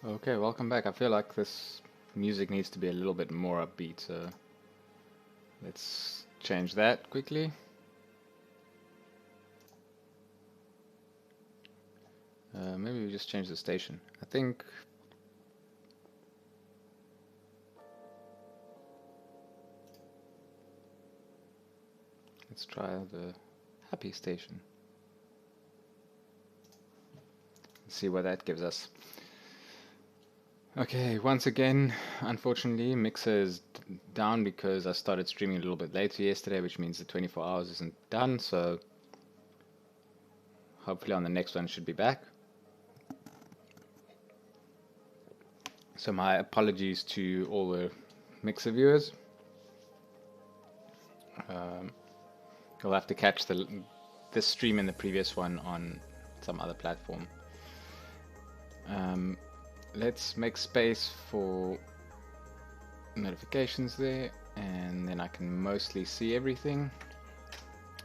Okay, welcome back. I feel like this music needs to be a little bit more upbeat, so let's change that quickly. Maybe we just change the station. I think let's try the happy station. Let's see what that gives us. Okay, once again, unfortunately, Mixer is down because I started streaming a little bit later yesterday, which means the 24 hours isn't done, so hopefully on the next one it should be back. So my apologies to all the Mixer viewers. You'll have to catch this stream and the previous one on some other platform. Let's make space for notifications there, and then I can mostly see everything,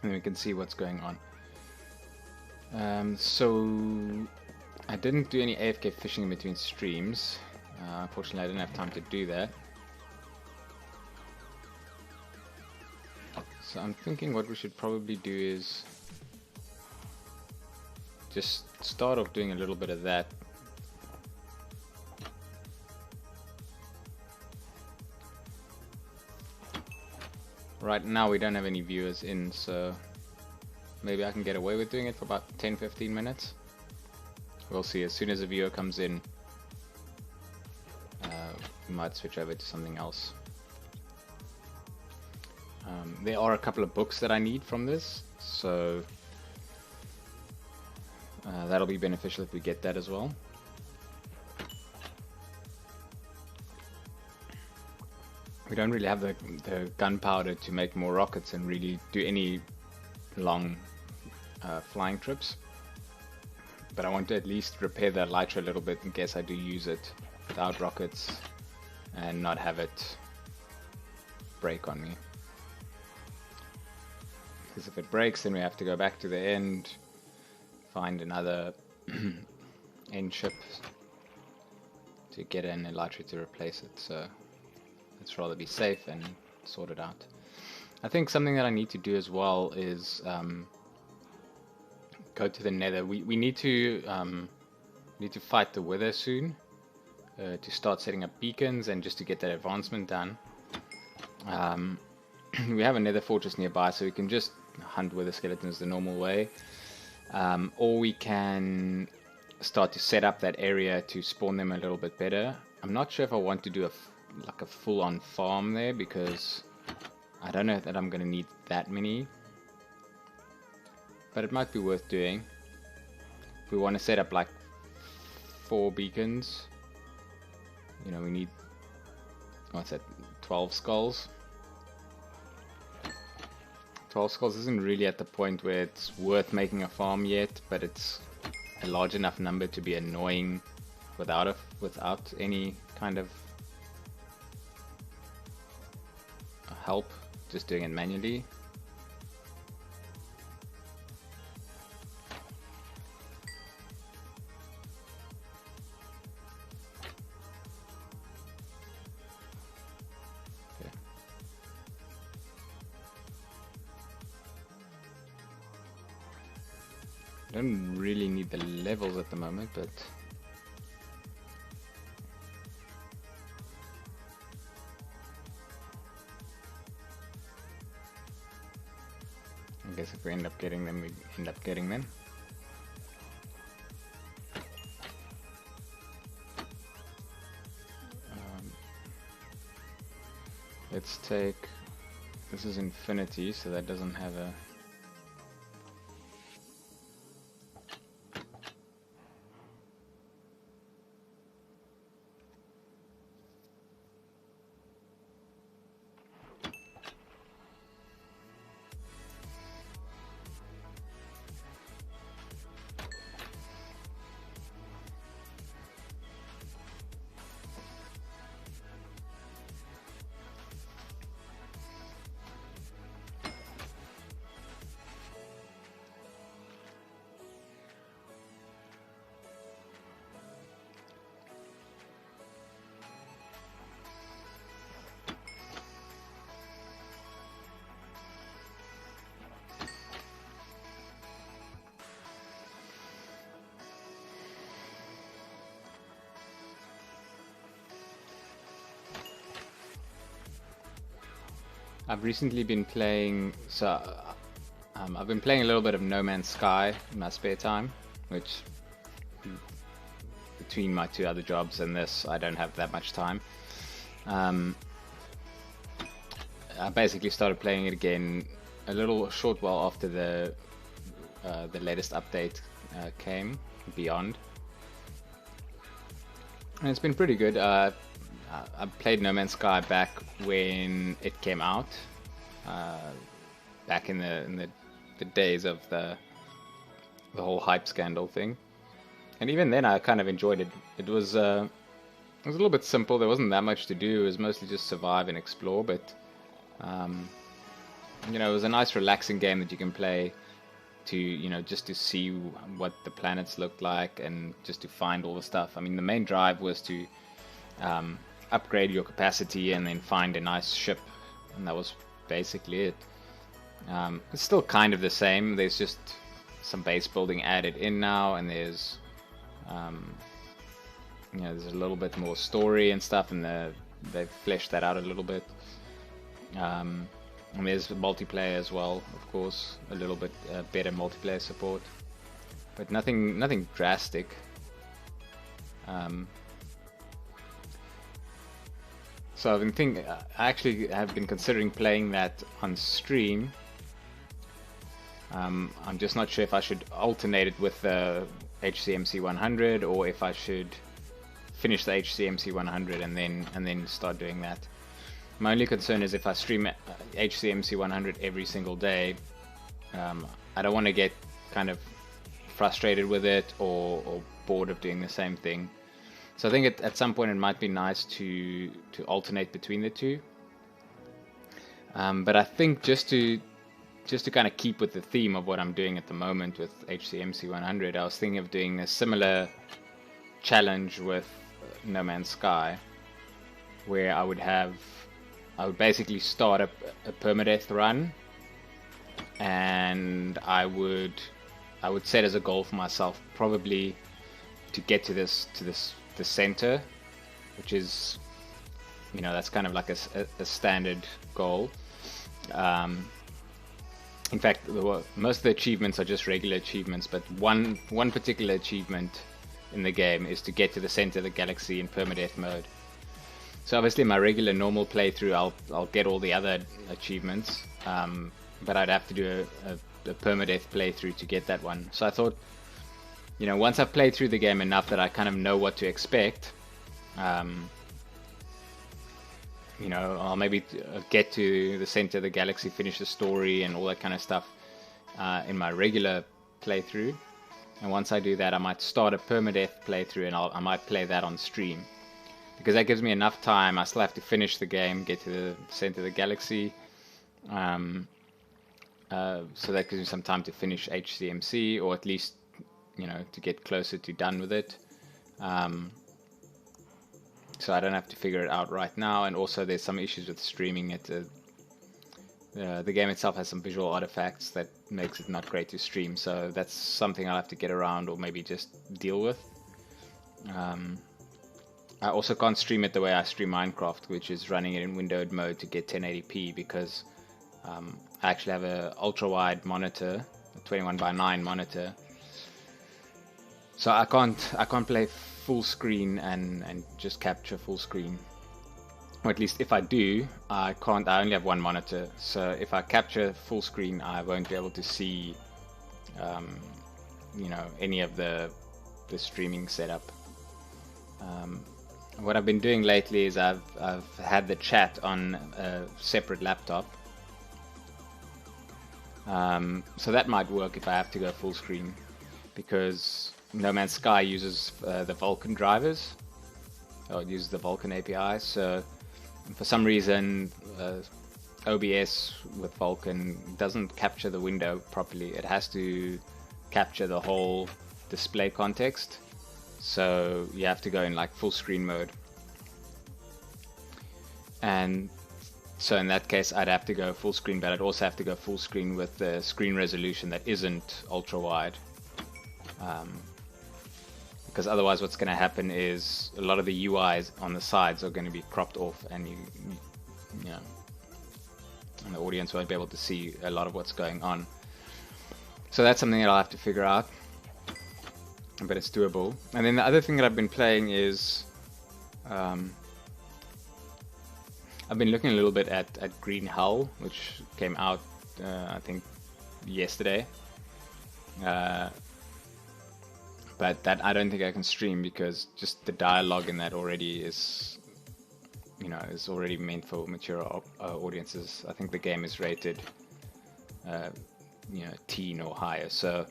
and then we can see what's going on. So I didn't do any AFK fishing in between streams. Unfortunately, I didn't have time to do that. So I'm thinking what we should probably do is just start off doing a little bit of that. Right now we don't have any viewers in, so maybe I can get away with doing it for about 10-15 minutes. We'll see. As soon as a viewer comes in, we might switch over to something else. There are a couple of books that I need from this, so that'll be beneficial if we get that as well. We don't really have the gunpowder to make more rockets and really do any long flying trips. But I want to at least repair the elytra a little bit in case I do use it without rockets and not have it break on me. Because if it breaks, then we have to go back to the end, find another end ship to get an elytra to replace it. So let's rather be safe and sort it out. I think something that I need to do as well is go to the nether. We need to fight the wither soon to start setting up beacons and just to get that advancement done. We have a nether fortress nearby, so we can just hunt wither skeletons the normal way, or we can start to set up that area to spawn them a little bit better. I'm not sure if I want to do like a full-on farm there, because I don't know that I'm going to need that many, but it might be worth doing. If we want to set up like 4 beacons, you know, we need, what's that, 12 skulls. 12 skulls isn't really at the point where it's worth making a farm yet, but it's a large enough number to be annoying without any kind of help, just doing it manually. Okay. I don't really need the levels at the moment, but I guess if we end up getting them, we end up getting them. Let's take, this is infinity, so that doesn't have a, I've recently been playing, I've been playing a little bit of No Man's Sky in my spare time, which between my 2 other jobs and this, I don't have that much time. I basically started playing it again a little short while after the latest update came, Beyond. And it's been pretty good. I played No Man's Sky back when it came out, back in the days of the whole hype scandal thing. And even then, I kind of enjoyed it. It was a little bit simple. There wasn't that much to do. It was mostly just survive and explore. But you know, it was a nice, relaxing game that you can play to, you know, just to see what the planets looked like and just to find all the stuff. I mean, the main drive was to upgrade your capacity and then find a nice ship, and that was basically it. It's still kind of the same. There's just some base building added in now, and there's you know, there's a little bit more story and stuff, and they've fleshed that out a little bit. And there's multiplayer as well, of course, a little bit better multiplayer support, but nothing drastic. So I've been thinking, I actually have been considering playing that on stream. I'm just not sure if I should alternate it with the HCMC100 or if I should finish the HCMC100 and then start doing that. My only concern is if I stream HCMC100 every single day, I don't want to get kind of frustrated with it or bored of doing the same thing. So I think at some point it might be nice to alternate between the two. But I think just to kind of keep with the theme of what I'm doing at the moment with HCMC100, I was thinking of doing a similar challenge with No Man's Sky, where I would basically start a permadeath run, and I would set as a goal for myself probably to get to the center, which is, you know, that's kind of like a standard goal. In fact, most of the achievements are just regular achievements, but one particular achievement in the game is to get to the center of the galaxy in permadeath mode. So obviously in my regular normal playthrough I'll get all the other achievements, but I'd have to do a permadeath playthrough to get that one. So I thought, you know, once I've played through the game enough that I kind of know what to expect, you know, I'll maybe get to the center of the galaxy, finish the story and all that kind of stuff in my regular playthrough. And once I do that, I might start a permadeath playthrough and I might play that on stream. Because that gives me enough time. I still have to finish the game, get to the center of the galaxy. So that gives me some time to finish HCMC, or at least, you know, to get closer to done with it. So I don't have to figure it out right now. And also there's some issues with streaming it. The game itself has some visual artifacts that makes it not great to stream. So that's something I'll have to get around or maybe just deal with. I also can't stream it the way I stream Minecraft, which is running it in windowed mode to get 1080p, because I actually have an ultra-wide monitor, a 21:9 monitor. So I can't play full screen and just capture full screen. Or at least if I do, I only have one monitor. So if I capture full screen, I won't be able to see, you know, any of the streaming setup. What I've been doing lately is I've had the chat on a separate laptop. So that might work if I have to go full screen, because No Man's Sky uses the Vulkan drivers, or it uses the Vulkan API. So for some reason, OBS with Vulkan doesn't capture the window properly. It has to capture the whole display context. So you have to go in like full screen mode. And so in that case, I'd have to go full screen, but I'd also have to go full screen with the screen resolution that isn't ultra wide. Because otherwise what's going to happen is a lot of the UIs on the sides are going to be cropped off, and you know, and the audience won't be able to see a lot of what's going on. So that's something that I'll have to figure out, but it's doable. And then the other thing that I've been playing is I've been looking a little bit at Green Hell, which came out I think yesterday, but that I don't think I can stream because just the dialogue in that already is, you know, is already meant for mature audiences. I think the game is rated you know, teen or higher, so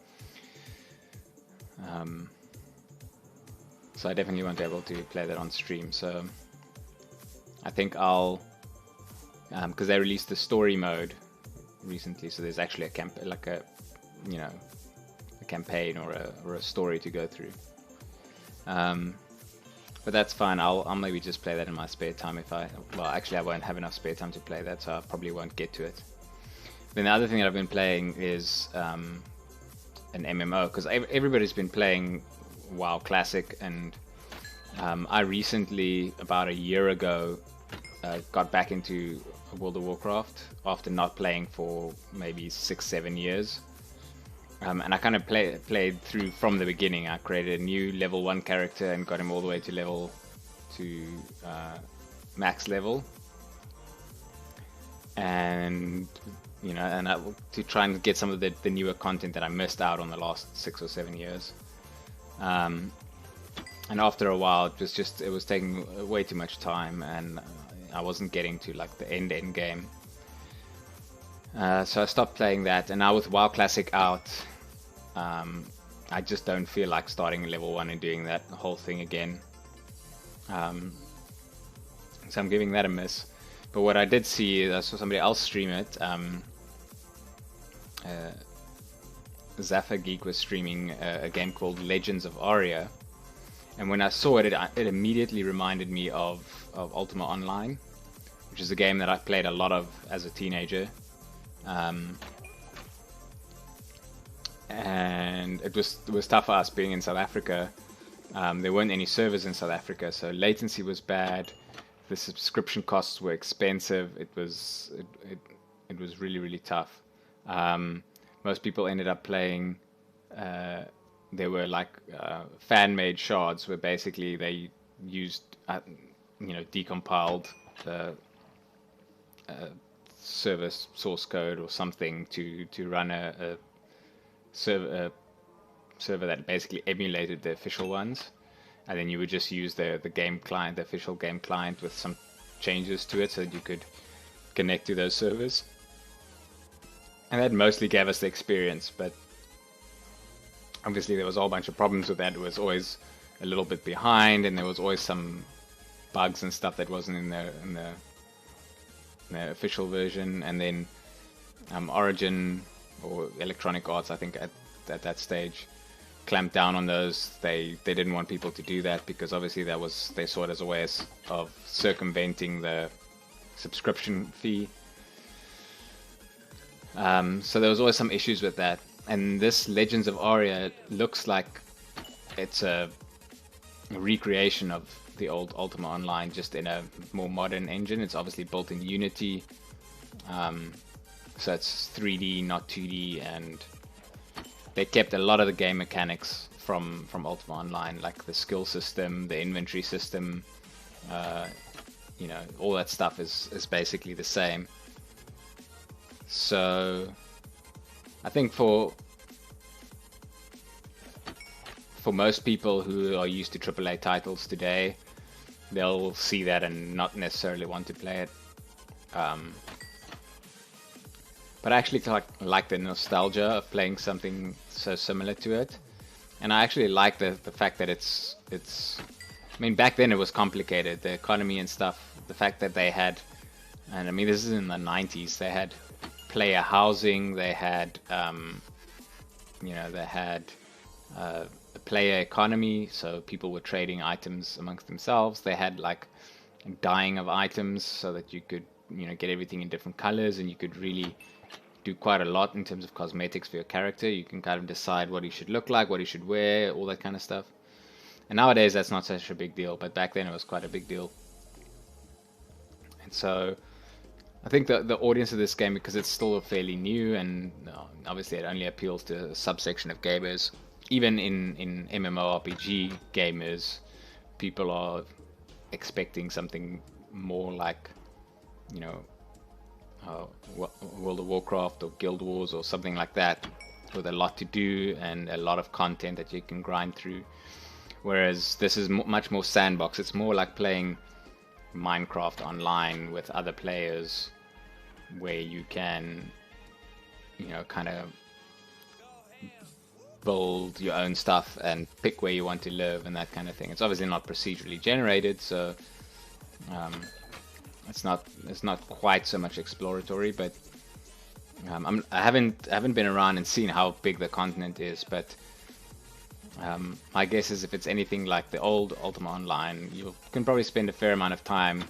so I definitely won't be able to play that on stream. So I think I'll because they released the story mode recently, so there's actually a you know, a campaign or a story to go through. But that's fine. I'll maybe just play that in my spare time if well, actually I won't have enough spare time to play that, so I probably won't get to it. Then the other thing that I've been playing is an MMO, because everybody's been playing WoW Classic, and I recently, about a year ago, got back into World of Warcraft after not playing for maybe 6-7 years. And I kind of played through from the beginning. I created a new level 1 character and got him all the way to max level. And you know, and to try and get some of the newer content that I missed out on the last 6 or 7 years. And after a while, it was taking way too much time, and I wasn't getting to like the end game. So I stopped playing that, and now with WoW Classic out, I just don't feel like starting level 1 and doing that whole thing again. So I'm giving that a miss. But what I did see is I saw somebody else stream it. Zaffa Geek was streaming a game called Legends of Aria, and when I saw it, it immediately reminded me of Ultima Online, which is a game that I played a lot of as a teenager. And it was tough for us being in South Africa. There weren't any servers in South Africa, so latency was bad. The subscription costs were expensive. It was really tough. Most people ended up playing. There were like fan-made shards where basically they used you know, decompiled server source code or something to run a server that basically emulated the official ones, and then you would just use the game client, the official game client, with some changes to it so that you could connect to those servers. And that mostly gave us the experience, but obviously there was a whole bunch of problems with that. It was always a little bit behind, and there was always some bugs and stuff that wasn't in the official version. And then Origin or Electronic Arts, I think at that stage, clamped down on those. They didn't want people to do that because obviously they saw it as a way of circumventing the subscription fee. So there was always some issues with that. And this Legends of Aria looks like it's a recreation of the old Ultima Online, just in a more modern engine. It's obviously built in Unity, so it's 3D, not 2D, and they kept a lot of the game mechanics from Ultima Online, like the skill system, the inventory system, you know, all that stuff is basically the same. So I think for most people who are used to AAA titles today, they'll see that and not necessarily want to play it. But I actually like the nostalgia of playing something so similar to it, and I actually like the fact that it's. I mean, back then it was complicated, the economy and stuff. The fact that they had, and I mean this is in the 90s, they had player housing, they had, you know, they had a player economy, so people were trading items amongst themselves. They had like dyeing of items so that you could, you know, get everything in different colors, and you could really do quite a lot in terms of cosmetics for your character. You can kind of decide what he should look like, what he should wear, all that kind of stuff. And nowadays that's not such a big deal, but back then it was quite a big deal. And so I think the audience of this game, because it's still fairly new, and obviously it only appeals to a subsection of gamers. Even in MMORPG gamers, people are expecting something more like, you know, World of Warcraft or Guild Wars or something like that, with a lot to do and a lot of content that you can grind through. Whereas this is much more sandbox. It's more like playing Minecraft online with other players, where you can, you know, kind of build your own stuff and pick where you want to live and that kind of thing. It's obviously not procedurally generated, so it's not quite so much exploratory, but I haven't been around and seen how big the continent is, but my guess is if it's anything like the old Ultima Online, you can probably spend a fair amount of time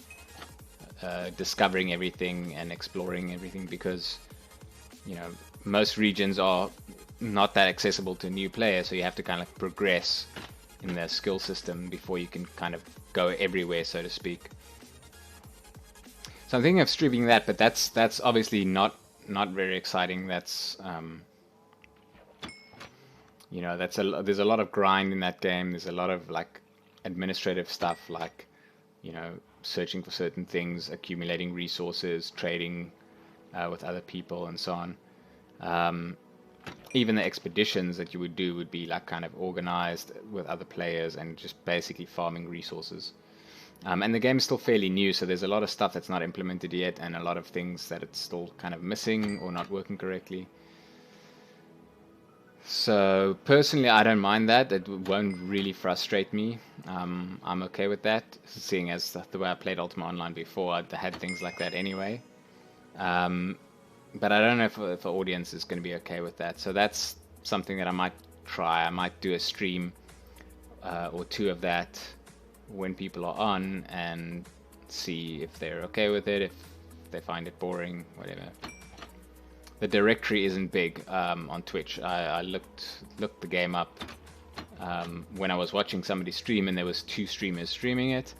discovering everything and exploring everything, because, you know, most regions are not that accessible to new players, so you have to kind of progress in the skill system before you can kind of go everywhere, so to speak. So I'm thinking of streaming that, but that's obviously not very exciting. That's you know, there's a lot of grind in that game. There's a lot of like administrative stuff, like, you know, searching for certain things, accumulating resources, trading with other people, and so on. Even the expeditions that you would do would be like kind of organized with other players and just basically farming resources. And the game is still fairly new, so there's a lot of stuff that's not implemented yet, and a lot of things that it's still kind of missing or not working correctly. So personally, I don't mind that. It won't really frustrate me. I'm okay with that, seeing as the way I played Ultima Online before, I had things like that anyway. But I don't know if the audience is going to be okay with that. So that's something that I might try. I might do a stream or two of that when people are on, and see if they're okay with it, if they find it boring, whatever. The directory isn't big on Twitch. I looked the game up when I was watching somebody stream, and there was 2 streamers streaming it.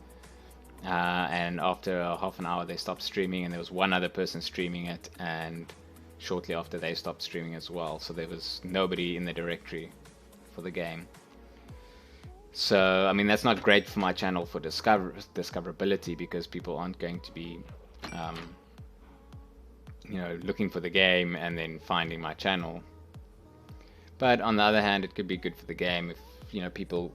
And after half an hour they stopped streaming, and there was one other person streaming it, and shortly after they stopped streaming as well, so there was nobody in the directory for the game. So I mean, that's not great for my channel for discoverability, because people aren't going to be you know, looking for the game and then finding my channel. But on the other hand, it could be good for the game if, you know, people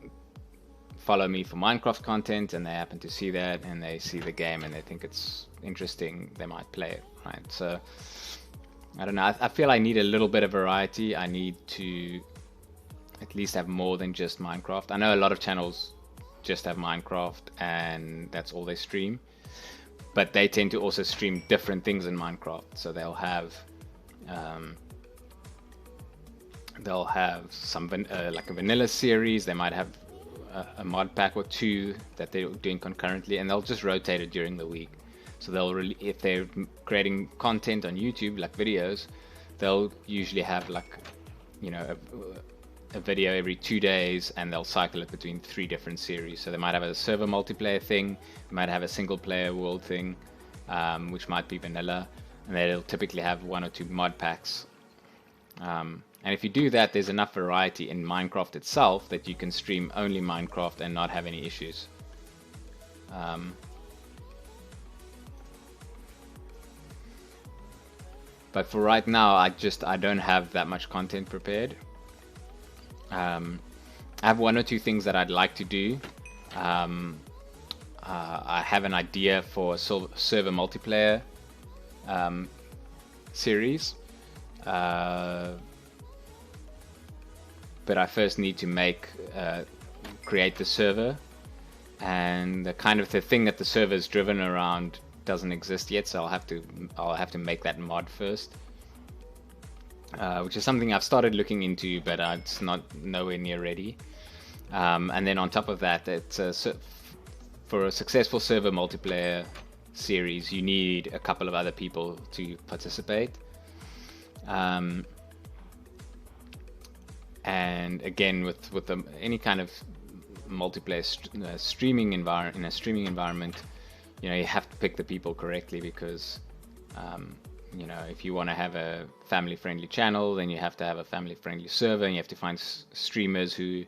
follow me for Minecraft content and they happen to see that and they see the game and they think it's interesting, they might play it, right? So I don't know, I feel I need a little bit of variety. I need to at least have more than just Minecraft. I know a lot of channels just have Minecraft and that's all they stream, but they tend to also stream different things in Minecraft. So they'll have some like a vanilla series. They might have a mod pack or 2 that they're doing concurrently, and they'll just rotate it during the week. So they'll if they're creating content on YouTube, like videos, they'll usually have like, you know, a video every 2 days, and they'll cycle it between 3 different series. So they might have a server multiplayer thing, they might have a single player world thing, which might be vanilla, and they'll typically have 1 or 2 mod packs. And if you do that, there's enough variety in Minecraft itself that you can stream only Minecraft and not have any issues. But for right now, I don't have that much content prepared. I have 1 or 2 things that I'd like to do. I have an idea for a server multiplayer series, but I first need to create the server, and the thing that the server is driven around doesn't exist yet, so I'll have to make that mod first. Which is something I've started looking into, but it's nowhere near ready. And then on top of that, for a successful server multiplayer series, you need a couple of other people to participate. And again, with any kind of multiplayer streaming environment, you know, you have to pick the people correctly, because You know, if you want to have a family-friendly channel, then you have to have a family-friendly server, and you have to find streamers who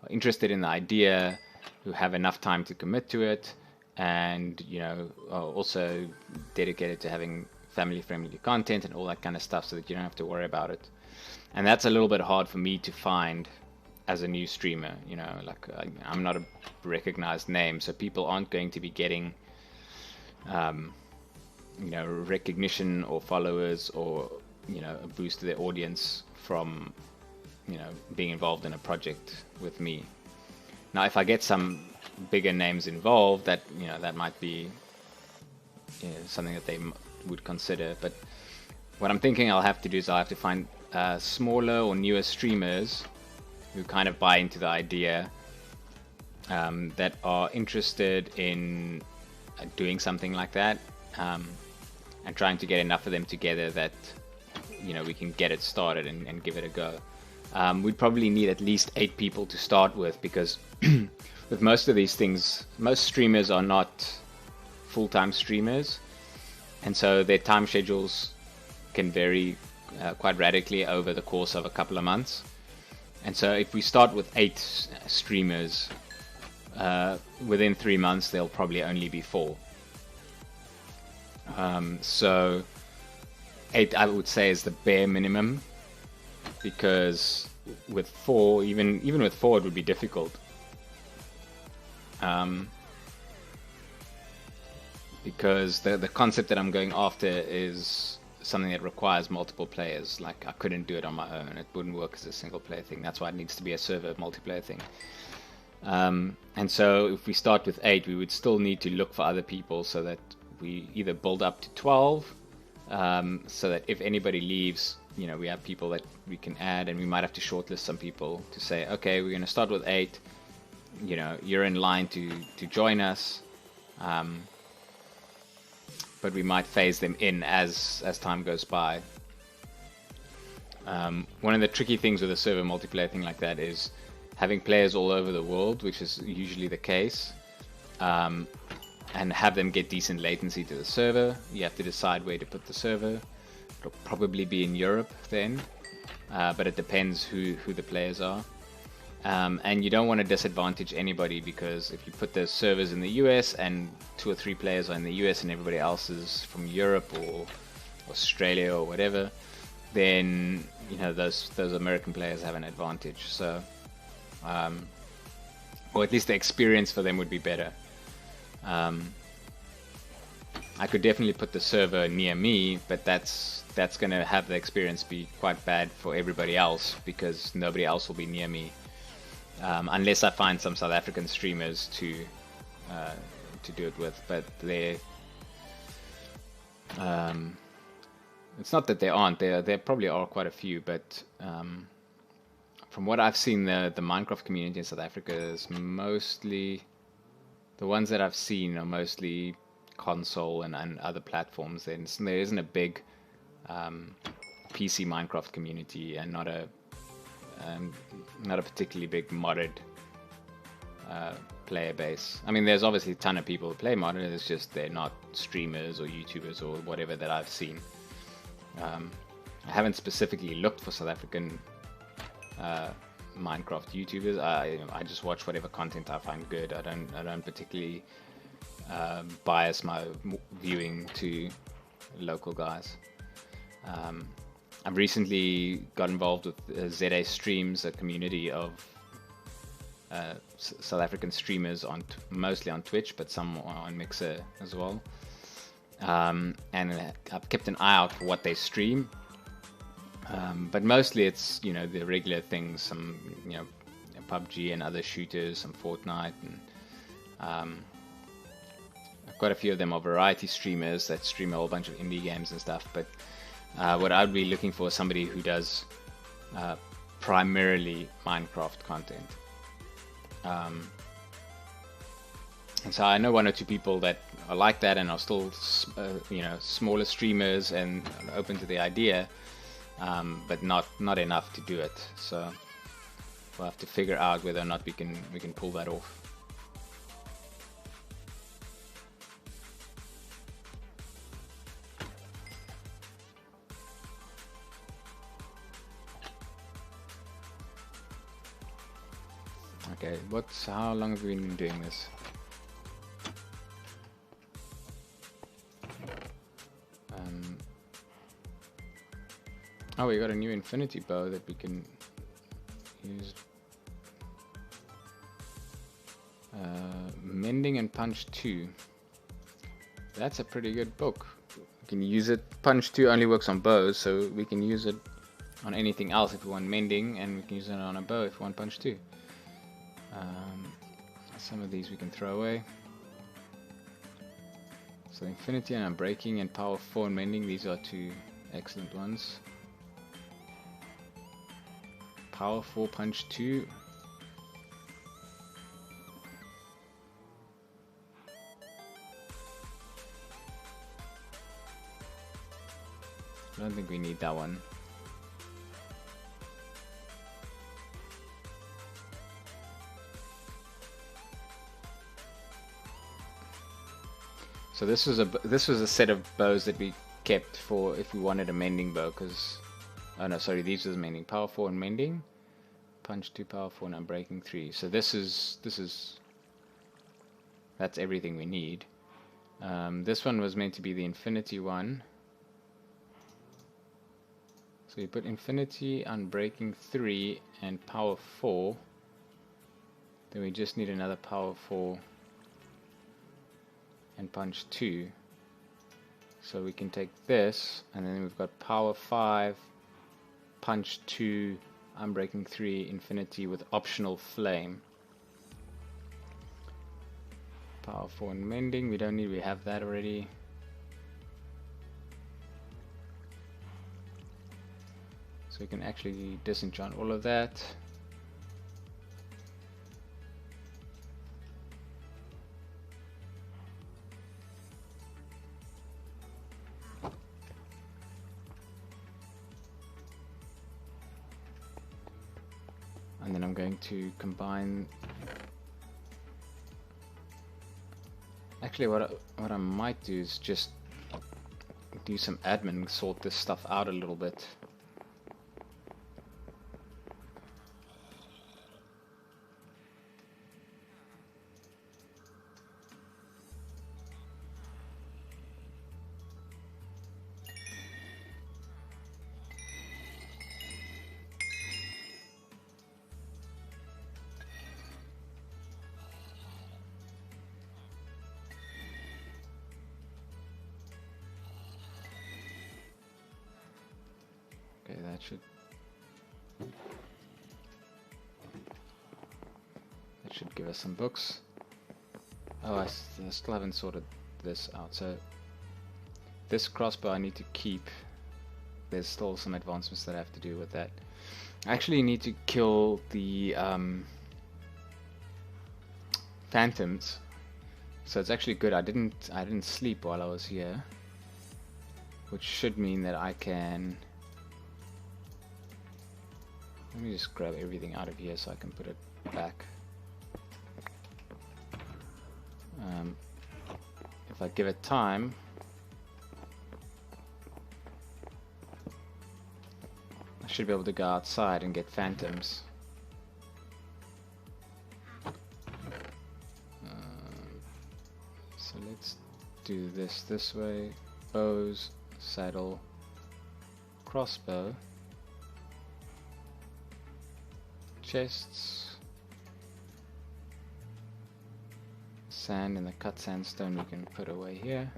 are interested in the idea, who have enough time to commit to it, and you know, are also dedicated to having family-friendly content and all that kind of stuff, so that you don't have to worry about it. And that's a little bit hard for me to find as a new streamer. You know, like I'm not a recognized name, so people aren't going to be getting you know, recognition or followers or, you know, a boost to their audience from, you know, being involved in a project with me. Now, if I get some bigger names involved, that, you know, that might be, you know, something that they would consider. But what I'm thinking I'll have to do is I'll have to find smaller or newer streamers who kind of buy into the idea, that are interested in doing something like that, and trying to get enough of them together that, you know, we can get it started and give it a go. We'd probably need at least 8 people to start with, because with most of these things, most streamers are not full-time streamers, and so their time schedules can vary quite radically over the course of a couple of months. And so if we start with 8 streamers, within 3 months there'll probably only be 4. So 8, I would say, is the bare minimum, because with 4, even with 4, it would be difficult. Because the concept that I'm going after is something that requires multiple players. Like, I couldn't do it on my own. It wouldn't work as a single player thing. That's why it needs to be a server multiplayer thing. And so if we start with 8, we would still need to look for other people, so that we either build up to 12, so that if anybody leaves, you know, we have people that we can add, and we might have to shortlist some people to say, okay, we're going to start with 8, you know, you're in line to join us, but we might phase them in as time goes by. One of the tricky things with a server multiplayer thing like that is having players all over the world, which is usually the case, and have them get decent latency to the server. You have to decide where to put the server. It'll probably be in Europe then, but it depends who the players are. And you don't want to disadvantage anybody, because if you put the servers in the US and 2 or 3 players are in the US and everybody else is from Europe or Australia or whatever, then, you know, those American players have an advantage. So, or at least the experience for them would be better. I could definitely put the server near me, but that's going to have the experience be quite bad for everybody else, because nobody else will be near me, unless I find some South African streamers to do it with. But they're it's not that there aren't. There probably are quite a few, but from what I've seen, the Minecraft community in South Africa is mostly, the ones that I've seen are mostly console and other platforms. There isn't a big PC Minecraft community, and not a particularly big modded player base. I mean, there's obviously a ton of people who play modded. It's just they're not streamers or YouTubers or whatever that I've seen. I haven't specifically looked for South African Minecraft YouTubers. I just watch whatever content I find good. I don't particularly bias my viewing to local guys. I've recently got involved with ZA Streams, a community of South African streamers mostly on Twitch, but some on Mixer as well. And I've kept an eye out for what they stream. But mostly it's, you know, the regular things, some, you know, PUBG and other shooters, some Fortnite, and quite a few of them are variety streamers that stream a whole bunch of indie games and stuff. But what I'd be looking for is somebody who does primarily Minecraft content. And so I know 1 or 2 people that are like that and are still, you know, smaller streamers and open to the idea, but not enough to do it. So we'll have to figure out whether or not we can pull that off. Okay, how long have we been doing this? Oh, we got a new infinity bow that we can use. Mending and Punch 2. That's a pretty good book. We can use it. Punch 2 only works on bows, so we can use it on anything else if we want mending, and we can use it on a bow if we want Punch 2. Some of these we can throw away. So Infinity and Unbreaking and Power 4 and Mending, these are two excellent ones. Power 4 Punch 2. I don't think we need that one. So this was a set of bows that we kept for if we wanted a mending bow, because oh no, sorry, these are the mending. Power 4 and mending, Punch 2, Power 4 and Unbreaking 3. So that's everything we need. This one was meant to be the Infinity one. So we put Infinity, Unbreaking 3 and Power 4. Then we just need another Power 4 and Punch 2. So we can take this, and then we've got Power 5, Punch 2, Unbreaking 3, Infinity with optional Flame. Power 4 and Mending, we don't need, we have that already. So we can actually disenchant all of that. And then I'm going to combine. Actually, what I might do is just do some admin, sort this stuff out a little bit. Okay, that should give us some books. Oh, I still haven't sorted this out. So this crossbow I need to keep. There's still some advancements that I have to do with that. I actually need to kill the phantoms. So it's actually good. I didn't sleep while I was here, which should mean that I can. Let me just grab everything out of here so I can put it back. If I give it time, I should be able to go outside and get phantoms. So let's do this way. Bows, saddle, crossbow, chests, sand, and the cut sandstone we can put away here.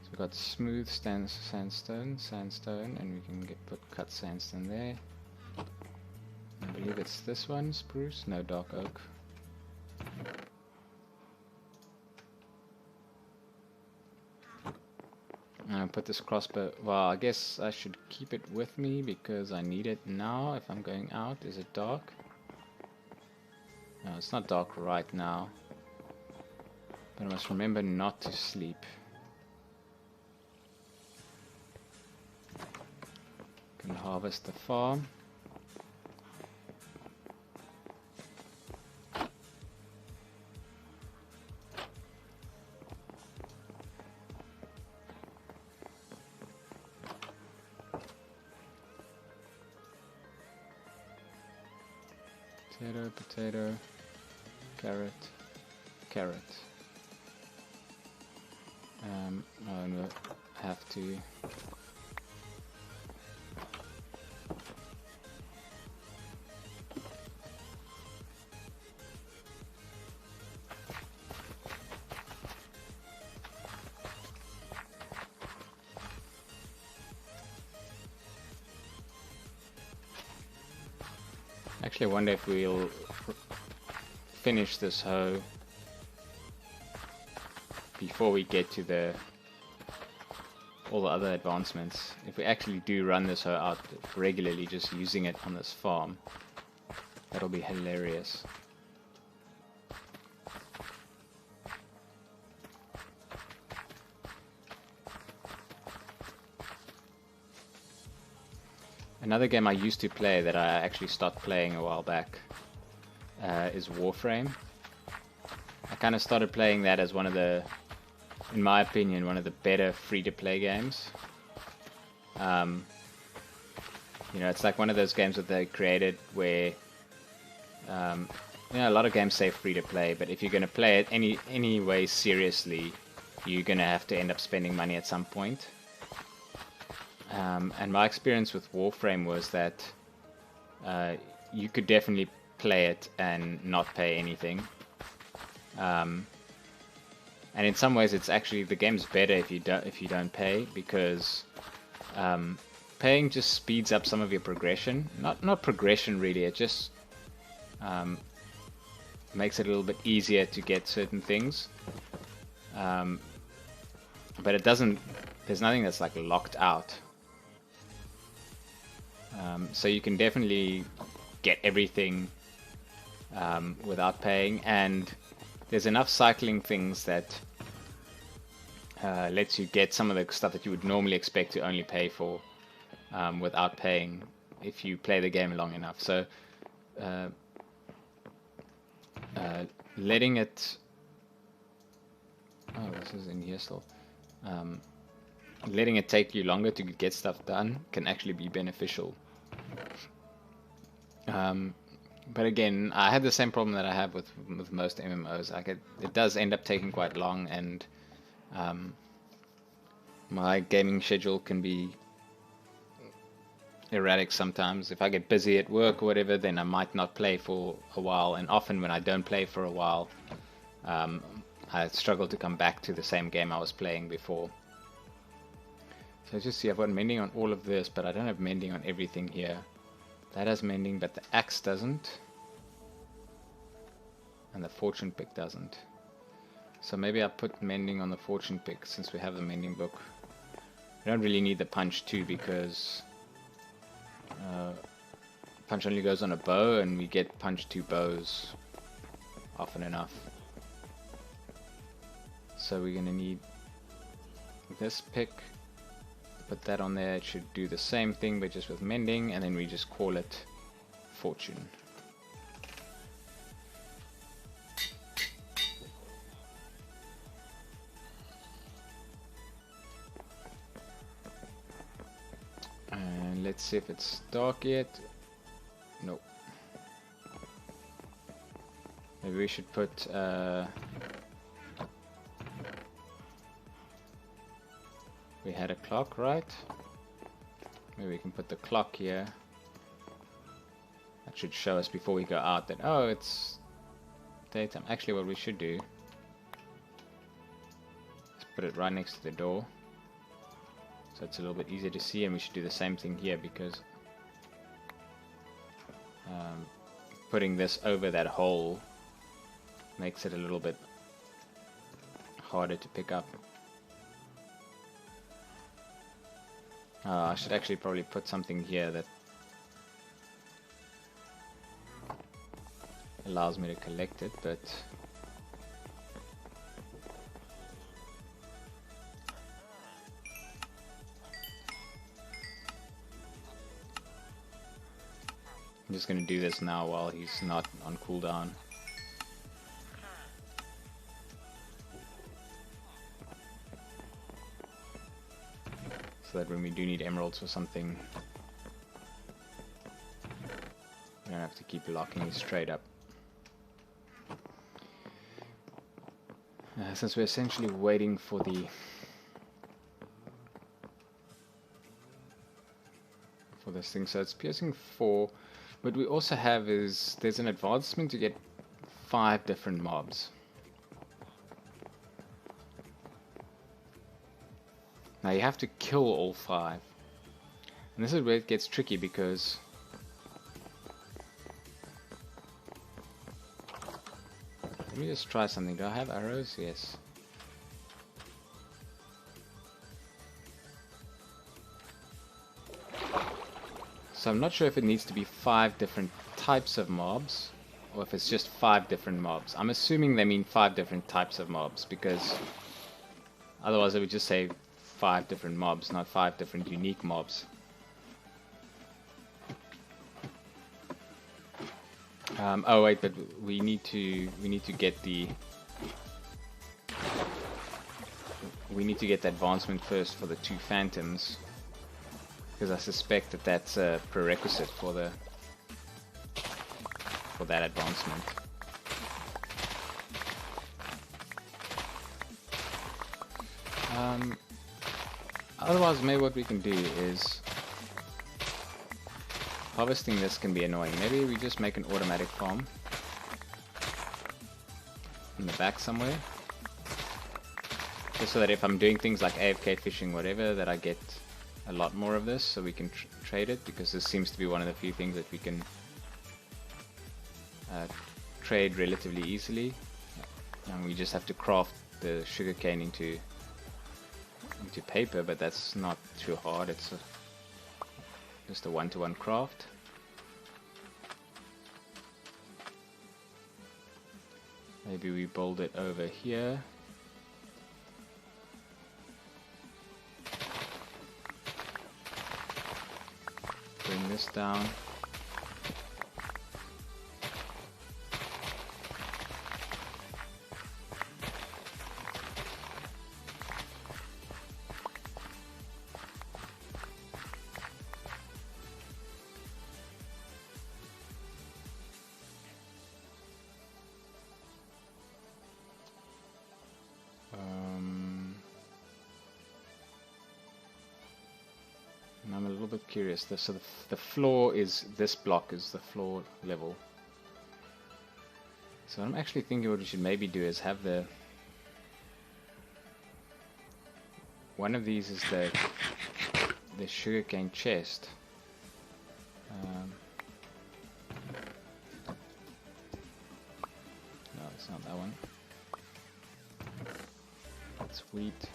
So we've got smooth sandstone, and we can put cut sandstone there. I believe it's this one, spruce, no, dark oak. And I'll put this crossbow, well, I guess I should keep it with me because I need it now if I'm going out. Is it dark? No, it's not dark right now. But I must remember not to sleep. Can harvest the farm. Potato, potato, carrot, carrot. I'm gonna have to actually, I wonder if we'll finish this hoe before we get to all the other advancements. If we actually do run this hoe out regularly, just using it on this farm, that'll be hilarious. Another game I used to play that I actually stopped playing a while back is Warframe. I kind of started playing that as one of the, in my opinion, one of the better free-to-play games. You know, it's like one of those games that they created where, you know, a lot of games say free-to-play, but if you're going to play it any way seriously, you're going to have to end up spending money at some point. And my experience with Warframe was that you could definitely play it and not pay anything. And in some ways, it's actually, the game's better if you don't pay, because paying just speeds up some of your progression. Not progression really. It just makes it a little bit easier to get certain things. But it doesn't. There's nothing that's like locked out. So you can definitely get everything without paying, and there's enough cycling things that lets you get some of the stuff that you would normally expect to only pay for without paying if you play the game long enough. So letting it... Oh, this is in here still. Letting it take you longer to get stuff done can actually be beneficial. But again, I had the same problem that I have with most MMOs. Like it does end up taking quite long, and my gaming schedule can be erratic sometimes. If I get busy at work or whatever, then I might not play for a while, and often when I don't play for a while, I struggle to come back to the same game I was playing before. So just see, I've got mending on all of this, but I don't have mending on everything here. That has mending, but the axe doesn't. And the fortune pick doesn't. So maybe I put mending on the fortune pick since we have the mending book. We don't really need the punch too, because punch only goes on a bow, and we get punch 2 bows often enough. So we're going to need this pick. Put that on there. It should do the same thing, but just with mending, and then we just call it fortune. And let's see if it's dark yet. Nope. Maybe we should put we had a clock, right? Maybe we can put the clock here. That should show us before we go out that, oh, it's daytime. Actually, what we should do is put it right next to the door, so it's a little bit easier to see, and we should do the same thing here, because putting this over that hole makes it a little bit harder to pick up. I should actually probably put something here that allows me to collect it, but I'm just going to do this now while he's not on cooldown. So that when we do need emeralds or something, You don't have to keep locking straight up. Since we're essentially waiting for this thing, so it's piercing 4. What we also have is there's an advancement to get 5 different mobs. Now you have to kill all 5, and this is where it gets tricky because let me just try something. Do I have arrows? Yes. So I'm not sure if it needs to be 5 different types of mobs or if it's just 5 different mobs. I'm assuming they mean 5 different types of mobs because otherwise it would just say 5 different mobs, not 5 different unique mobs. Oh wait, but we need to get the advancement first for the 2 phantoms, because I suspect that that's a prerequisite for that advancement. Otherwise, maybe what we can do is harvesting this can be annoying. Maybe we just make an automatic farm in the back somewhere, just so that if I'm doing things like AFK fishing, whatever, that I get a lot more of this, so we can trade it, because this seems to be one of the few things that we can trade relatively easily, and we just have to craft the sugarcane into paper, but that's not too hard. It's just a one-to-one craft. Maybe we build it over here. Bring this down. I'm a little bit curious. So the floor is, this block is the floor level. So I'm actually thinking what we should maybe do is have one of these is the sugarcane chest. No, it's not that one. It's wheat.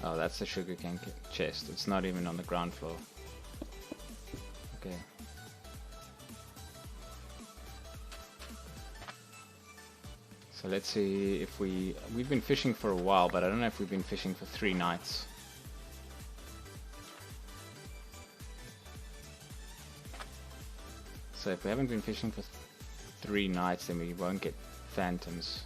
Oh, that's the sugarcane chest. It's not even on the ground floor. Okay. So let's see if we've been fishing for a while, but I don't know if we've been fishing for 3 nights. So if we haven't been fishing for 3 nights, then we won't get phantoms.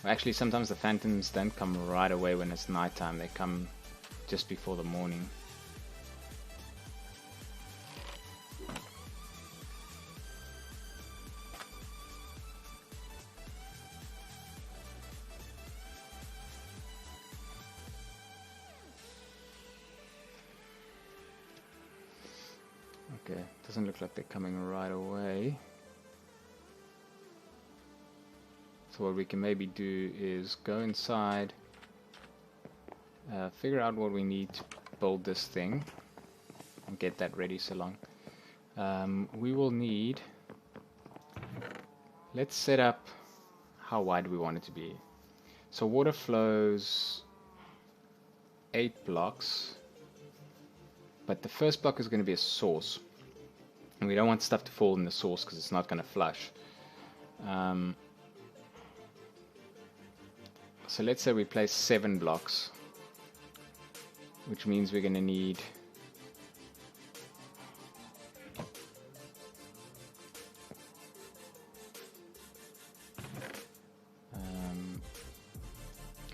Actually, sometimes the phantoms don't come right away when it's nighttime. They come just before the morning. Okay, doesn't look like they're coming right away. So what we can maybe do is go inside, figure out what we need to build this thing, and get that ready so long. We will need, let's set up how wide we want it to be. So water flows 8 blocks, but the first block is going to be a source. And we don't want stuff to fall in the source because it's not going to flush. So let's say we place 7 blocks, which means we're going to need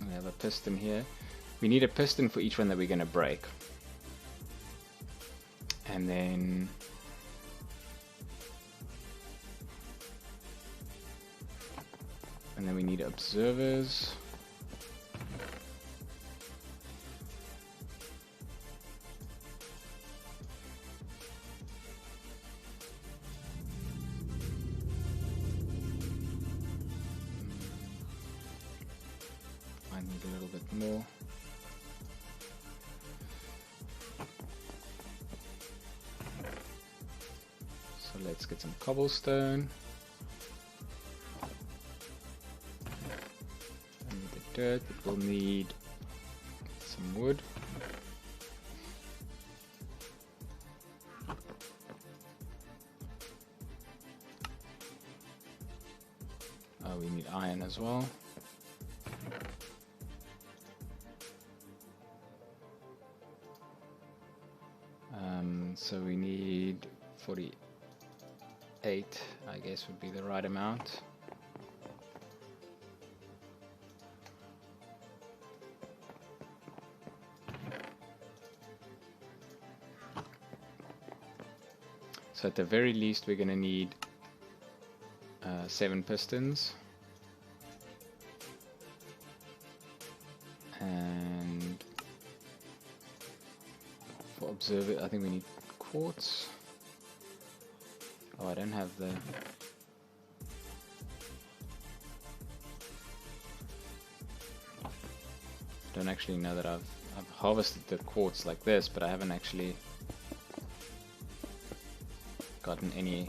we have a piston here. We need a piston for each one that we're going to break. And then we need observers. I need a little bit more. So let's get some cobblestone. I need the dirt, but we'll need some wood. Oh, we need iron as well. So we need 48, I guess would be the right amount. So at the very least we're going to need 7 pistons. And for observer, I think we need quartz. Oh, I don't have the... don't actually know that I've harvested the quartz like this, but I haven't actually gotten any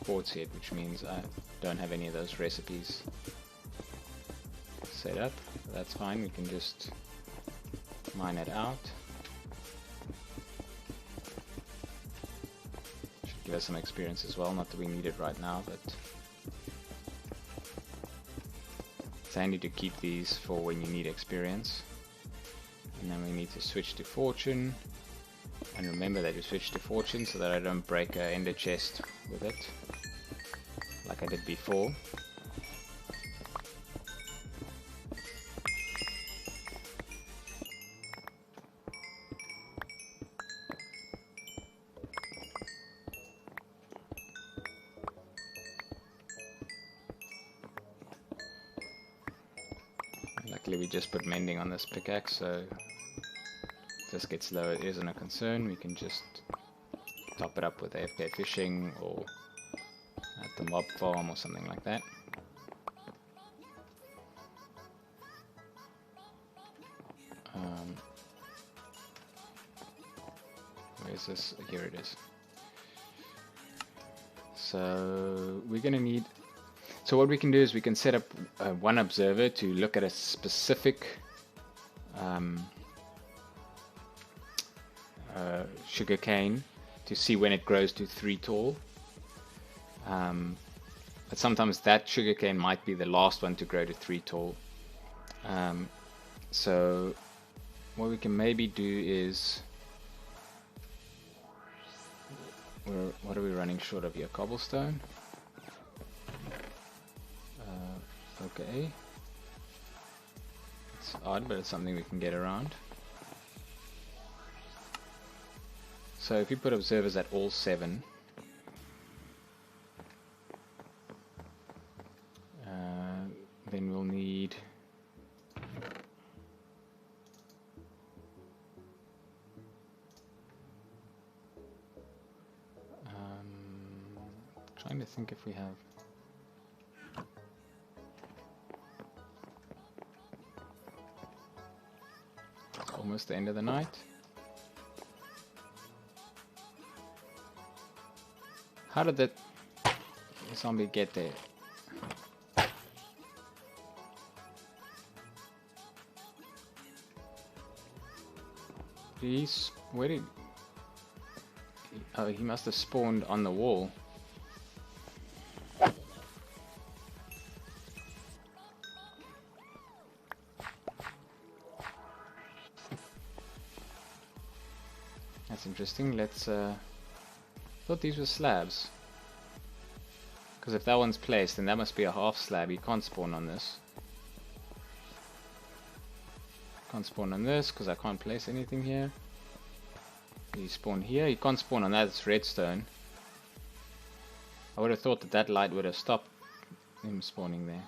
quartz yet, which means I don't have any of those recipes set up. That's fine, we can just mine it out. Should give us some experience as well, not that we need it right now, but it's handy to keep these for when you need experience. And then we need to switch to fortune, and remember that you switch to fortune so that I don't break an ender chest with it like I did before. Luckily we just put mending on this pickaxe, so if this gets low it isn't a concern. We can just top it up with AFK fishing or at the mob farm or something like that. Where's this? Here it is. So we're going to need... So what we can do is we can set up one observer to look at a specific sugar cane to see when it grows to 3 tall. But sometimes that sugar cane might be the last one to grow to 3 tall. So what we can maybe do is... what are we running short of here? Cobblestone? Okay. It's odd, but it's something we can get around. So if you put observers at all 7, then we'll need trying to think if we have almost the end of the night. How did that zombie get there? Where did... Oh, he must have spawned on the wall. That's interesting. Let's thought these were slabs. Because if that one's placed, then that must be a half slab. You can't spawn on this. Can't spawn on this because I can't place anything here. You spawn here. You can't spawn on that. It's redstone. I would have thought that that light would have stopped him spawning there.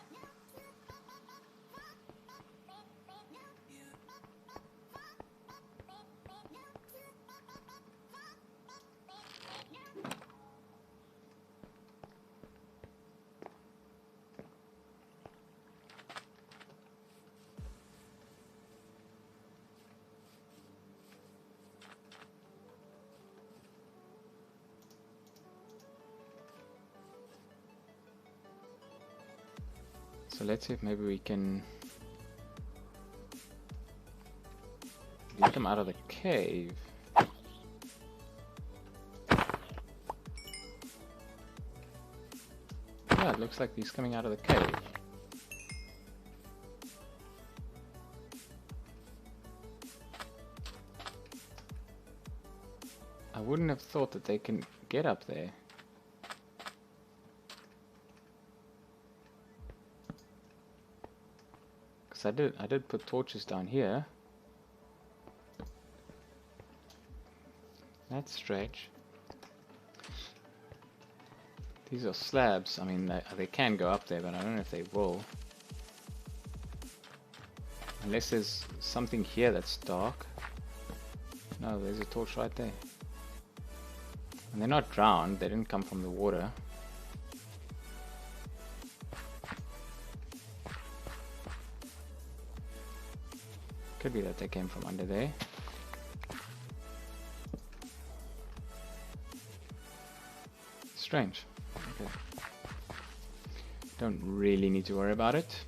So let's see if maybe we can get them out of the cave. Yeah, it looks like he's coming out of the cave. I wouldn't have thought that they can get up there. I did put torches down here. That's strange. These are slabs. I mean, they can go up there, but I don't know if they will. Unless there's something here that's dark. No, there's a torch right there. And they're not drowned. They didn't come from the water. Could be that they came from under there. Strange. Okay. Don't really need to worry about it.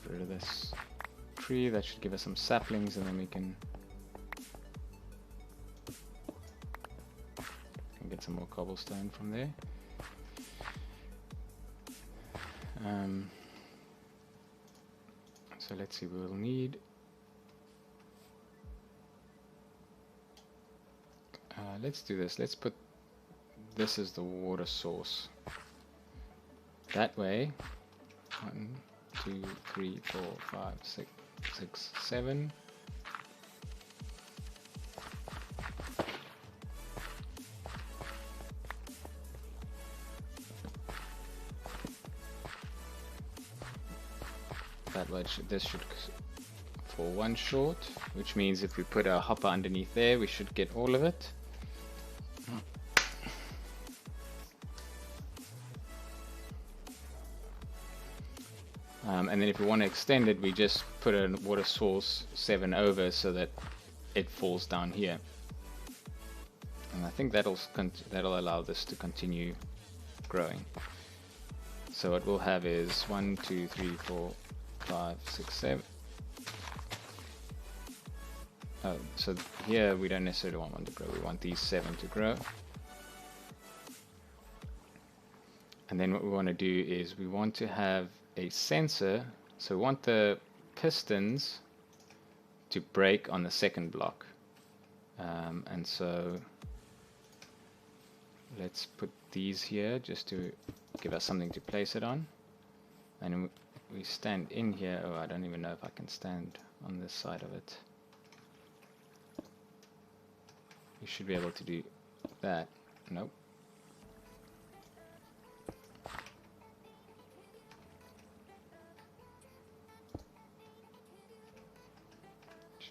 Rid of this tree. That should give us some saplings, and then we can get some more cobblestone from there. So let's see, we'll need let's do this. Let's put this as the water source. That way, 1, 2, 3, 4, 5, 6, 7. That way this should fall one short, which means if we put a hopper underneath there, we should get all of it. And then if we want to extend it, we just put a water source 7 over so that it falls down here. And I think that'll allow this to continue growing. So what we'll have is 1, 2, 3, 4, 5, 6, 7. Oh, so here we don't necessarily want one to grow. We want these 7 to grow. And then what we want to do is we want to have a sensor. So we want the pistons to break on the second block. And so let's put these here just to give us something to place it on. And we stand in here. Oh, I don't even know if I can stand on this side of it. You should be able to do that. Nope.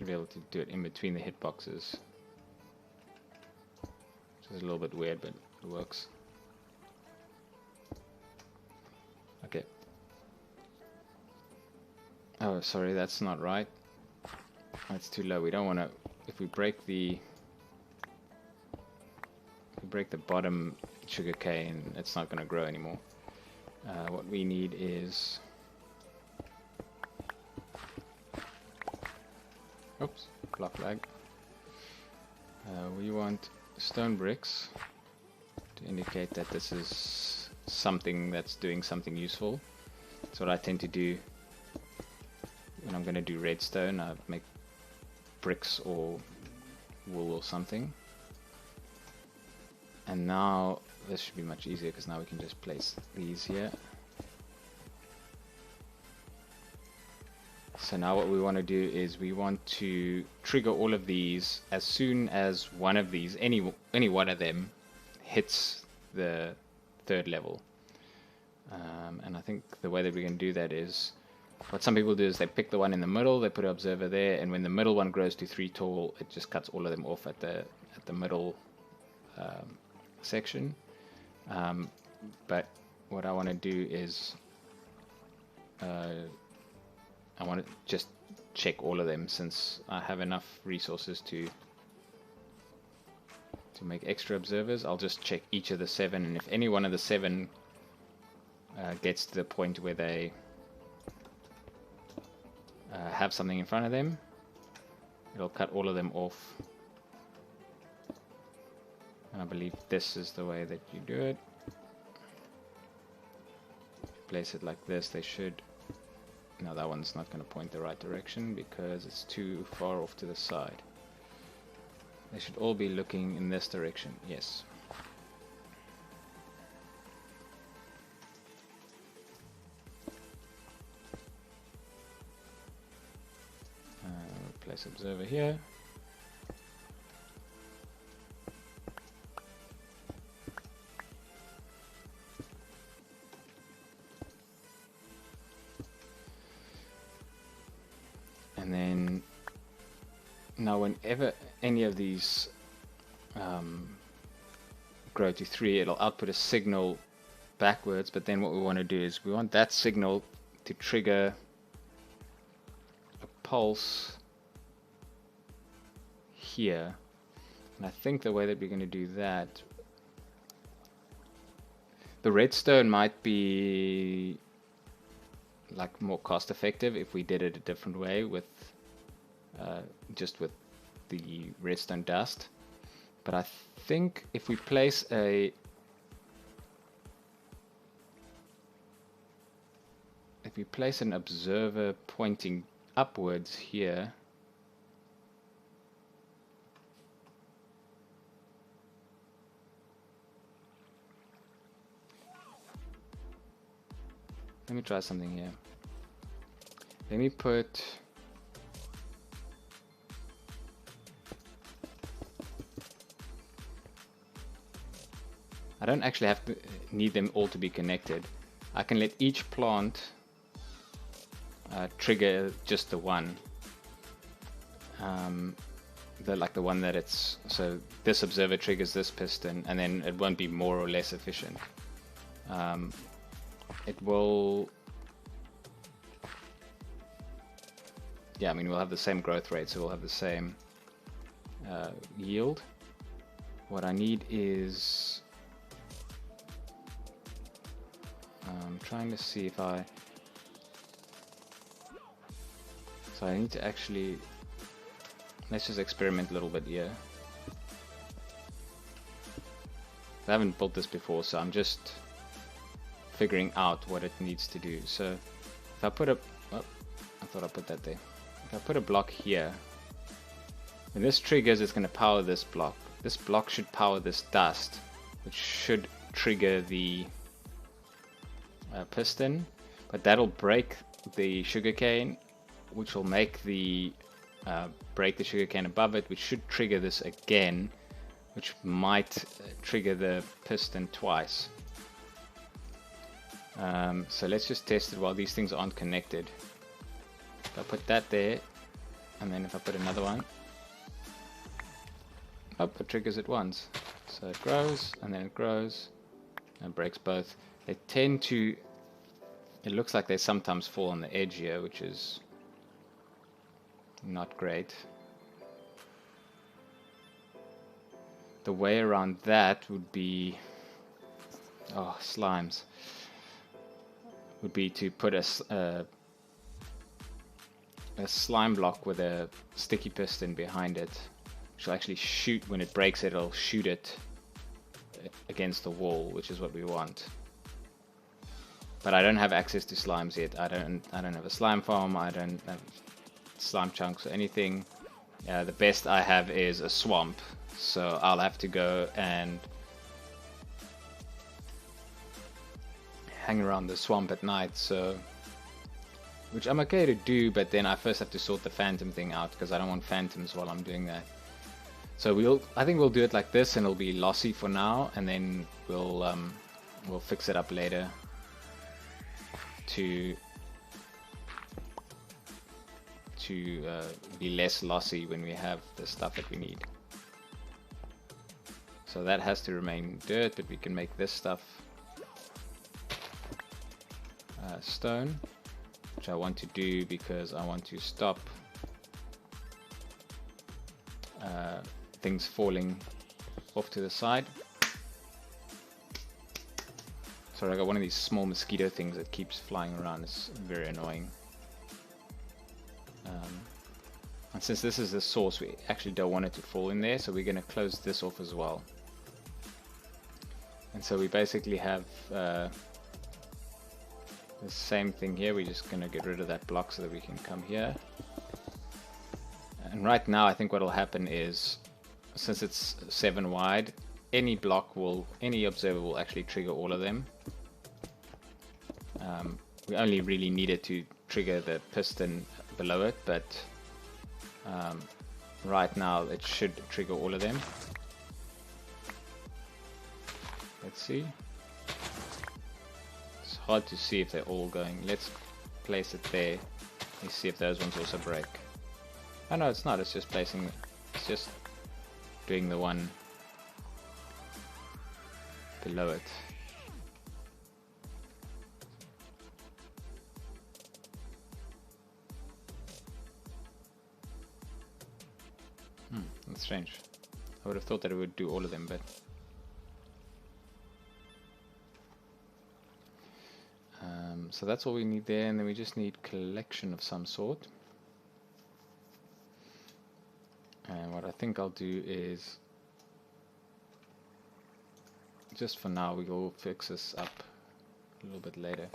be able to do it in between the hitboxes, which is a little bit weird, but it works. Okay. Oh, sorry, that's not right. That's too low. We don't want to. If we break the bottom sugarcane, it's not going to grow anymore. What we need is, oops, block lag. We want stone bricks to indicate that this is something that's doing something useful. That's what I tend to do when I'm going to do redstone. I make bricks or wool or something. And now this should be much easier because now we can just place these here. So now what we want to do is we want to trigger all of these as soon as one of these, any one of them, hits the third level. And I think the way that we can do that is, what some people do is they pick the one in the middle, they put an observer there, and when the middle one grows to 3 tall, it just cuts all of them off at the middle section. But what I want to do is I want to just check all of them, since I have enough resources to make extra observers. I'll just check each of the 7, and if any one of the 7 gets to the point where they have something in front of them, it'll cut all of them off. And I believe this is the way that you do it. Place it like this. They should. No, that one's not going to point the right direction because it's too far off to the side. They should all be looking in this direction. Yes. Place observer here. And then now whenever any of these grow to 3, it'll output a signal backwards, but then what we want to do is we want that signal to trigger a pulse here. And I think the way that we're going to do that, the redstone might be like more cost effective if we did it a different way with just with the redstone dust. But I think if we place an observer pointing upwards here, let me try something here. Let me put I don't actually have to need them all to be connected. I can let each plant trigger just the one. Like the one that it's, so this observer triggers this piston, and then it won't be more or less efficient. It will, yeah, I mean, we'll have the same growth rate, so we'll have the same yield. What I need is, I'm trying to see if so I need to actually, let's just experiment a little bit here. I haven't built this before, so I'm just figuring out what it needs to do. So if I put a, oh, I thought I put that there. If I put a block here, when this triggers, it's going to power this block. This block should power this dust, which should trigger the piston, but that'll break the sugarcane, which will make the break the sugarcane above it, which should trigger this again, which might trigger the piston twice. So let's just test it while these things aren't connected. If I put that there, And then if I put another one, oh, it triggers it once. So it grows, and then it grows, and breaks both. They tend to, it looks like they sometimes fall on the edge here, which is not great. The way around that would be, oh, slimes, would be to put a slime block with a sticky piston behind it, which will actually shoot, when it breaks it, it'll shoot it against the wall, which is what we want. But I don't have access to slimes yet. I don't have a slime farm, I don't have slime chunks or anything. The best I have is a swamp, so I'll have to go and hang around the swamp at night, so, which I'm okay to do, but then I first have to sort the phantom thing out, because I don't want phantoms while I'm doing that. So I think we'll do it like this, and it'll be lossy for now, and then we'll fix it up later to be less lossy when we have the stuff that we need. So that has to remain dirt, but we can make this stuff stone, which I want to do because I want to stop things falling off to the side. Sorry, I got one of these small mosquito things that keeps flying around. It's very annoying. And since this is the source, we actually don't want it to fall in there, so we're going to close this off as well. And so we basically have the same thing here. We're just going to get rid of that block so that we can come here. And right now I think what will happen is, since it's 7 wide, any observer will actually trigger all of them. We only really need it to trigger the piston below it, but right now it should trigger all of them. Let's see. It's hard to see if they're all going. Let's place it there. Let's see if those ones also break. Oh no, it's not. It's just placing. It's just doing the one below it. That's strange. I would have thought that it would do all of them, but so that's all we need there, and then we just need collection of some sort. And what I think I'll do is, just for now, we will fix this up a little bit later.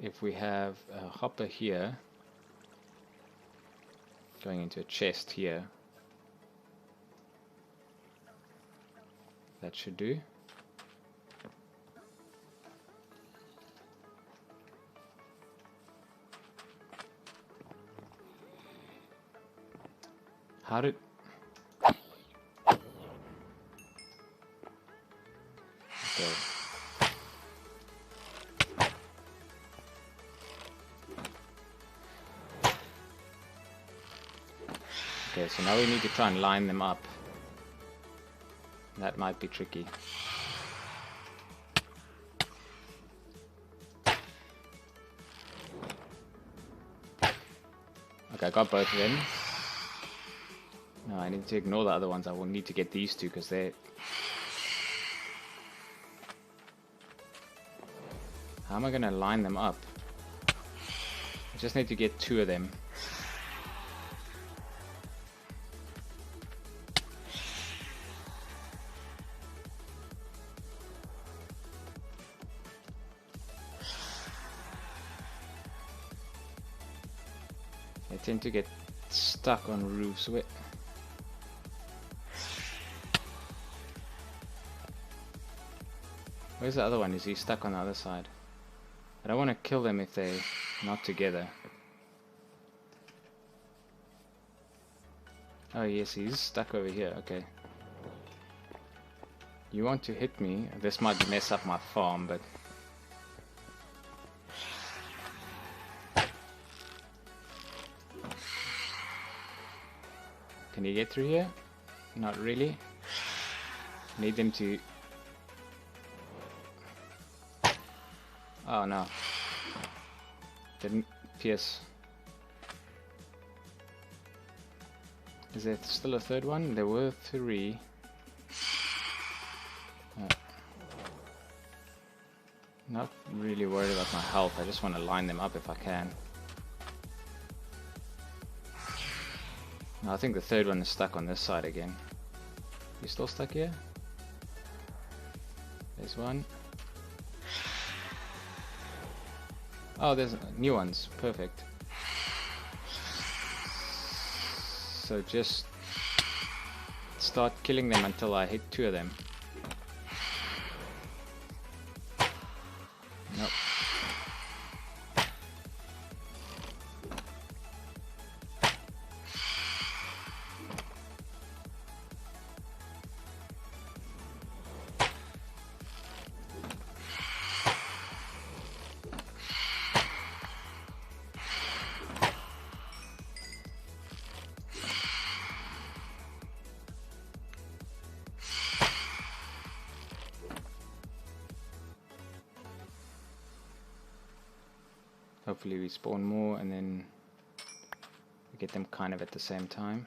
If we have a hopper here going into a chest here, that should do. How did... Okay. Okay, so now we need to try and line them up. That might be tricky. Okay, I got both of them. No, I need to ignore the other ones. I will need to get these two because they're... How am I going to line them up? I just need to get 2 of them. They tend to get stuck on roofs. Where's the other one? Is he stuck on the other side? I don't want to kill them if they're not together. Oh yes, he's stuck over here. Okay. You want to hit me? This might mess up my farm, but... Can you get through here? Not really. Need them to... Oh no. Didn't pierce. Is there still a third one? There were 3. Not really worried about my health. I just want to line them up if I can. No, I think the third one is stuck on this side again. You still stuck here? There's one. Oh, there's new ones. Perfect. So just start killing them until I hit 2 of them. Nope. Hopefully we spawn more and then we get them kind of at the same time.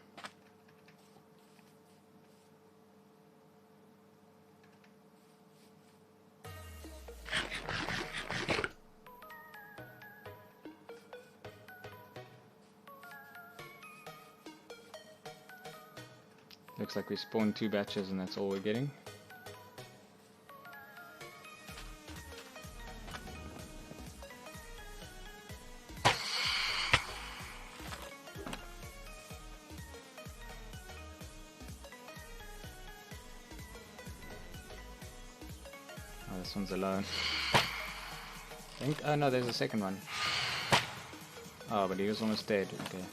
Looks like we spawned 2 batches and that's all we're getting. Oh, this one's alone. I think, oh no, there's a second one. Oh, but he was almost dead. Okay.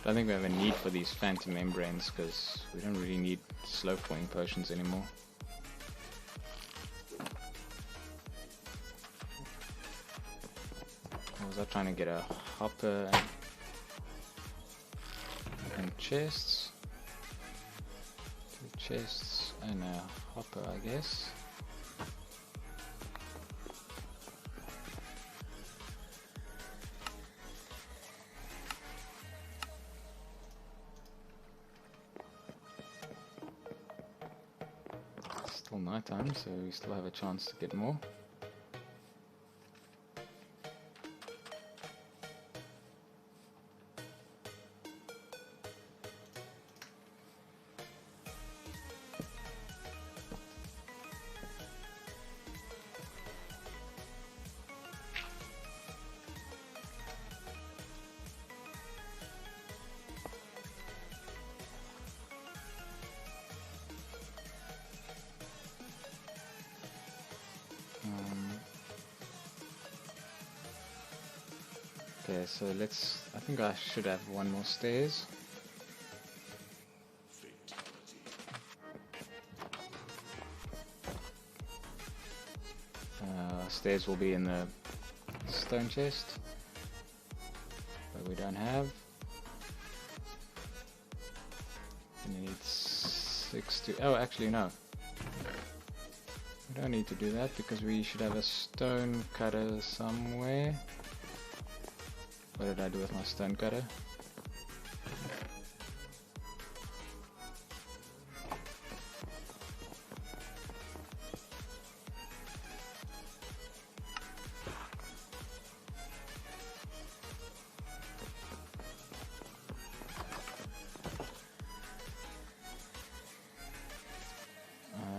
I think we have a need for these phantom membranes because we don't really need slow falling potions anymore. I was trying to get a hopper and chests. 2 chests and a hopper, I guess. Still night time, so we still have a chance to get more. Okay, so I think I should have 1 more stairs. Stairs will be in the stone chest, but we don't have. And you need 6 to, oh actually no. We don't need to do that because we should have a stone cutter somewhere. What did I do with my stone cutter?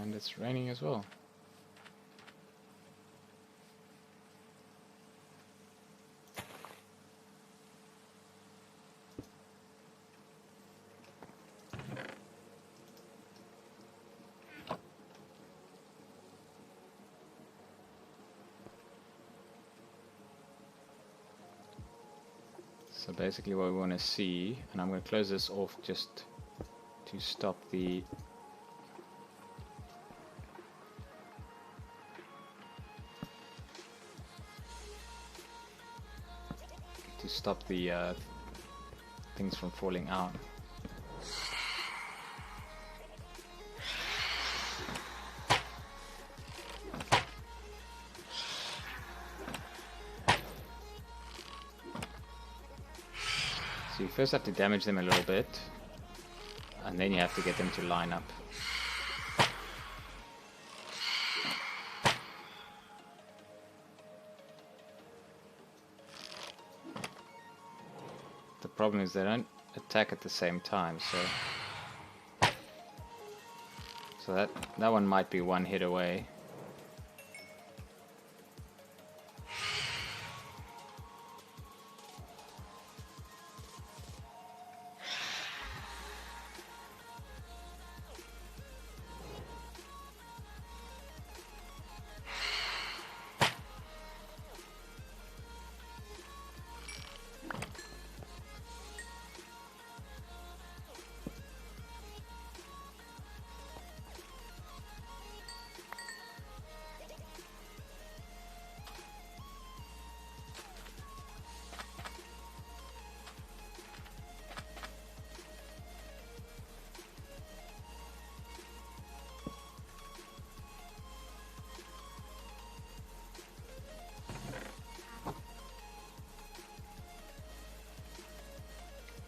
And it's raining as well. So basically what we want to see, and I'm going to close this off just to stop the things from falling out. So you first have to damage them a little bit, and then you have to get them to line up. The problem is they don't attack at the same time, so that one might be one hit away.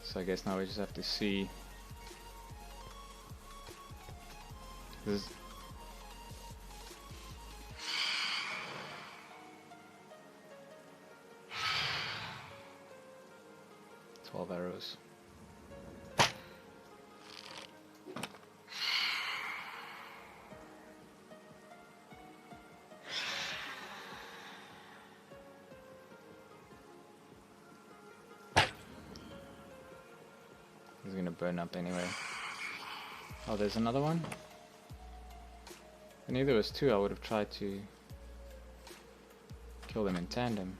So I guess now we just have to see. This 12 arrows. He's gonna burn up anyway. Oh, there's another one? If I knew there was two, I would have tried to kill them in tandem.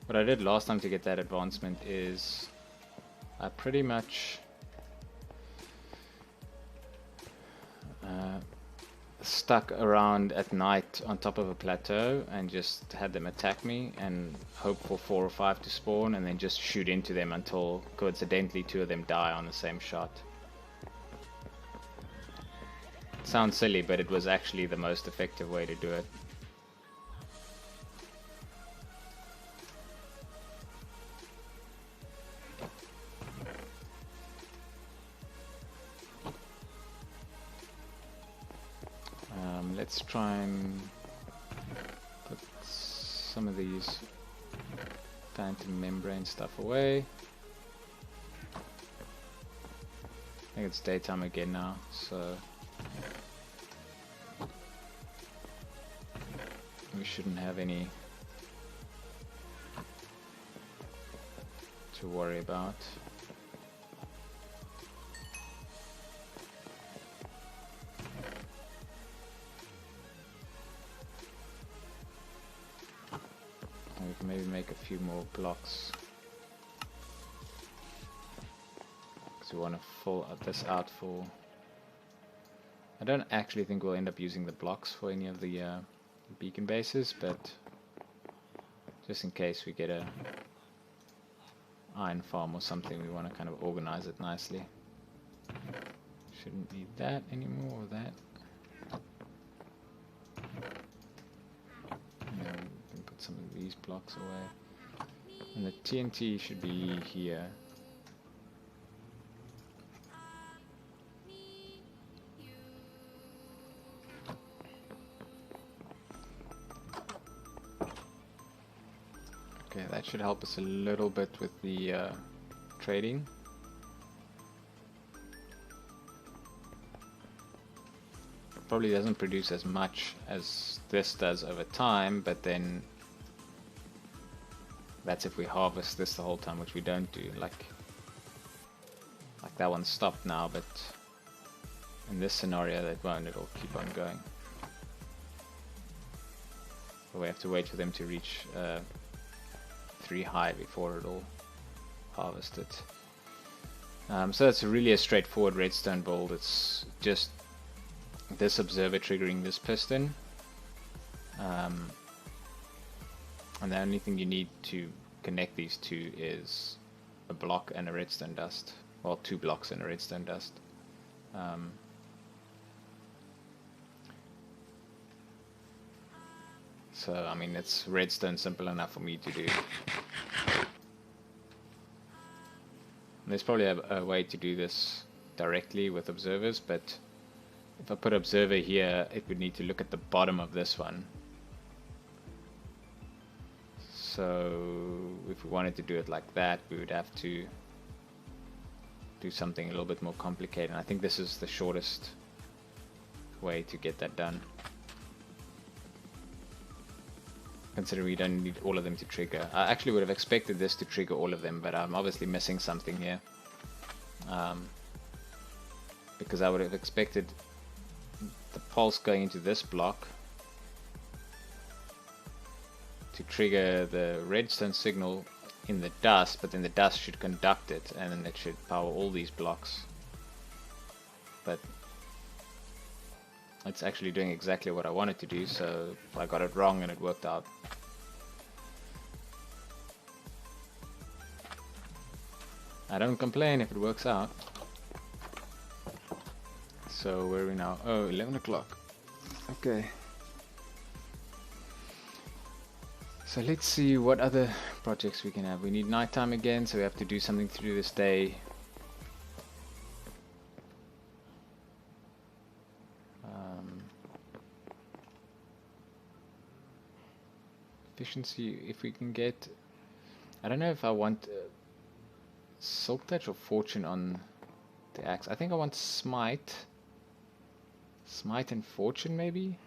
What I did last time to get that advancement is I pretty much stuck around at night on top of a plateau and just had them attack me and hope for 4 or 5 to spawn and then just shoot into them until coincidentally 2 of them die on the same shot. It sounds silly, but it was actually the most effective way to do it. Let's try and put some of these phantom membrane stuff away. I think it's daytime again now, so we shouldn't have any to worry about. We can maybe make a few more blocks because we want to fill this out for. I don't actually think we'll end up using the blocks for any of the beacon bases, but just in case we get a iron farm or something, we want to kind of organize it nicely. Shouldn't need that anymore, or that. Some of these blocks away, and the TNT should be here. Okay, that should help us a little bit with the trading. Probably doesn't produce as much as this does over time, but then that's if we harvest this the whole time, which we don't do. Like that one's stopped now, but in this scenario that won't, it'll keep on going. But we have to wait for them to reach 3 high before it all harvested. So it's really a straightforward redstone build. It's just this observer triggering this piston, and the only thing you need to connect these two is a block and a redstone dust. Well, 2 blocks and a redstone dust. So I mean, it's redstone simple enough for me to do. There's probably a way to do this directly with observers, but if I put observer here, it would need to look at the bottom of this one. So if we wanted to do it like that, we would have to do something a little bit more complicated. And I think this is the shortest way to get that done, considering we don't need all of them to trigger. I actually would have expected this to trigger all of them, but I'm obviously missing something here. Because I would have expected the pulse going into this block to trigger the redstone signal in the dust, but then the dust should conduct it, and then it should power all these blocks. But it's actually doing exactly what I wanted to do, so I got it wrong and it worked out. I don't complain if it works out. So where are we now? Oh, 11 o'clock. Okay. So let's see what other projects we can have. We need nighttime again, so we have to do something through this day. Efficiency, if we can get... I don't know if I want Silk Touch or Fortune on the axe. I think I want Smite. Smite and Fortune, maybe?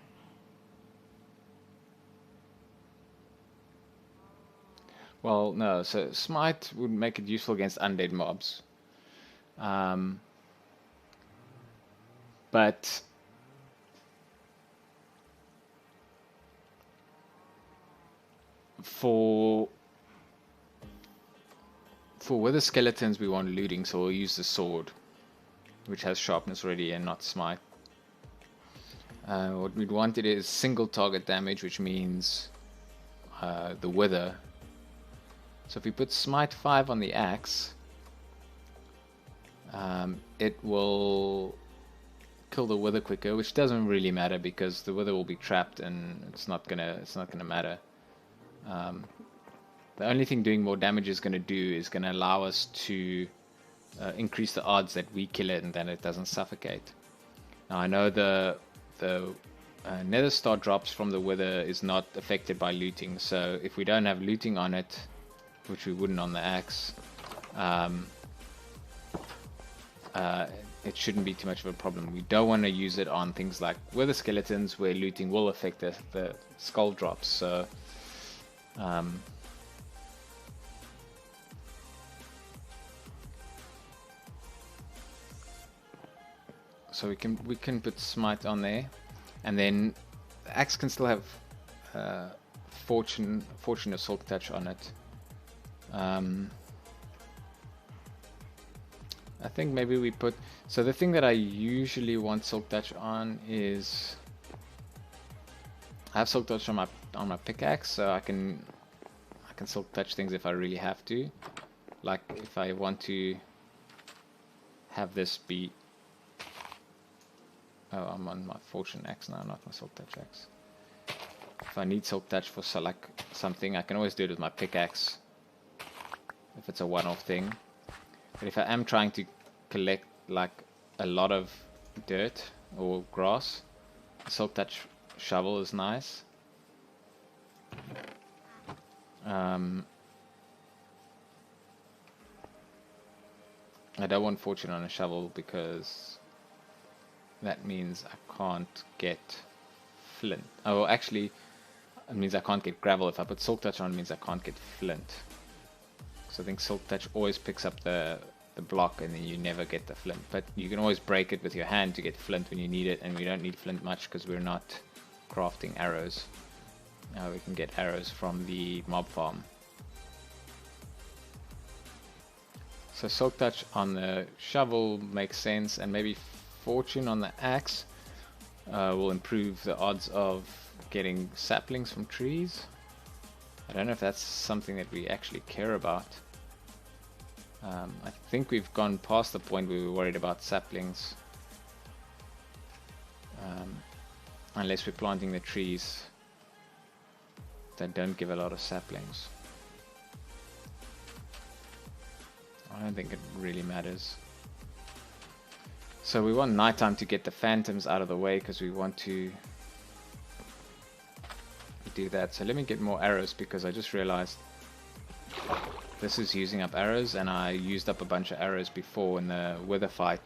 Well, no, so Smite would make it useful against undead mobs. But for wither skeletons we want looting, so we'll use the sword, which has sharpness already and not smite. What we'd want it is single target damage, which means the wither. So if we put smite 5 on the axe, it will kill the wither quicker, which doesn't really matter because the wither will be trapped and it's not gonna matter. The only thing doing more damage is going to do is going to allow us to increase the odds that we kill it and then it doesn't suffocate. Now I know the nether star drops from the wither is not affected by looting, so if we don't have looting on it, which we wouldn't on the axe, it shouldn't be too much of a problem. We don't want to use it on things like wither skeletons where looting will affect the skull drops. So so we can put smite on there, and then the axe can still have fortune or silk touch on it. I think maybe we put, so the thing that I usually want silk touch on is I have silk touch on my pickaxe, so I can silk touch things if I really have to. Like if I want to have this be, oh, I'm on my fortune axe now, not my silk touch axe. If I need silk touch for something, I can always do it with my pickaxe if it's a one-off thing. But if I am trying to collect like a lot of dirt or grass, the silk touch shovel is nice. I don't want fortune on a shovel because that means I can't get flint. Oh, actually, it means I can't get gravel. If I put silk touch on, it means I can't get flint. So I think silk touch always picks up the block and then you never get the flint. But you can always break it with your hand to get flint when you need it, and we don't need flint much because we're not crafting arrows. We can get arrows from the mob farm. So Silk Touch on the shovel makes sense, and maybe Fortune on the axe will improve the odds of getting saplings from trees. I don't know if that's something that we actually care about. I think we've gone past the point where we were worried about saplings. Unless we're planting the trees that don't give a lot of saplings. I don't think it really matters. So we want nighttime to get the phantoms out of the way because we want to do that. So let me get more arrows because I just realized this is using up arrows, and I used up a bunch of arrows before in the wither fight.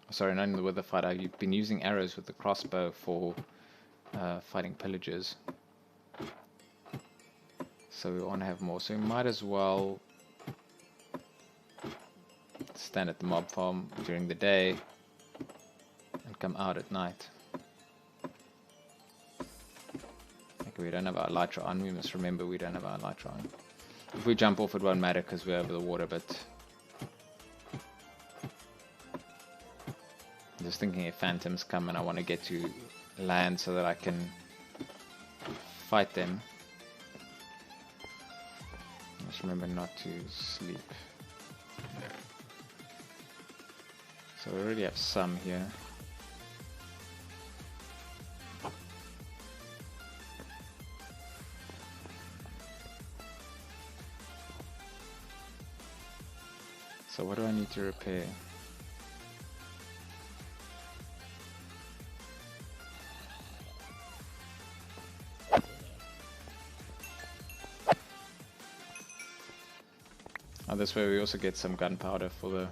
Sorry, not in the wither fight. I've been using arrows with the crossbow for fighting pillagers. So we want to have more. So we might as well stand at the mob farm during the day and come out at night. Okay, we don't have our elytra on. We must remember we don't have our elytra on. If we jump off, it won't matter because we're over the water, but I'm just thinking if phantoms come and I want to get to land so that I can fight them. Just remember not to sleep. So we already have some here. So what do I need to repair? Oh, this way we also get some gunpowder for the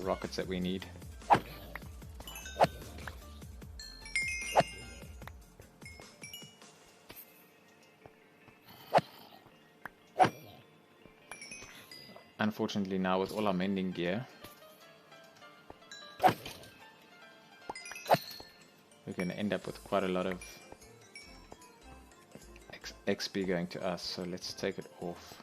rockets that we need. Unfortunately now with all our mending gear, we're going to end up with quite a lot of XP going to us, so let's take it off.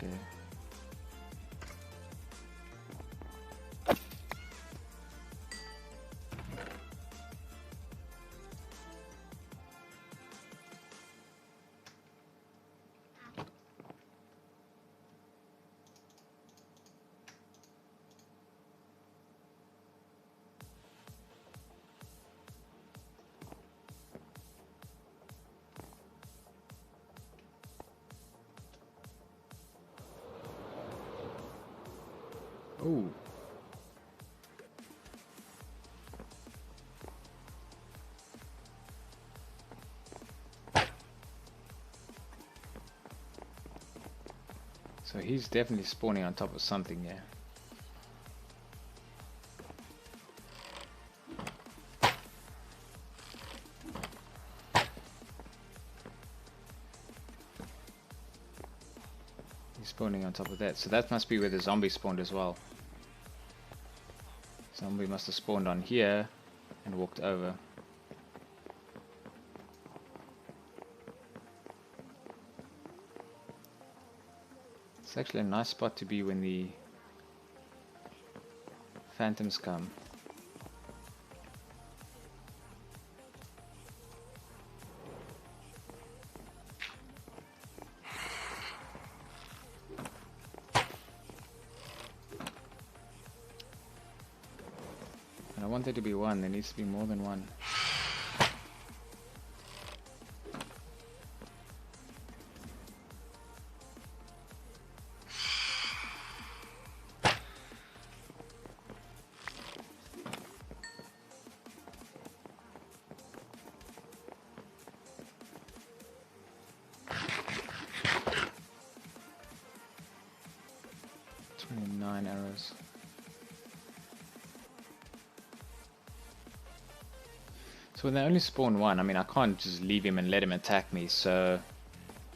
Okay. Oh. So he's definitely spawning on top of something, yeah. He's spawning on top of that. So that must be where the zombie spawned as well. Zombie must have spawned on here and walked over. It's actually a nice spot to be when the phantoms come. And I want there to be one, there needs to be more than one. Arrows. So when they only spawn one, I mean I can't just leave him and let him attack me, so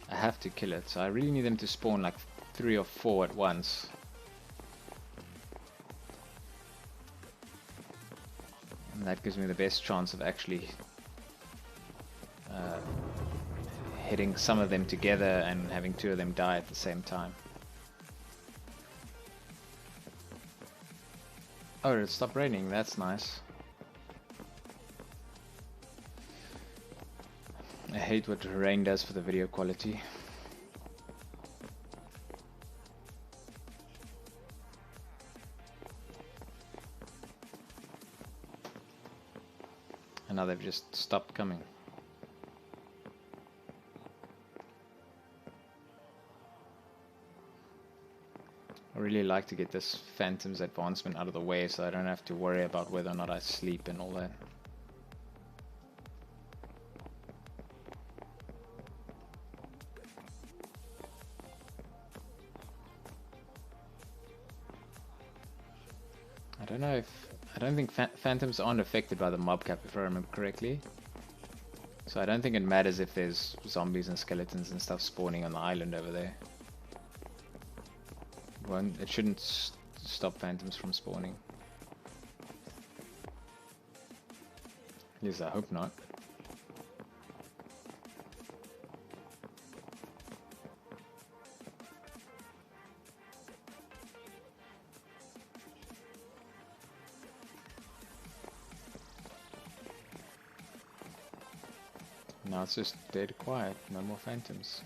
I have to kill it. So I really need them to spawn like 3 or 4 at once. And that gives me the best chance of actually hitting some of them together and having 2 of them die at the same time. Oh, it stopped raining, that's nice. I hate what rain does for the video quality. And now they've just stopped coming. I really like to get this Phantom's advancement out of the way so I don't have to worry about whether or not I sleep and all that. I don't think Phantoms aren't affected by the mob cap if I remember correctly. So I don't think it matters if there's zombies and skeletons and stuff spawning on the island over there. It shouldn't stop Phantoms from spawning. At least I hope not. Now it's just dead quiet, no more Phantoms.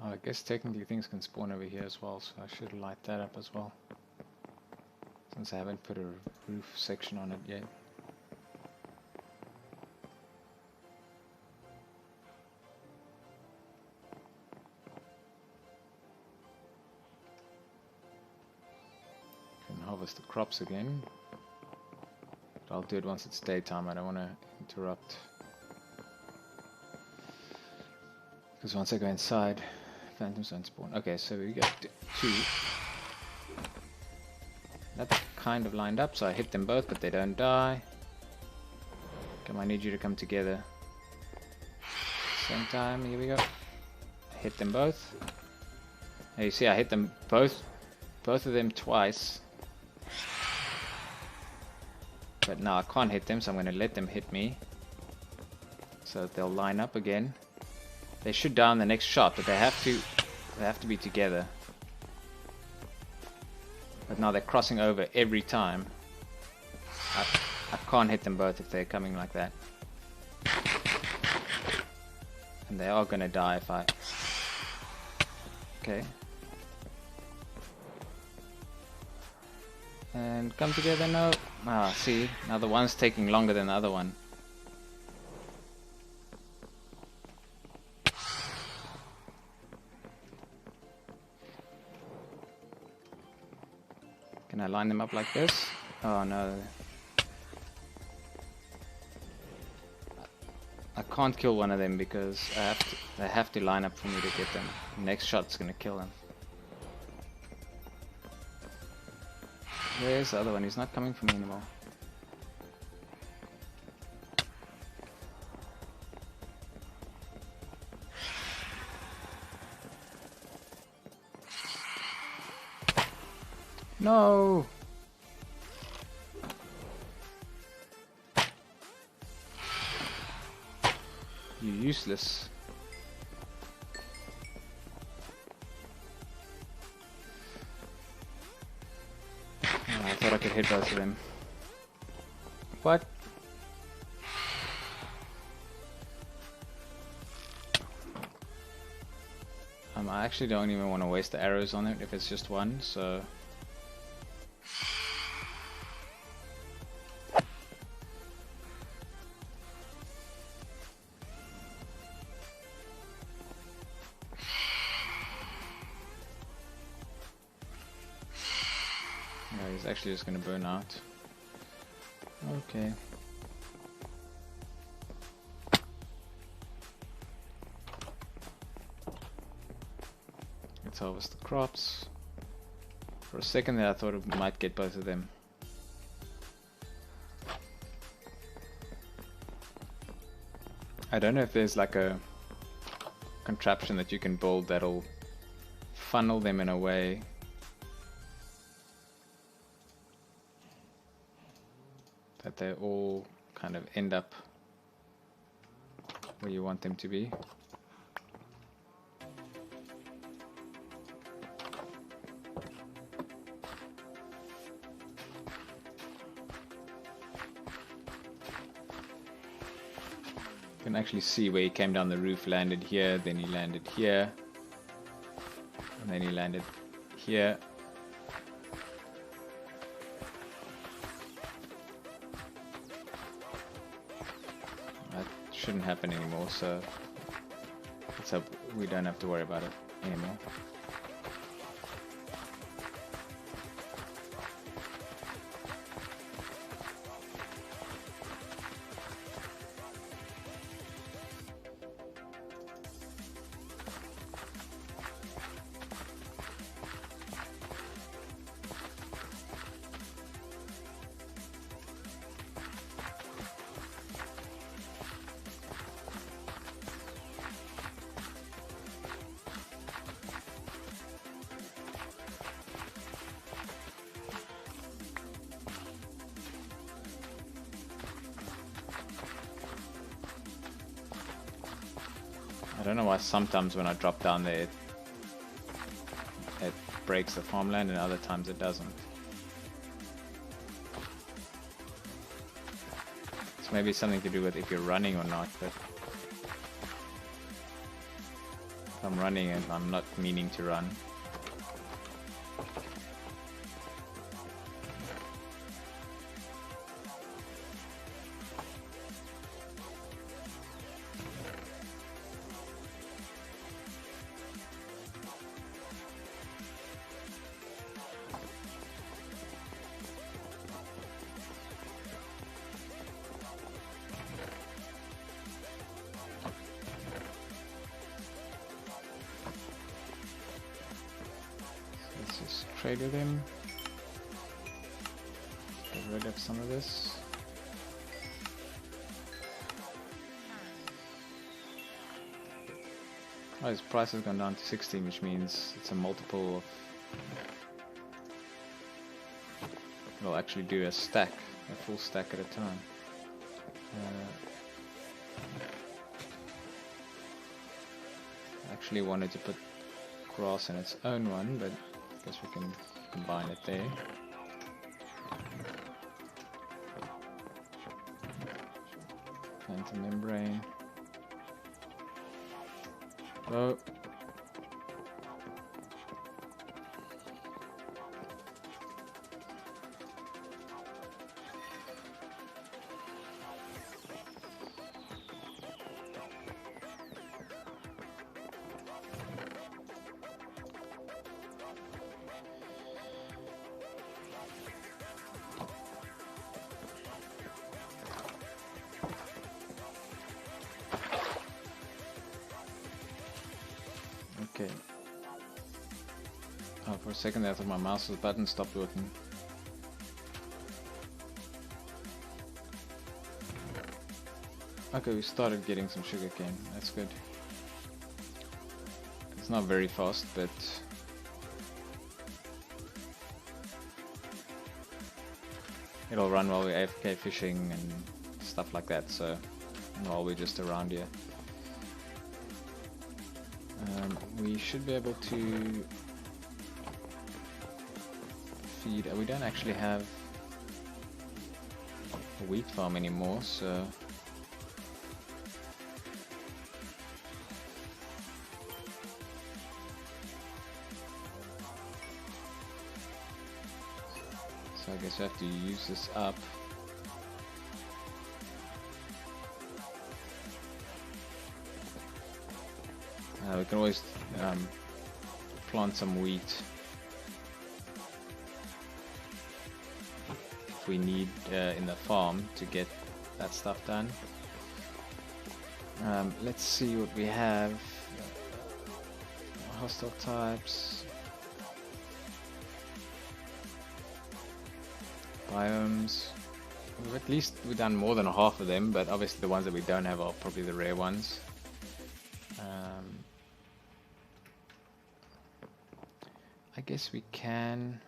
I guess technically things can spawn over here as well, so I should light that up as well. Since I haven't put a roof section on it yet. Can harvest the crops again. But I'll do it once it's daytime, I don't want to interrupt. Because once I go inside, Phantoms don't spawn. Okay, so we got 2. That's kind of lined up, so I hit them both, but they don't die. Come, I need you to come together. Same time, here we go. Hit them both. Now you see I hit them both of them twice. But now I can't hit them, so I'm going to let them hit me. So that they'll line up again. They should die on the next shot, but they have to be together. But now they're crossing over every time. I can't hit them both if they're coming like that. And they are gonna die if I... Okay. And come together, no. Ah, see, now the one's taking longer than the other one. Can I line them up like this? Oh no. I can't kill one of them because they have to line up for me to get them. Next shot's gonna kill them. Where's the other one? He's not coming for me anymore. No! You useless. Oh, I thought I could hit both of them. What? I actually don't even want to waste the arrows on it if it's just one, so... Yeah, he's actually just gonna burn out. Okay. Let's harvest the crops. For a second there I thought it might get both of them. I don't know if there's like a contraption that you can build that'll funnel them in a way that they all kind of end up where you want them to be. You can actually see where he came down the roof, landed here, then he landed here, and then he landed here. That shouldn't happen anymore, so let's hope we don't have to worry about it anymore. I don't know why sometimes when I drop down there it breaks the farmland and other times it doesn't. It's maybe something to do with if you're running or not, but if I'm running and I'm not meaning to run. Let's just trade with him. Get rid of some of this. Oh, his price has gone down to 16, which means it's a multiple of... It'll actually do a stack, a full stack at a time. I actually wanted to put grass in its own one, but I guess we can combine it there. Anti-membrane. Oh. Okay. Oh, for a second I thought my mouse's button stopped working. Okay, we started getting some sugarcane. That's good. It's not very fast, but it'll run while we're AFK fishing and stuff like that, so while we're just around here. We should be able to feed. We don't actually have a wheat farm anymore, so I guess I have to use this up. We can always plant some wheat if we need in the farm to get that stuff done. Let's see what we have. Hostile types, biomes. At least we've done more than half of them, but obviously the ones that we don't have are probably the rare ones. I guess we can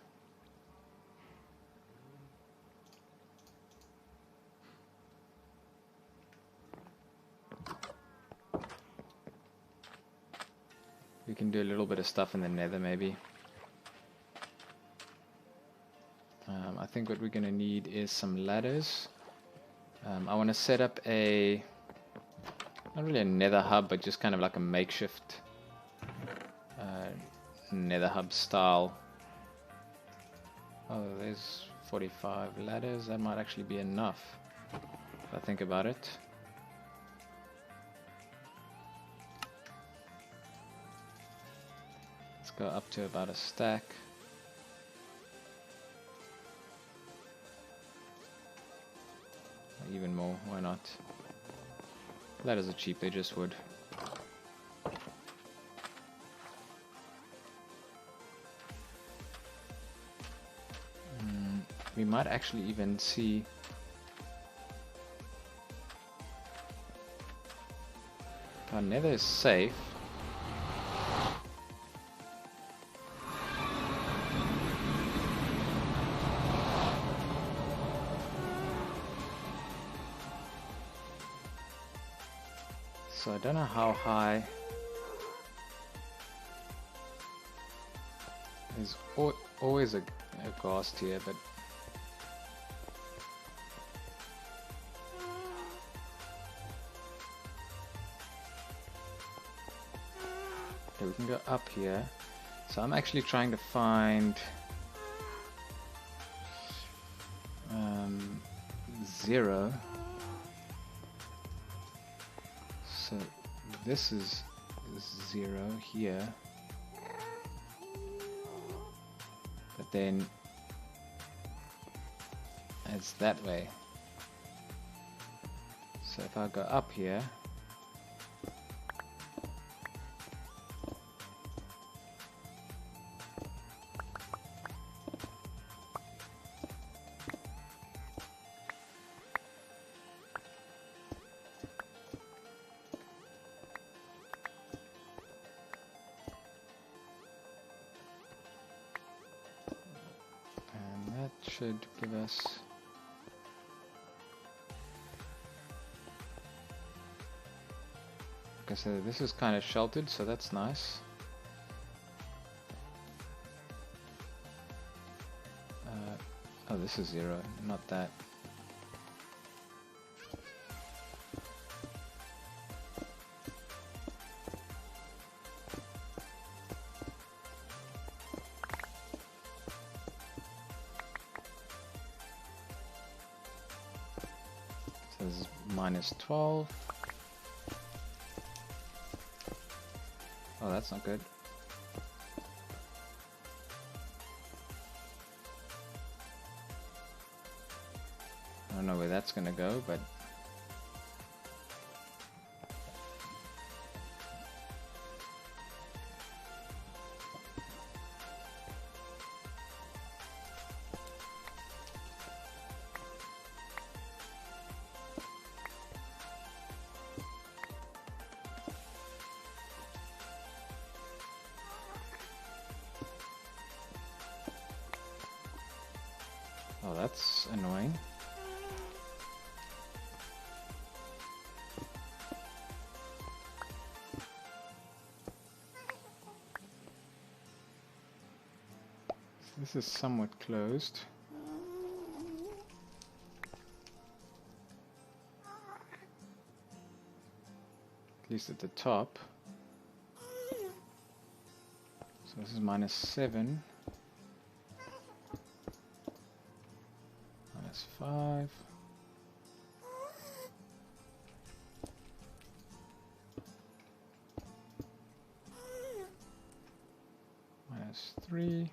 do a little bit of stuff in the nether maybe. I think what we're going to need is some ladders. I want to set up a, not really a nether hub, but just kind of like a makeshift nether hub style. Oh, there's 45 ladders. That might actually be enough if I think about it. Let's go up to about a stack. Even more, why not? Ladders are cheap, they're just wood. We might actually even see our nether is safe. So I don't know how high. There's always a ghast here, but okay, we can go up here. So I'm actually trying to find 0. So this is 0 here, but then it's that way. So if I go up here, should give us okay, so this is kind of sheltered, so that's nice. Oh, this is 0, not that. So this is -12. Oh, that's not good. I don't know where that's gonna go, but oh, that's annoying. This is somewhat closed. At least at the top. So this is -7. -5. -3.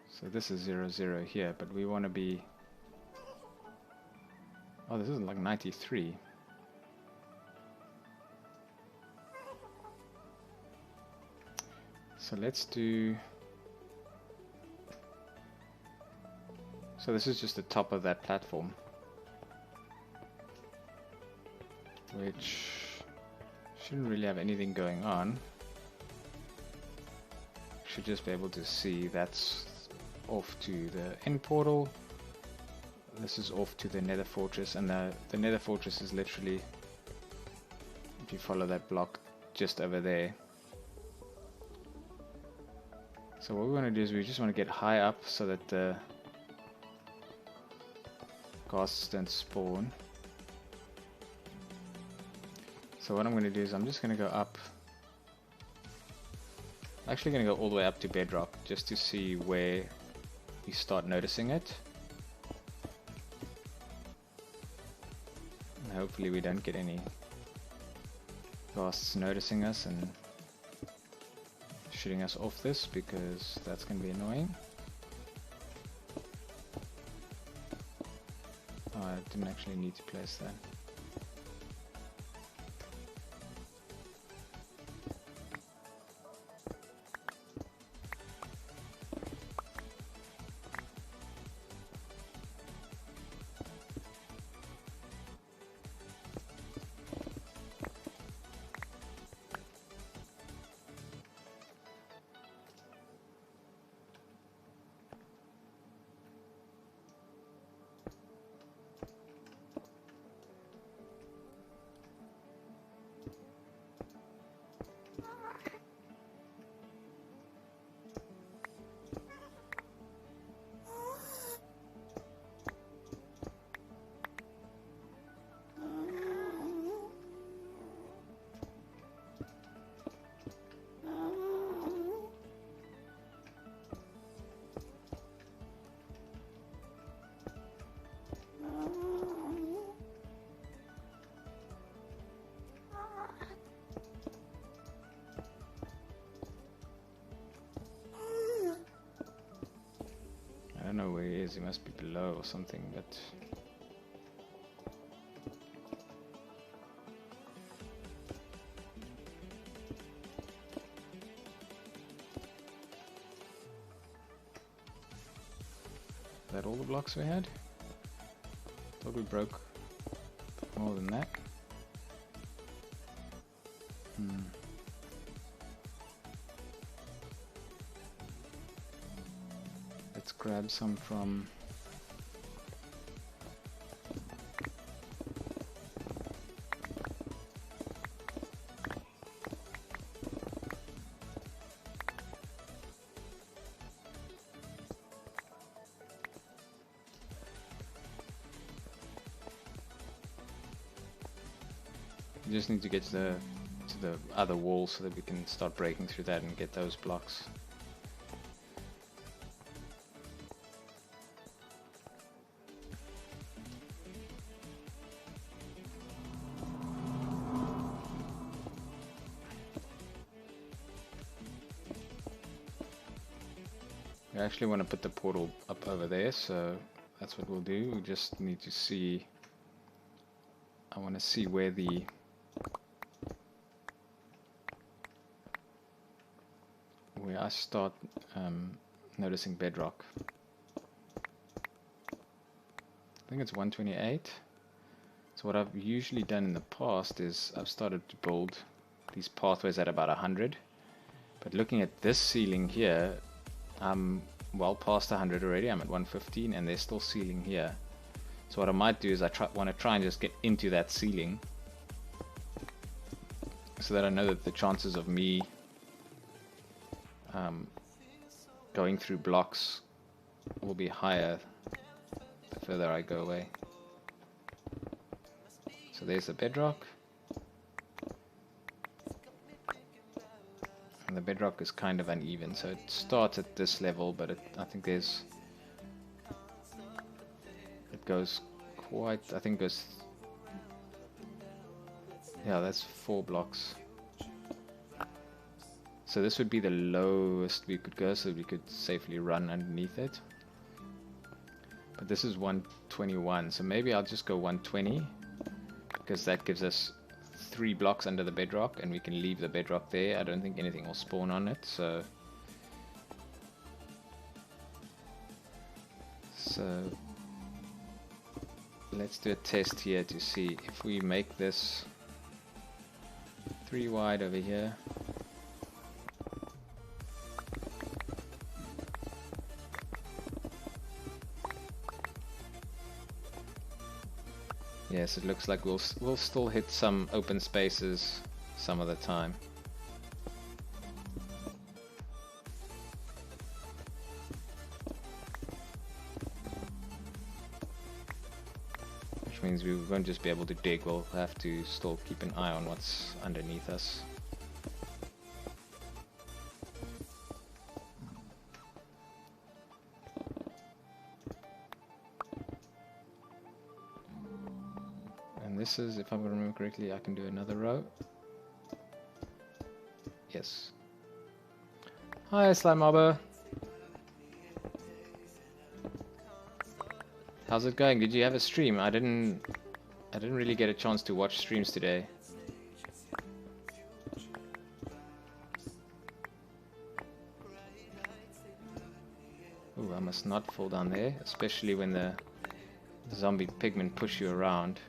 So this is 0, 0 here, but we want to be... Oh, this is like 93. So let's do... So this is just the top of that platform, which shouldn't really have anything going on. Should just be able to see that's off to the end portal. This is off to the nether fortress, and the nether fortress is literally, if you follow that block, just over there. So what we want to do is we just want to get high up so that the ghasts don't spawn. So what I'm going to do is I'm just going to go up. I'm actually going to go all the way up to bedrock just to see where we start noticing it. And hopefully we don't get any ghasts noticing us and shooting us off this, because that's going to be annoying. Oh, I didn't actually need to place that. I don't know where he is, he must be below or something, but... that all the blocks we had? Thought we broke more than that. Let's grab some from... We just need to get to the other wall so that we can start breaking through that and get those blocks. We actually want to put the portal up over there, so that's what we'll do. We just need to see, I want to see where I start noticing bedrock. I think it's 128. So what I've usually done in the past is I've started to build these pathways at about 100. But looking at this ceiling here, I'm well past 100 already. I'm at 115 and there's still ceiling here. So what I might do is I want to try and just get into that ceiling so that I know that the chances of me going through blocks will be higher the further I go away. So there's the bedrock. And the bedrock is kind of uneven, so it starts at this level, but I think it goes quite, I think goes, yeah, that's 4 blocks. So this would be the lowest we could go, so we could safely run underneath it. But this is 121, so maybe I'll just go 120, because that gives us 3 blocks under the bedrock, and we can leave the bedrock there. I don't think anything will spawn on it, so let's do a test here to see if we make this 3 wide over here. Yes, it looks like we'll still hit some open spaces some of the time. Which means we won't just be able to dig, we'll have to still keep an eye on what's underneath us. This is, if I remember correctly, I can do another row. Yes. Hi, Slime Mobber. How's it going? Did you have a stream? I didn't really get a chance to watch streams today. Ooh, I must not fall down there, especially when the zombie pigmen push you around.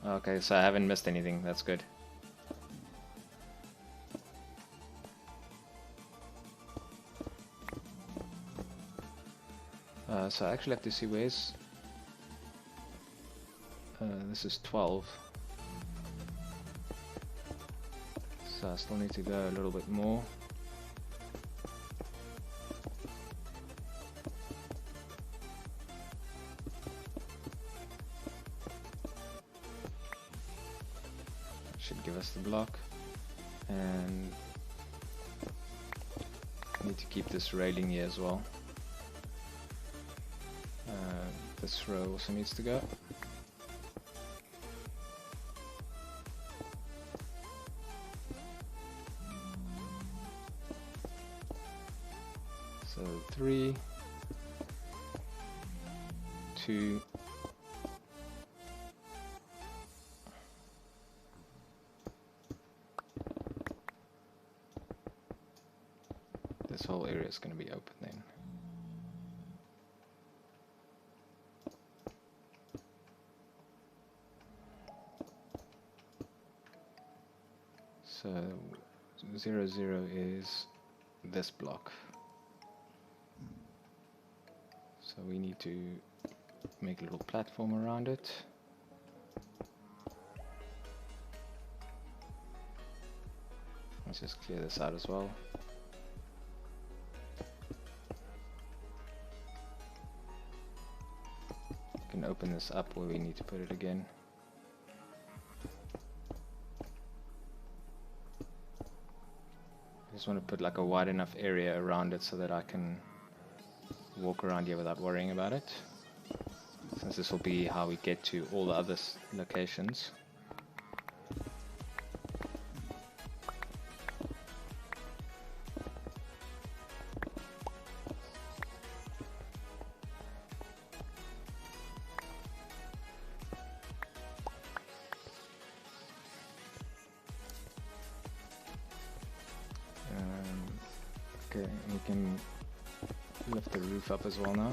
Okay, so I haven't missed anything. That's good. So I actually have to see where's... this is 12. So I still need to go a little bit more. Should give us the block, and need to keep this railing here as well. This row also needs to go. So 3, 2, just going to be open then. So 0, 0 is this block. So we need to make a little platform around it. Let's just clear this out as well. We can open this up where we need to put it again. I just want to put like a wide enough area around it so that I can walk around here without worrying about it, since this will be how we get to all the other locations. Okay, we can lift the roof up as well now.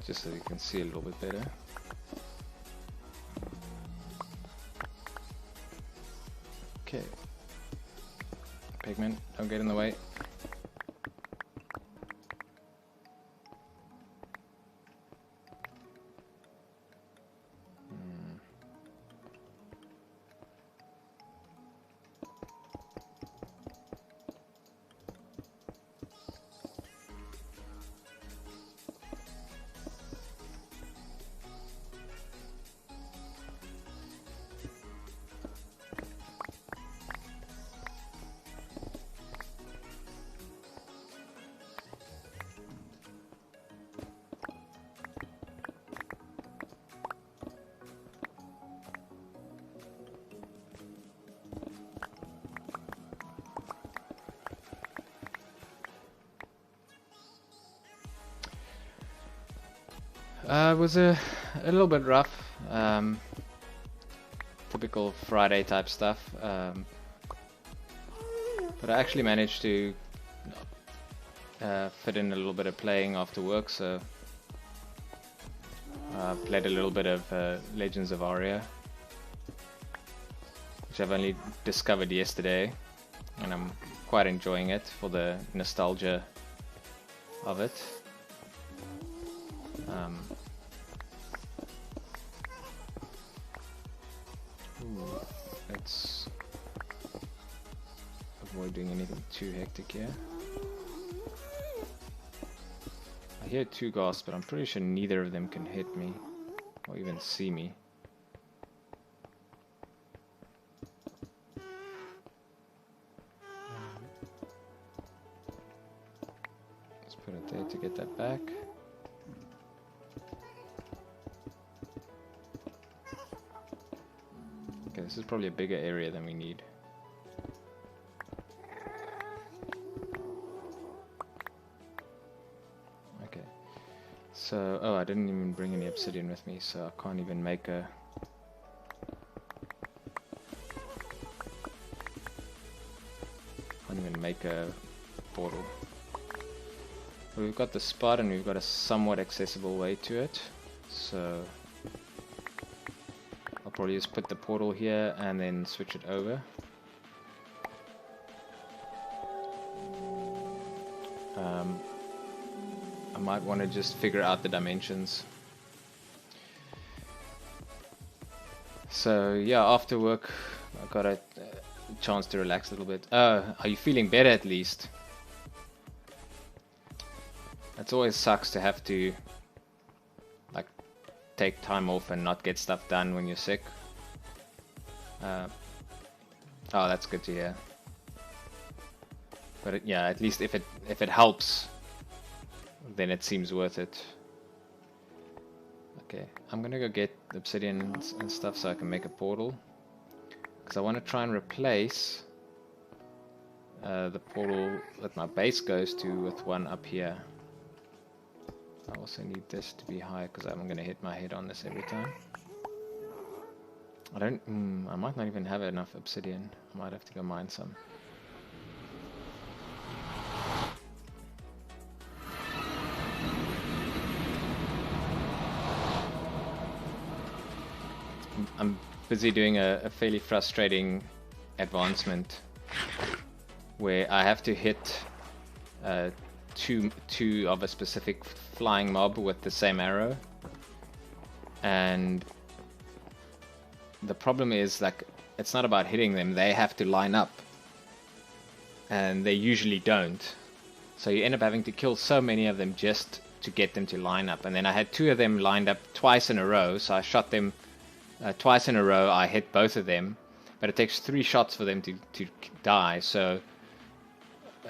Just so you can see a little bit better. Okay. Pigment, don't get in the way. It was a little bit rough, typical Friday type stuff, but I actually managed to fit in a little bit of playing after work, so I played a little bit of Legends of Aria, which I've only discovered yesterday, and I'm quite enjoying it for the nostalgia of it. Let's avoid doing anything too hectic here. I hear two ghasts, but I'm pretty sure neither of them can hit me or even see me. Let's put it there to get that back. Okay, this is probably a bigger area than we need. Okay, so, oh, I didn't even bring any obsidian with me, so I can't even make a... portal. But we've got the spot and we've got a somewhat accessible way to it, so I'll probably just put the portal here and then switch it over. I might want to just figure out the dimensions. So yeah, after work I got a chance to relax a little bit. Are you feeling better at least? It always sucks to have to like take time off and not get stuff done when you're sick. Oh, that's good to hear. But yeah, at least if it helps, then it seems worth it. Okay, I'm gonna go get obsidian and stuff so I can make a portal, because I want to try and replace the portal that my base goes to with one up here. I also need this to be high because I'm going to hit my head on this every time. I might not even have enough obsidian. I might have to go mine some. I'm busy doing a fairly frustrating advancement where I have to hit two of a specific flying mob with the same arrow, and the problem is, like, it's not about hitting them, they have to line up, and they usually don't, so you end up having to kill so many of them just to get them to line up. And then I had two of them lined up twice in a row, so I shot them twice in a row. I hit both of them, but it takes 3 shots for them to die, so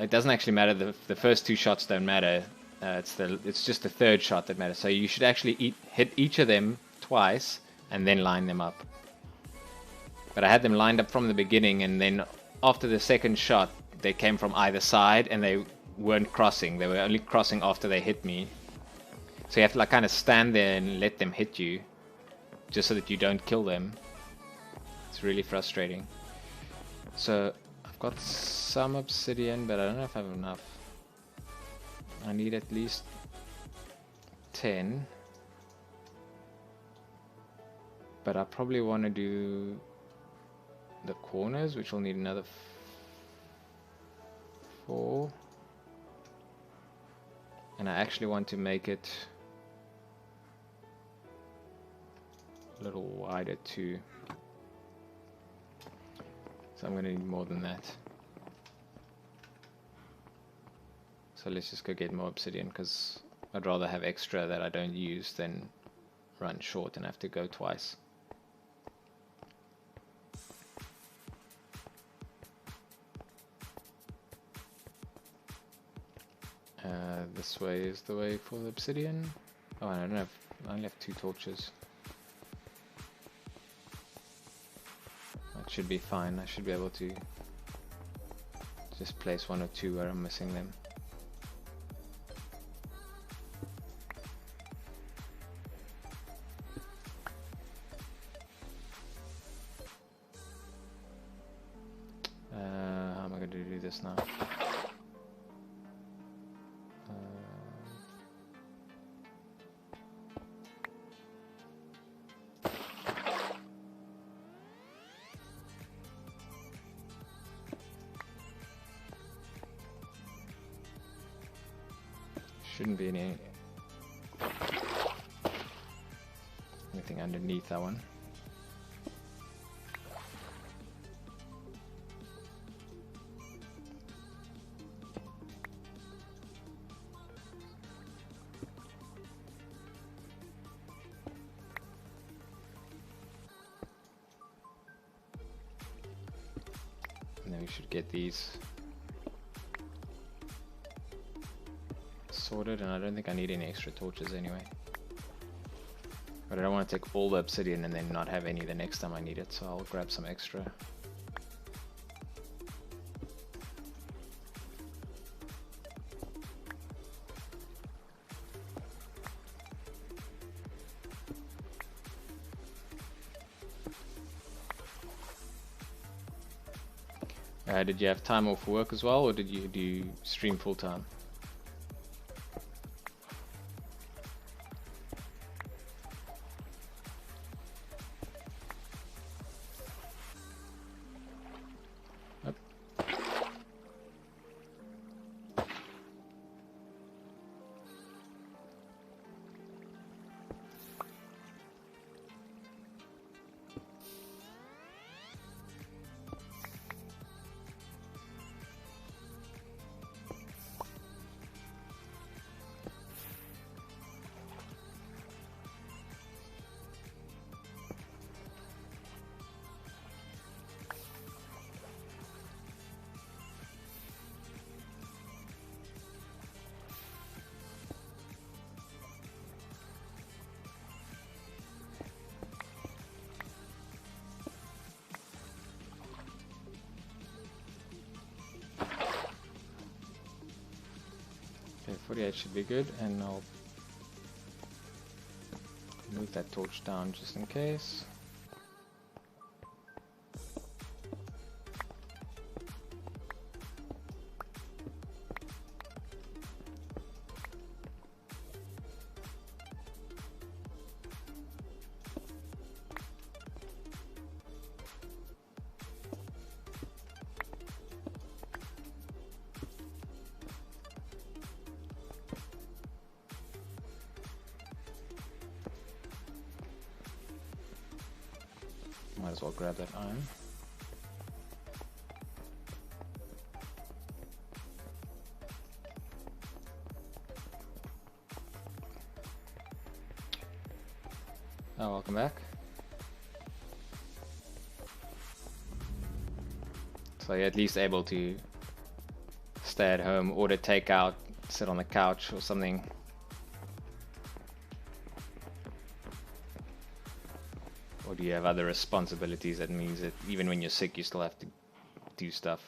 it doesn't actually matter. The first 2 shots don't matter. It's just the third shot that matters. So you should actually hit each of them twice and then line them up. But I had them lined up from the beginning, and then after the second shot, they came from either side and they weren't crossing. They were only crossing after they hit me. So you have to, like, kind of stand there and let them hit you, just so that you don't kill them. It's really frustrating. So I've got some obsidian, but I don't know if I have enough. I need at least 10. But I probably want to do the corners, which will need another 4. And I actually want to make it a little wider too. So I'm going to need more than that. So let's just go get more obsidian, because I'd rather have extra that I don't use than run short and have to go twice. This way is the way for the obsidian. Oh, I don't have. I only have 2 torches. That should be fine. I should be able to just place 1 or 2 where I'm missing them. How am I going to do this now? Shouldn't be anything underneath that one. And then we should get these sorted, and I don't think I need any extra torches anyway. But I don't want to take all the obsidian and then not have any the next time I need it, so I'll grab some extra. Did you have time off work as well, or did you do stream full time? Okay, 48 should be good, and I'll put that torch down just in case. Might as well grab that iron. Oh, welcome back. So you're at least able to stay at home, order takeout, sit on the couch or something. Or do you have other responsibilities that means that even when you're sick you still have to do stuff?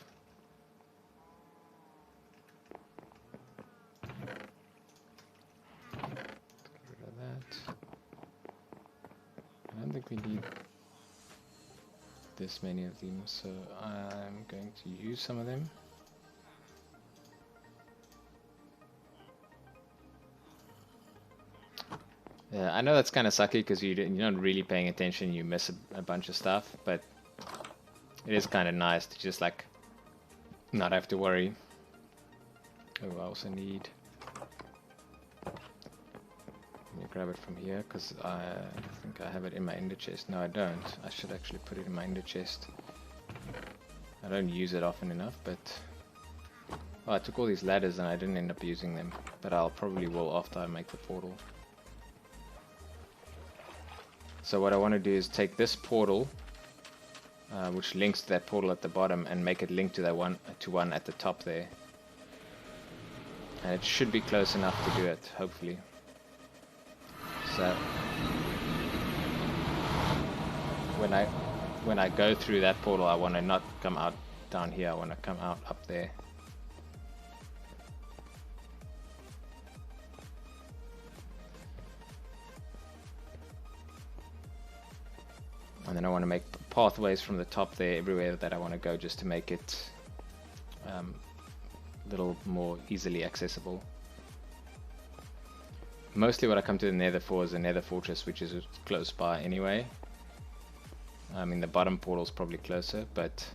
Get rid of that. I don't think we need this many of them, so I'm going to use some of them. Yeah, I know that's kind of sucky because you're not really paying attention, you miss a bunch of stuff, but it is kind of nice to just like not have to worry. Oh, I also need... Let me grab it from here because I think I have it in my ender chest. No, I don't. I should actually put it in my ender chest. I don't use it often enough, but... Oh, I took all these ladders and I didn't end up using them, but I'll probably will after I make the portal. So what I want to do is take this portal, which links to that portal at the bottom, and make it link to that one at the top there. And it should be close enough to do it, hopefully. So when I go through that portal, I want to not come out down here. I want to come out up there. And then I want to make pathways from the top there everywhere that I want to go, just to make it a little more easily accessible. Mostly what I come to the nether for is the nether fortress, which is close by anyway. I mean, the bottom portal is probably closer, but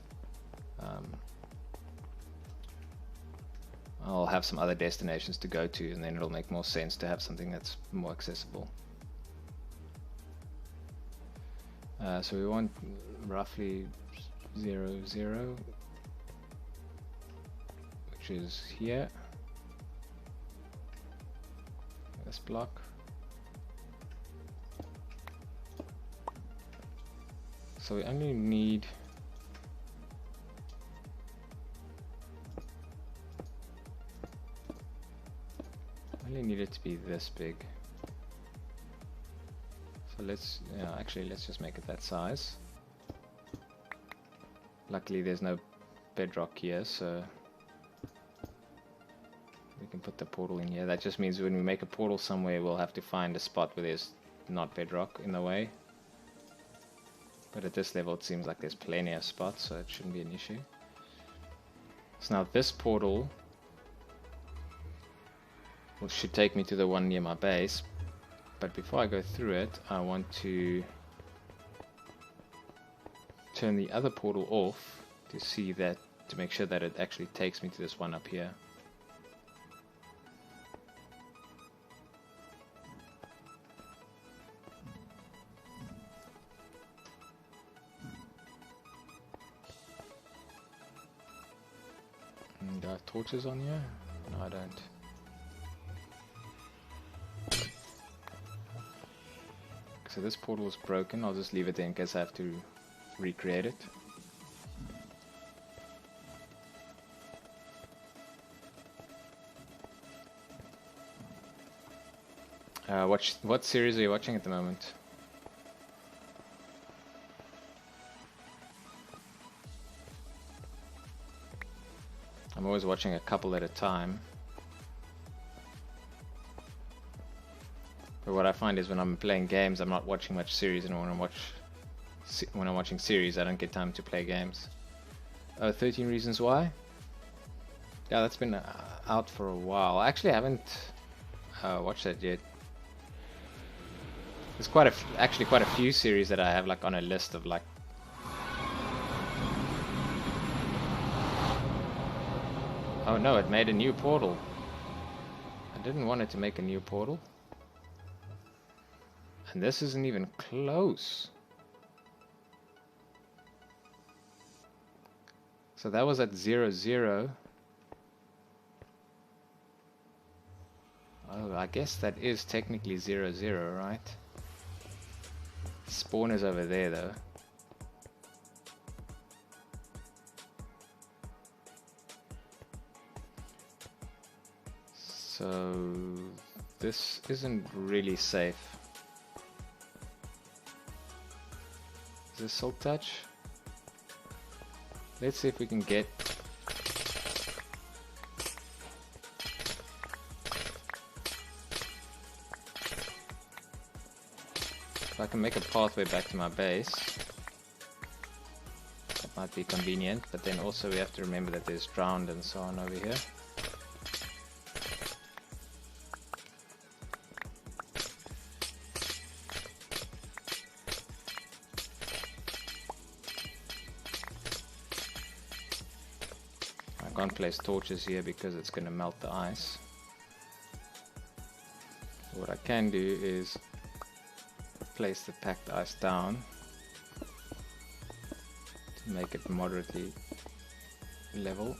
I'll have some other destinations to go to, and then it'll make more sense to have something that's more accessible. So we want roughly 0, 0, which is here. This block. So we only need it to be this big. So let's actually let's just make it that size. Luckily there's no bedrock here, so we can put the portal in here. That just means when we make a portal somewhere, we'll have to find a spot where there's not bedrock in the way. But at this level it seems like there's plenty of spots, so it shouldn't be an issue. So now this portal should take me to the one near my base. But before I go through it, I want to turn the other portal off to make sure that it actually takes me to this one up here. Do I have torches on here? No, I don't. So this portal is broken. I'll just leave it there in case I have to recreate it. What series are you watching at the moment? I'm always watching a couple at a time. But But what I find is when I'm playing games, I'm not watching much series, and when I'm watching series, I don't get time to play games. 13 Reasons Why? Yeah, that's been out for a while. Actually, I haven't watched that yet. There's actually quite a few series that I have like on a list of like. Oh no, it made a new portal. I didn't want it to make a new portal. And this isn't even close. So that was at 0, 0. Oh, I guess that is technically 0, 0, right? Spawn is over there though. So this isn't really safe. Is this Silk Touch? Let's see if we can get. If I can make a pathway back to my base, that might be convenient, but then also we have to remember that there's drowned and so on over here. I can't place torches here because it's going to melt the ice. So what I can do is place the packed ice down to make it moderately level.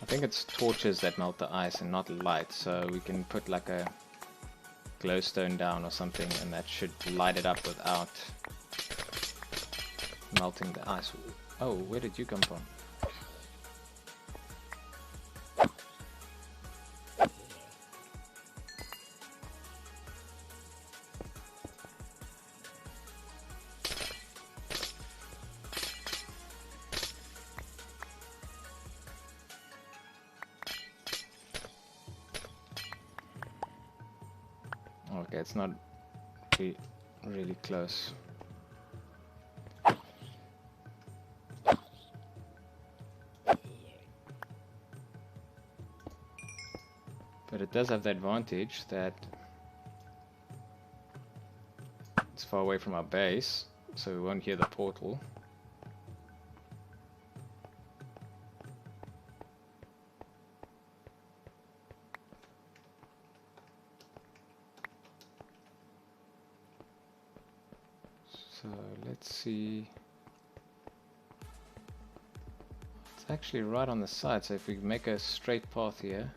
I think it's torches that melt the ice and not light, so we can put like a glowstone down or something and that should light it up without melting the ice. Oh, where did you come from? Okay, it's not really close. But it does have the advantage that it's far away from our base, so we won't hear the portal. So let's see. It's actually right on the side, so if we make a straight path here.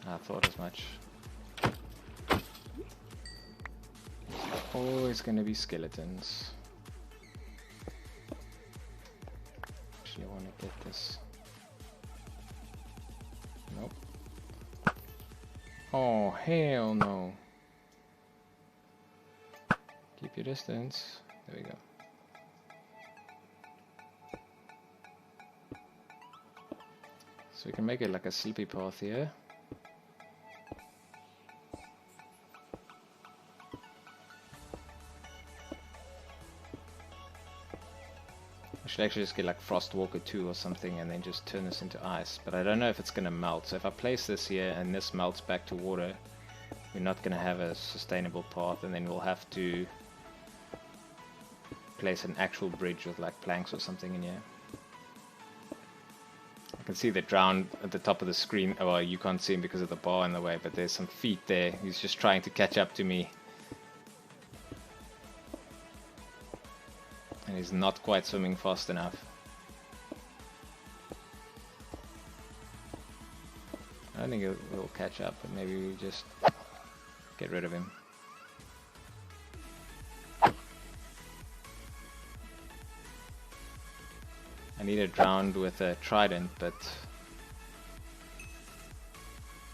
I thought as much. Always going to be skeletons. Actually, I want to get this. Nope. Oh, hell no. Keep your distance. There we go. So we can make it like a slippy path here. I should actually just get like Frostwalker 2 or something and then just turn this into ice, but I don't know if it's gonna melt. So if I place this here and this melts back to water, we're not gonna have a sustainable path, and then we'll have to place an actual bridge with like planks or something in here. I can see the drown at the top of the screen. Oh, well, you can't see him because of the bar in the way, but there's some feet there. He's just trying to catch up to me. And he's not quite swimming fast enough. don't think it'll catch up, but maybe we just get rid of him. I need a drowned with a trident, but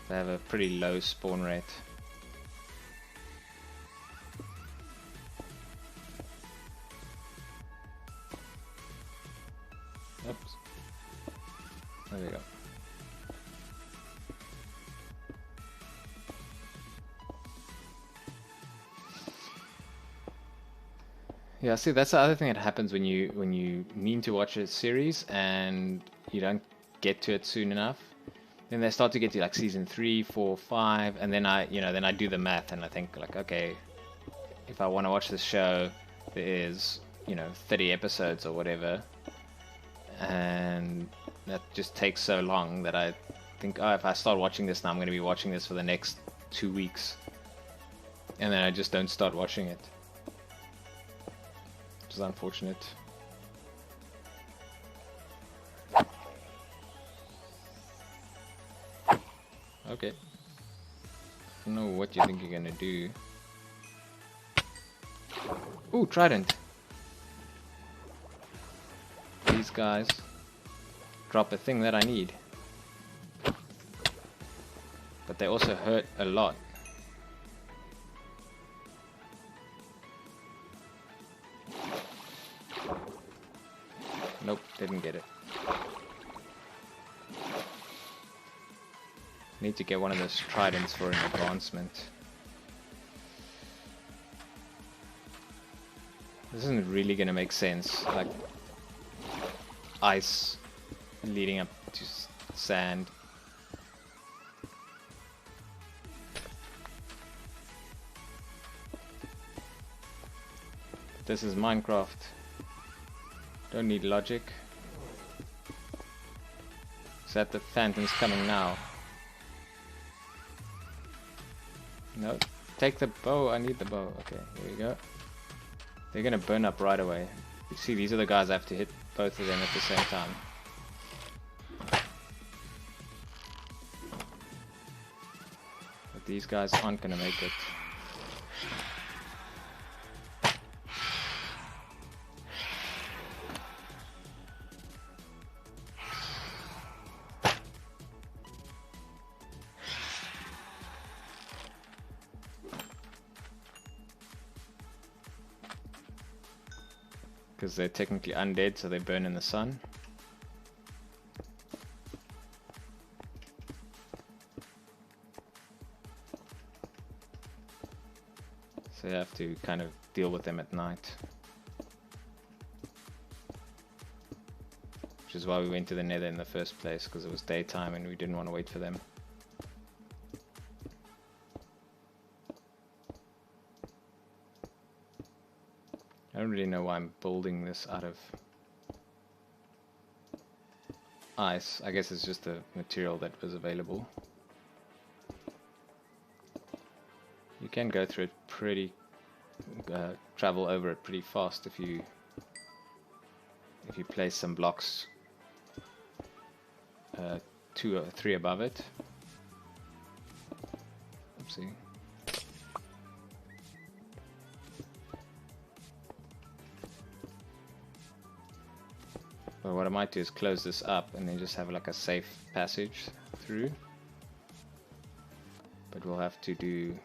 they have a pretty low spawn rate. Oops. There we go. Yeah, see, that's the other thing that happens when you mean to watch a series and you don't get to it soon enough. Then they start to get to like season 3, 4, 5, and then I do the math and I think like, okay, if I want to watch this show, there is 30 episodes or whatever, and that just takes so long that I think, oh, if I start watching this now, I'm going to be watching this for the next 2 weeks, and then I just don't start watching it. Which is unfortunate. Okay. I don't know what you think you're gonna do. Ooh, trident. These guys drop a thing that I need. But they also hurt a lot. Nope, didn't get it. Need to get one of those tridents for an advancement. This isn't really gonna make sense, like ice leading up to sand. This is Minecraft. Don't need logic. Is that the phantom's coming now? No, take the bow. I need the bow. Okay, here we go. They're gonna burn up right away. You see, these are the guys I have to hit both of them at the same time. But these guys aren't gonna make it. Because they're technically undead, so they burn in the sun. So you have to kind of deal with them at night. Which is why we went to the Nether in the first place, because it was daytime and we didn't want to wait for them. I don't really know why I'm building this out of ice. I guess it's just the material that was available. You can go through it pretty, travel over it pretty fast if you place some blocks 2 or 3 above it. Oopsie. But what I might do is close this up and then just have like a safe passage through. But we'll have to do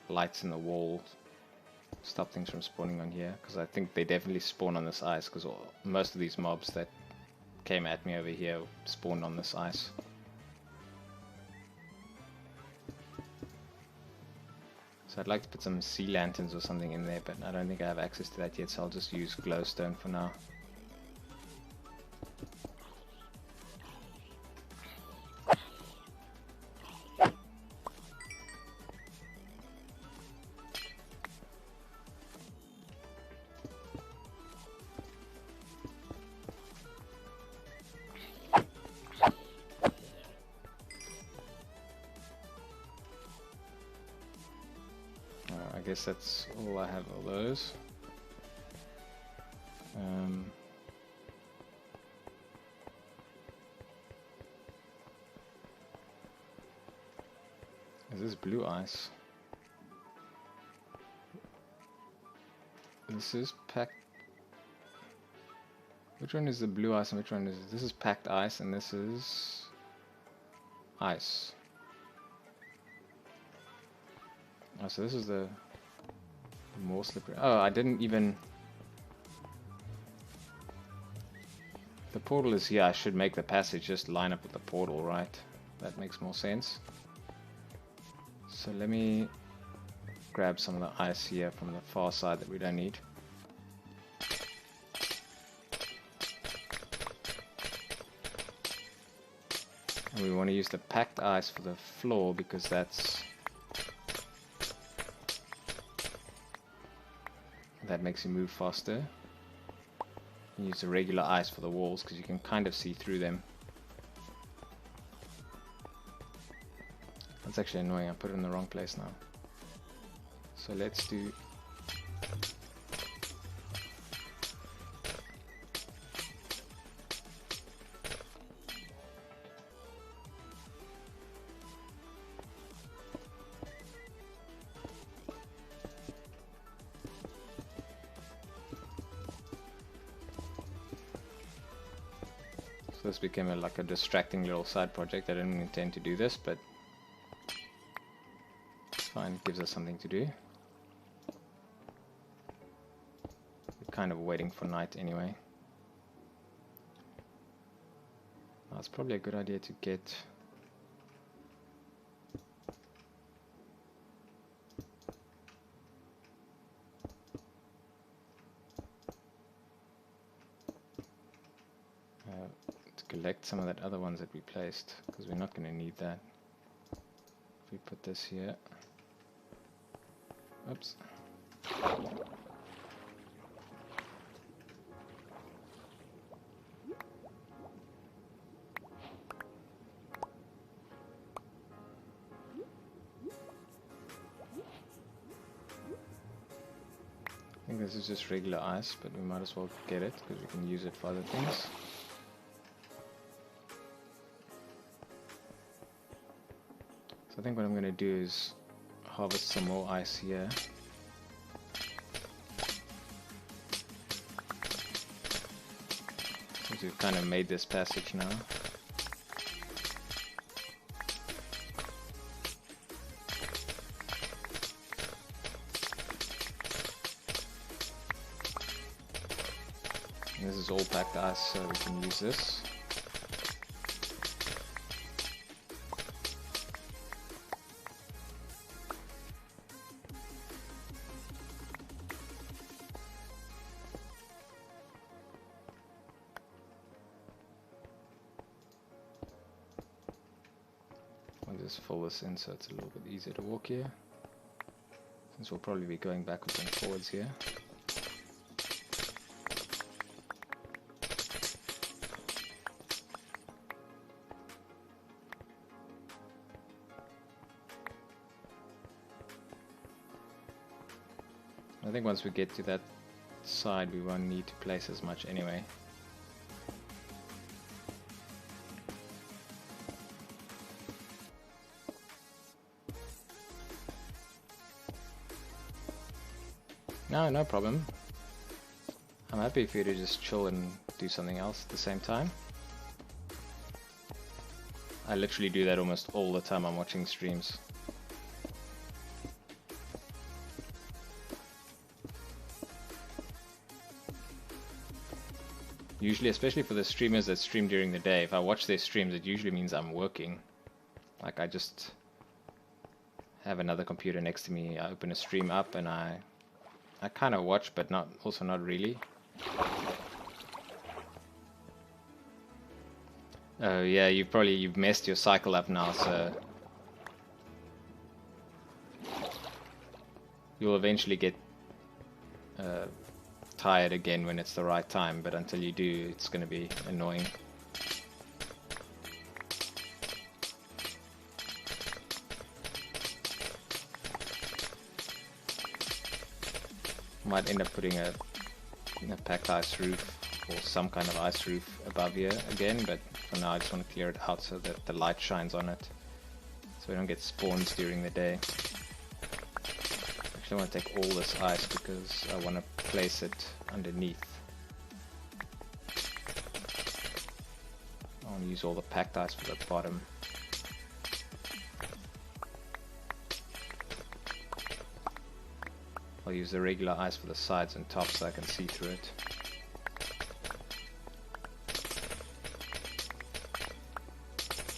lights in the wall, stop things from spawning on here, because I think they definitely spawn on this ice, because most of these mobs that came at me over here spawned on this ice. So I'd like to put some sea lanterns or something in there, but I don't think I have access to that yet, so I'll just use glowstone for now. I guess that's all I have of those. Is this blue ice? This is packed. Which one is the blue ice and which one is this? Is packed ice and this is ice. Oh, so this is the more slippery. Oh, I didn't even. The portal is here. I should make the passage just line up with the portal, right? That makes more sense. So let me grab some of the ice here from the far side that we don't need. And we want to use the packed ice for the floor because that makes you move faster. Use the regular ice for the walls because you can kind of see through them. That's actually annoying. I put it in the wrong place now. So let's do. So this became like a distracting little side project. I didn't intend to do this, but it's fine. It gives us something to do. We're kind of waiting for night anyway. Now it's probably a good idea to get collect some of that other ones that we placed, because we're not going to need that. If we put this here, oops. I think this is just regular ice, but we might as well get it because we can use it for other things. I think what I'm going to do is harvest some more ice here. Since we've kind of made this passage now. And this is all packed ice, so we can use this. I'll just fill this in so it's a little bit easier to walk here, since we'll probably be going backwards and forwards here. I think once we get to that side we won't need to place as much anyway. No problem. I'm happy for you to just chill and do something else at the same time. I literally do that almost all the time I'm watching streams. Usually, especially for the streamers that stream during the day, if I watch their streams, it usually means I'm working. Like, I just have another computer next to me, I open a stream up and I kind of watch, but also not really. Oh yeah, you've messed your cycle up now, so you'll eventually get tired again when it's the right time, but until you do, it's going to be annoying. Might end up putting a packed ice roof or some kind of ice roof above here again, but for now I just want to clear it out so that the light shines on it. so we don't get spawns during the day. Actually, I want to take all this ice because I want to place it underneath. I want to use all the packed ice for the bottom. I'll use the regular ice for the sides and top so I can see through it.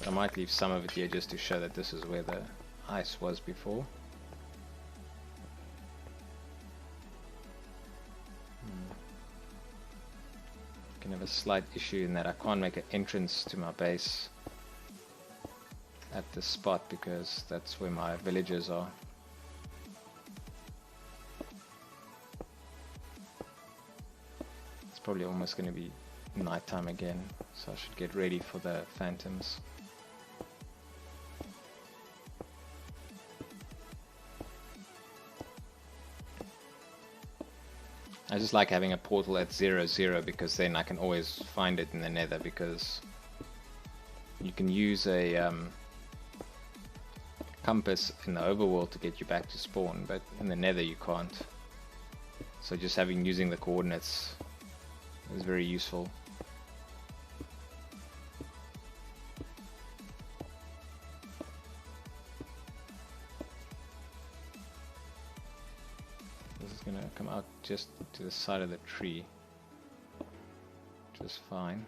I might leave some of it here just to show that this is where the ice was before. I can have a slight issue in that I can't make an entrance to my base at this spot because that's where my villagers are. It's probably almost going to be nighttime again, so I should get ready for the phantoms. I just like having a portal at 0, because then I can always find it in the nether, because you can use a compass in the overworld to get you back to spawn, but in the nether you can't. So just using the coordinates is very useful. Gonna come out just to the side of the tree, which is fine.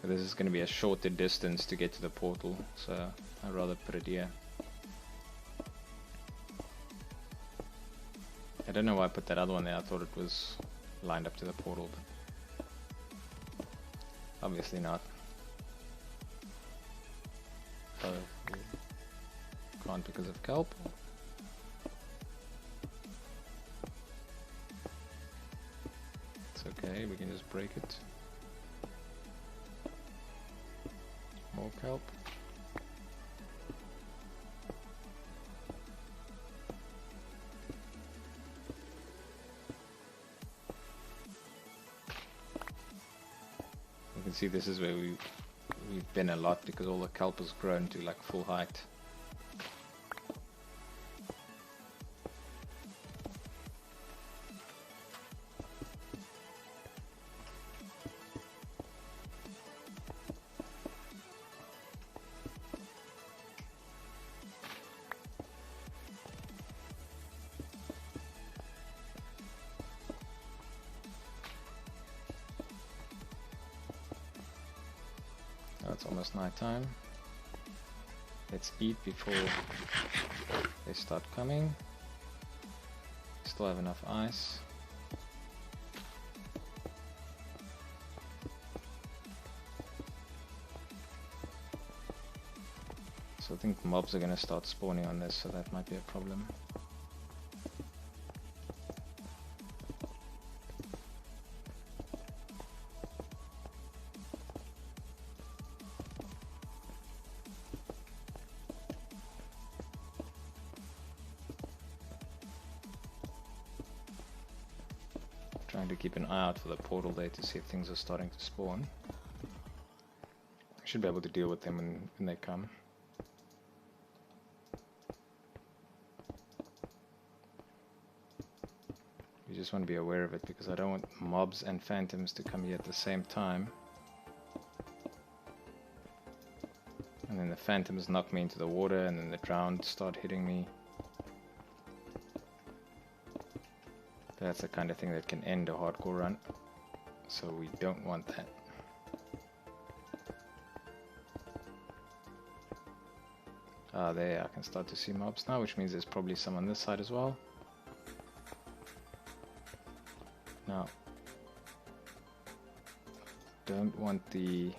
But this is going to be a shorter distance to get to the portal, so I'd rather put it here. I don't know why I put that other one there. I thought it was lined up to the portal, but obviously not. Oh, can't because of kelp. It's okay, we can just break it. More kelp. You can see this is where we've been a lot because all the kelp has grown to like full height. It's almost night time. Let's eat before they start coming. Still have enough ice. So I think mobs are going to start spawning on this, so that might be a problem. Trying to keep an eye out for the portal there to see if things are starting to spawn. I should be able to deal with them when they come. You just want to be aware of it because I don't want mobs and phantoms to come here at the same time. And then the phantoms knock me into the water and then the drowned start hitting me. That's the kind of thing that can end a hardcore run, so we don't want that. Ah, there, I can start to see mobs now, which means there's probably some on this side as well. Now, don't want the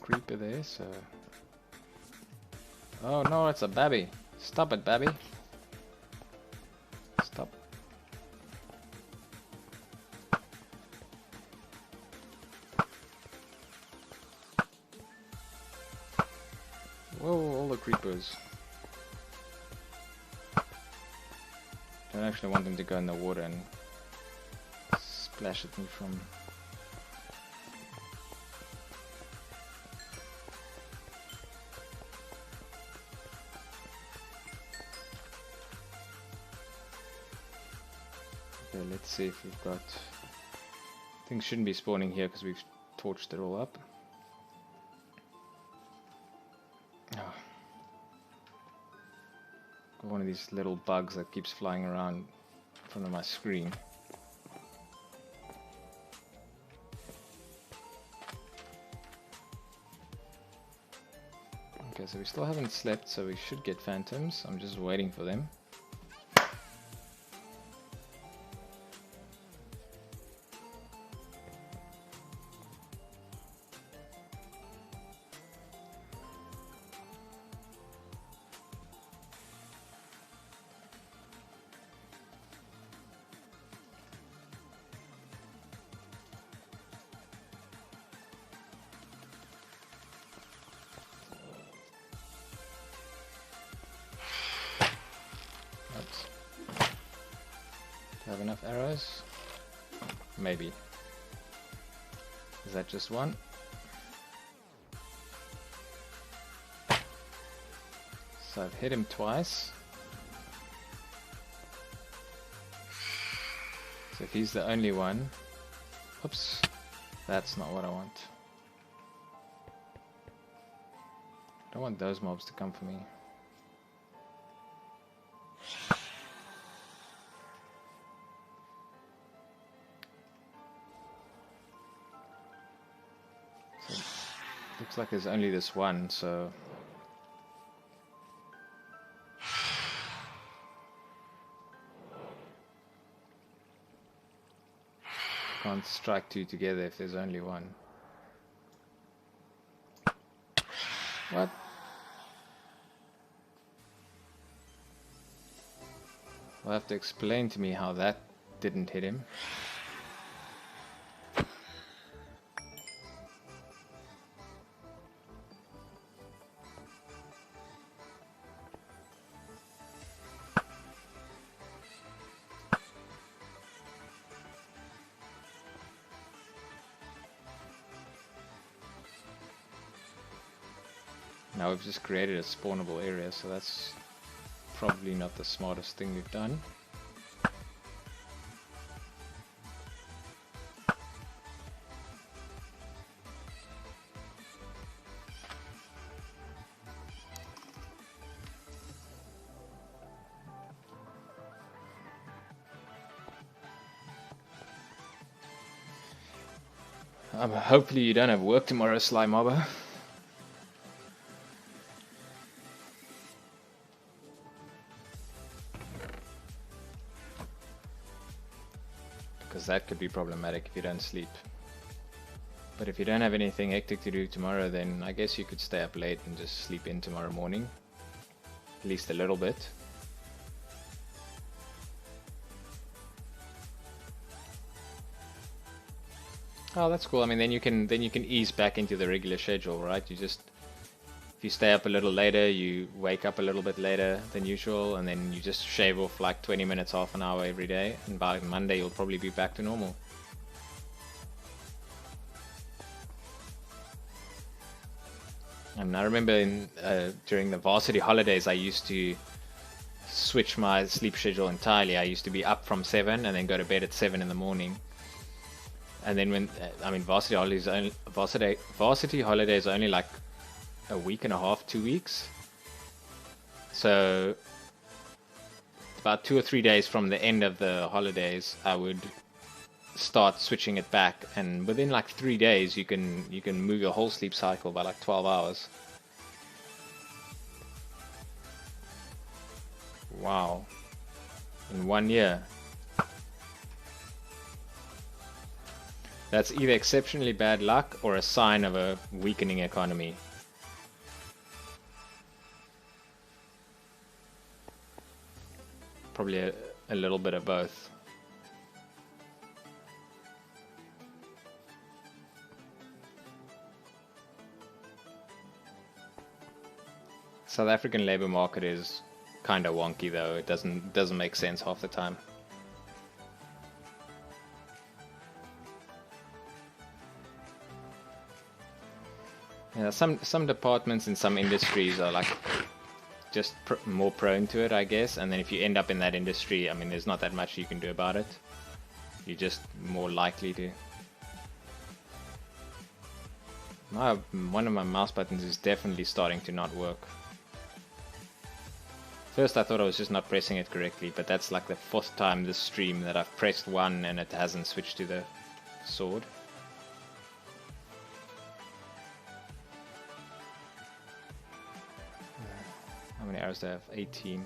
creeper there, so... Oh no, it's a babby! Stop it, babby! Stop. Whoa, all the creepers. Don't actually want them to go in the water and splash at me from... Okay, let's see if we've got... Things shouldn't be spawning here because we've torched it all up. Oh. Got one of these little bugs that keeps flying around in front of my screen. Okay, so we still haven't slept, so we should get phantoms. I'm just waiting for them. Do I have enough arrows? Maybe. Is that just one? So I've hit him twice. So if he's the only one... Oops. That's not what I want. I don't want those mobs to come for me. So, looks like there's only this one, so... Can't strike two together if there's only one. What? You'll have to explain to me how that didn't hit him. Now we've just created a spawnable area, so that's probably not the smartest thing we've done. Hopefully you don't have work tomorrow, Sly Mobber. Because that could be problematic if you don't sleep. But if you don't have anything hectic to do tomorrow, then I guess you could stay up late and just sleep in tomorrow morning. At least a little bit. Oh, that's cool. I mean, then you can ease back into the regular schedule, right? You just, if you stay up a little later, you wake up a little bit later than usual, and then you just shave off like 20 minutes, half an hour every day, and by Monday you'll probably be back to normal. And I remember during the varsity holidays, I used to switch my sleep schedule entirely. I used to be up from 7 and then go to bed at 7 in the morning. And then when, I mean, varsity holidays are only like a week and a half, 2 weeks. So about 2 or 3 days from the end of the holidays, I would start switching it back, and within like 3 days you can move your whole sleep cycle by like 12 hours. Wow. In 1 year. That's either exceptionally bad luck or a sign of a weakening economy. Probably a little bit of both. South African labor market is kind of wonky though. It doesn't make sense half the time. Yeah, some departments in some industries are like just more prone to it, I guess. And then if you end up in that industry, I mean, there's not that much you can do about it. You're just more likely to. One of my mouse buttons is definitely starting to not work. First I thought I was just not pressing it correctly, but that's like the 4th time this stream that I've pressed one and it hasn't switched to the sword. How many arrows do I have? 18.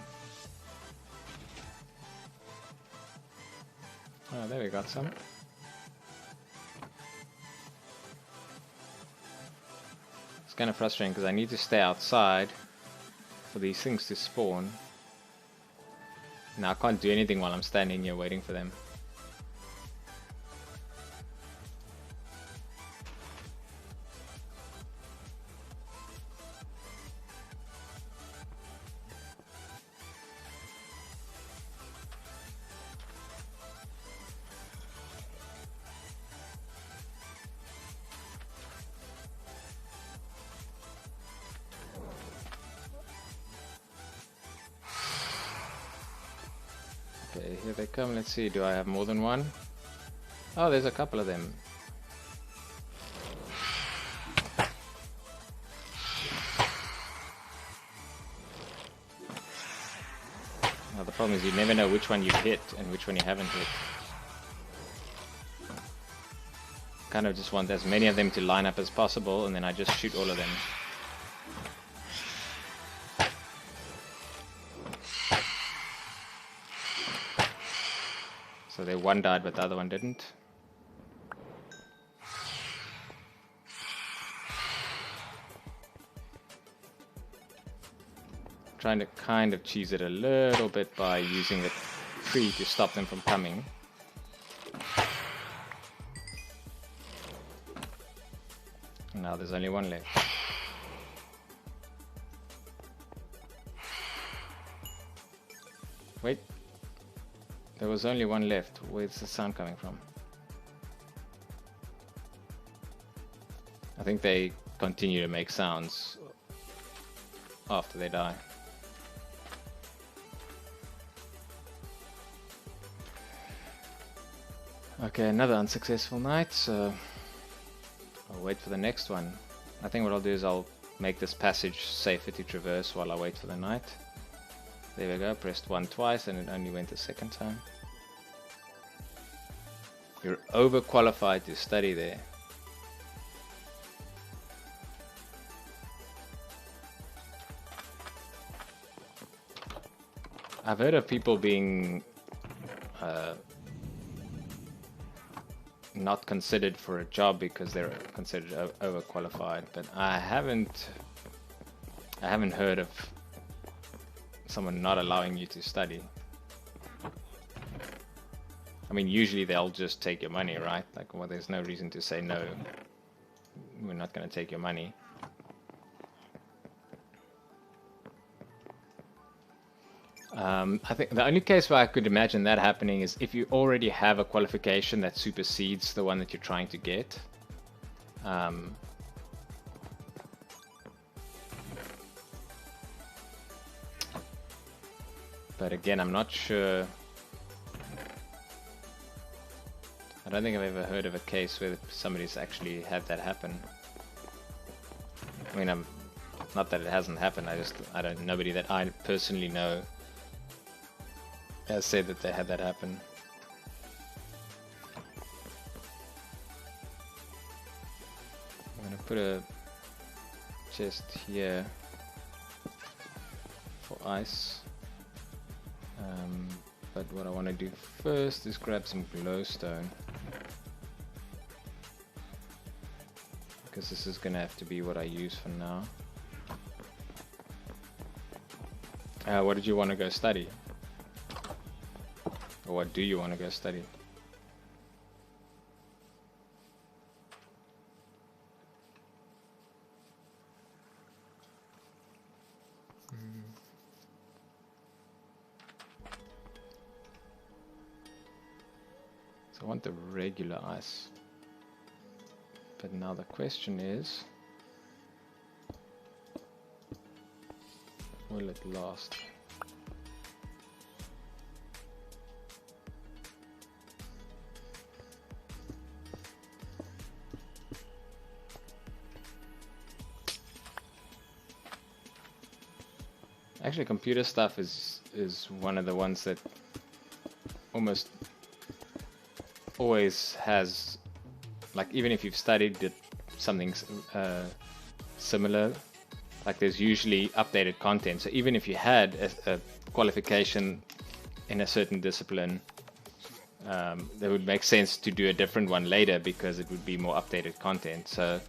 Oh, there we got some. It's kind of frustrating because I need to stay outside for these things to spawn. Now I can't do anything while I'm standing here waiting for them. Okay, here they come. Let's see, do I have more than one? Oh, there's a couple of them. Now the problem is you never know which one you hit and which one you haven't hit. Kind of just want as many of them to line up as possible, and then I just shoot all of them. So there one died, but the other one didn't. Trying to kind of cheese it a little bit by using the tree to stop them from coming. Now there's only one left. Wait. There was only one left. Where's the sound coming from? I think they continue to make sounds after they die. Okay, another unsuccessful night, so I'll wait for the next one. I think what I'll do is I'll make this passage safer to traverse while I wait for the night. There we go, pressed 1 twice and it only went the second time. You're overqualified to study there. I've heard of people being not considered for a job because they're considered overqualified, but I haven't heard of someone not allowing you to study. I mean, usually they'll just take your money, right? Like, well, there's no reason to say no. We're not going to take your money. I think the only case where I could imagine that happening is if you already have a qualification that supersedes the one that you're trying to get. But again, I'm not sure. I don't think I've ever heard of a case where somebody's actually had that happen. I mean, not that it hasn't happened. Nobody that I personally know has said that they had that happen. I'm gonna put a chest here for ice. But what I want to do first is grab some glowstone, because this is gonna have to be what I use for now. What did you want to go study? Or what do you want to go study? So I want the regular ice. But now the question is, will it last? Actually, computer stuff is one of the ones that almost always has, like, even if you've studied something similar, like there's usually updated content. So even if you had a qualification in a certain discipline, that would make sense to do a different one later because it would be more updated content. So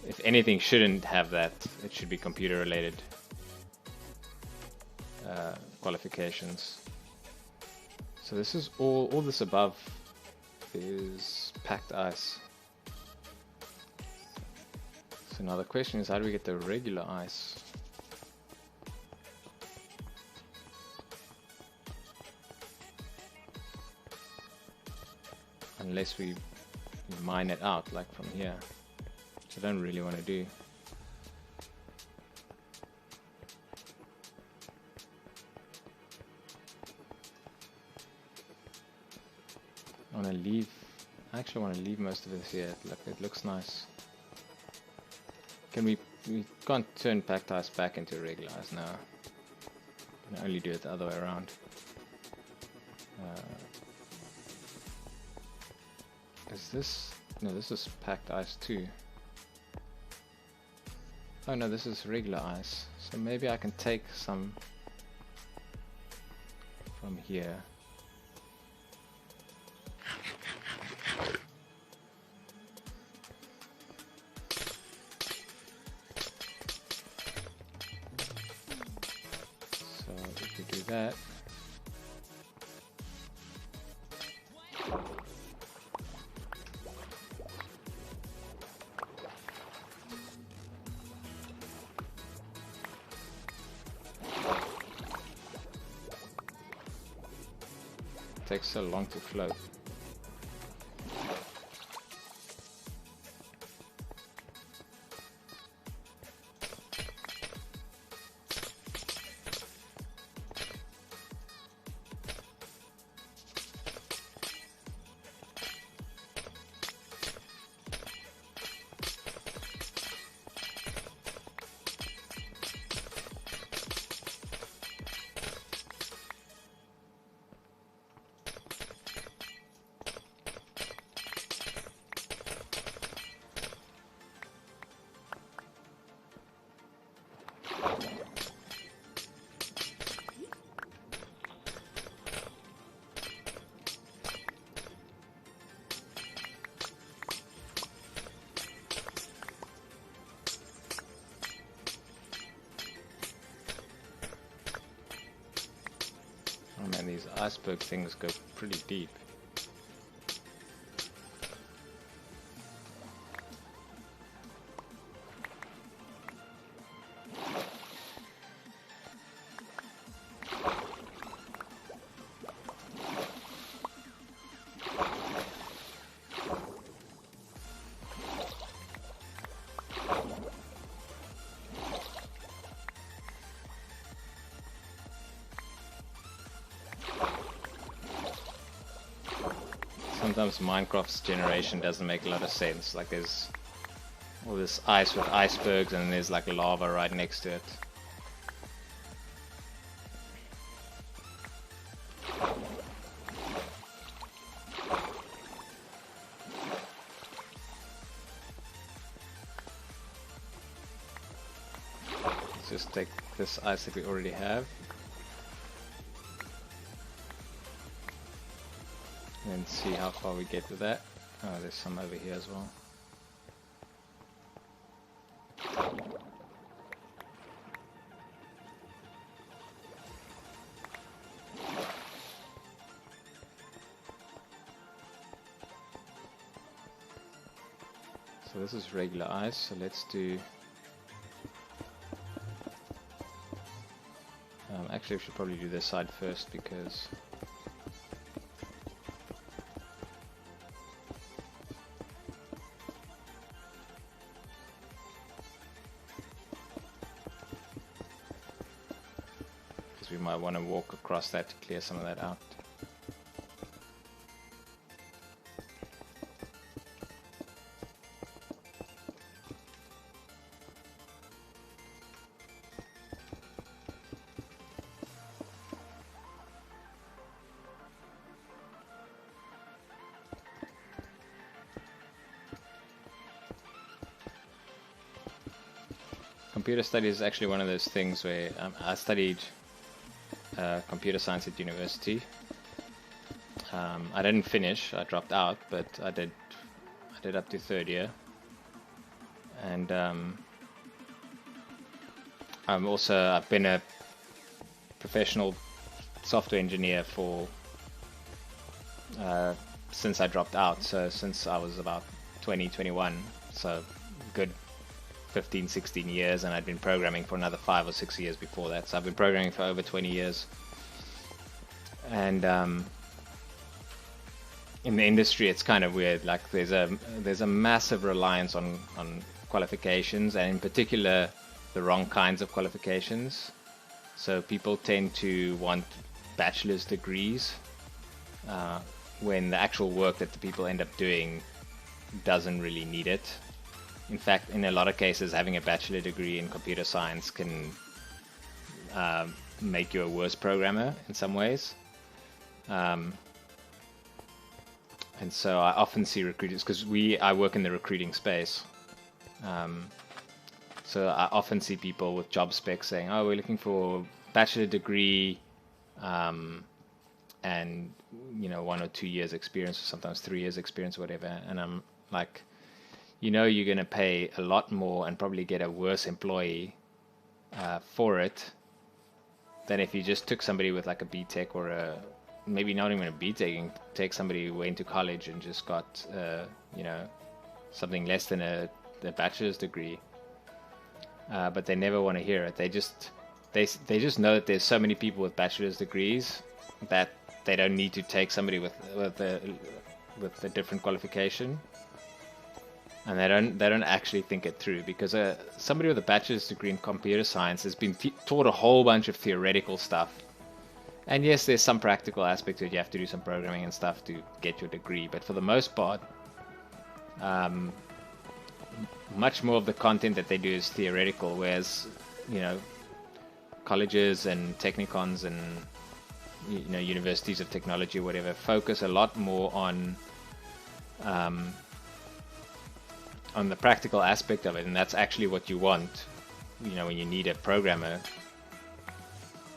if anything shouldn't have that, it should be computer related qualifications. So this is all this above is packed ice. So now the question is, how do we get the regular ice? Unless we mine it out, like from here, which I don't really want to do. I want to leave. I actually want to leave most of this here. Look, it looks nice. Can we can't turn packed ice back into regular ice now. We can only do it the other way around. Is this? No, this is packed ice too. Oh no, this is regular ice. So maybe I can take some from here. So if we do that, it takes so long to float. Oh man, these iceberg things go pretty deep. Sometimes Minecraft's generation doesn't make a lot of sense. Like there's all this ice with icebergs and there's like lava right next to it. Let's just take this ice that we already have. And see how far we get with that. Oh, there's some over here as well. So this is regular ice, so let's do... actually, we should probably do this side first because because we might want to walk across that to clear some of that out. Computer studies is actually one of those things where I studied computer science at university. I didn't finish, I dropped out, but I did up to third year. And I've been a professional software engineer for since I dropped out, so since I was about 20, 21, so good 15, 16 years, and I'd been programming for another 5 or 6 years before that. So I've been programming for over 20 years. And in the industry, it's kind of weird. Like there's a massive reliance on qualifications, and in particular, the wrong kinds of qualifications. So people tend to want bachelor's degrees when the actual work that the people end up doing doesn't really need it. In fact, in a lot of cases, having a bachelor degree in computer science can make you a worse programmer in some ways. And so I often see recruiters, because I work in the recruiting space. So I often see people with job specs saying, "Oh, we're looking for bachelor degree, and 1 or 2 years experience, or sometimes 3 years experience, or whatever." And I'm like, you're going to pay a lot more and probably get a worse employee for it than if you just took somebody with like a BTech or maybe not even a BTech. You can take somebody who went to college and just got something less than a bachelor's degree, but they never want to hear it. They just know that there's so many people with bachelor's degrees that they don't need to take somebody with a different qualification. And they don't actually think it through, because somebody with a bachelor's degree in computer science has been taught a whole bunch of theoretical stuff. And yes, there's some practical aspect to it. You have to do some programming and stuff to get your degree. But for the most part, much more of the content that they do is theoretical, whereas, colleges and technicons and, universities of technology or whatever focus a lot more on the practical aspect of it, and that's actually what you want, when you need a programmer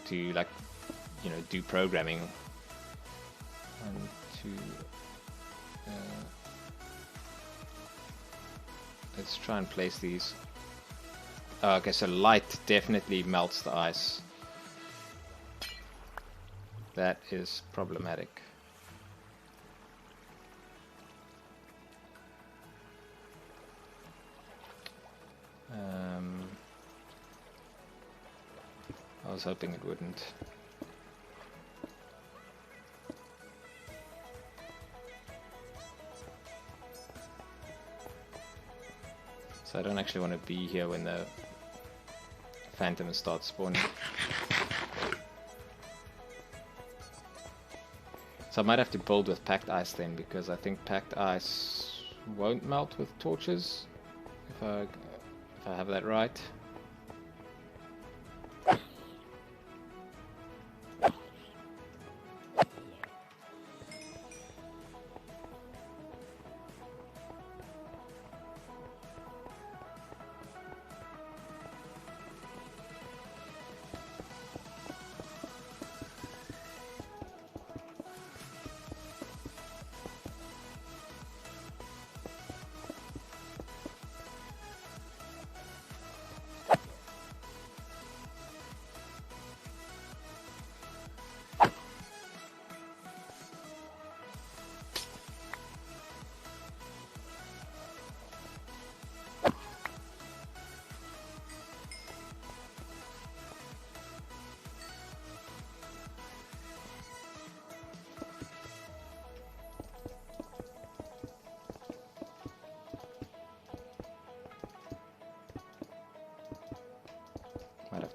to do programming. Let's try and place these. Oh, okay, so light definitely melts the ice. That is problematic. I was hoping it wouldn't. So I don't actually want to be here when the phantoms start spawning. So I might have to build with packed ice then, because I think packed ice won't melt with torches, if I have that right.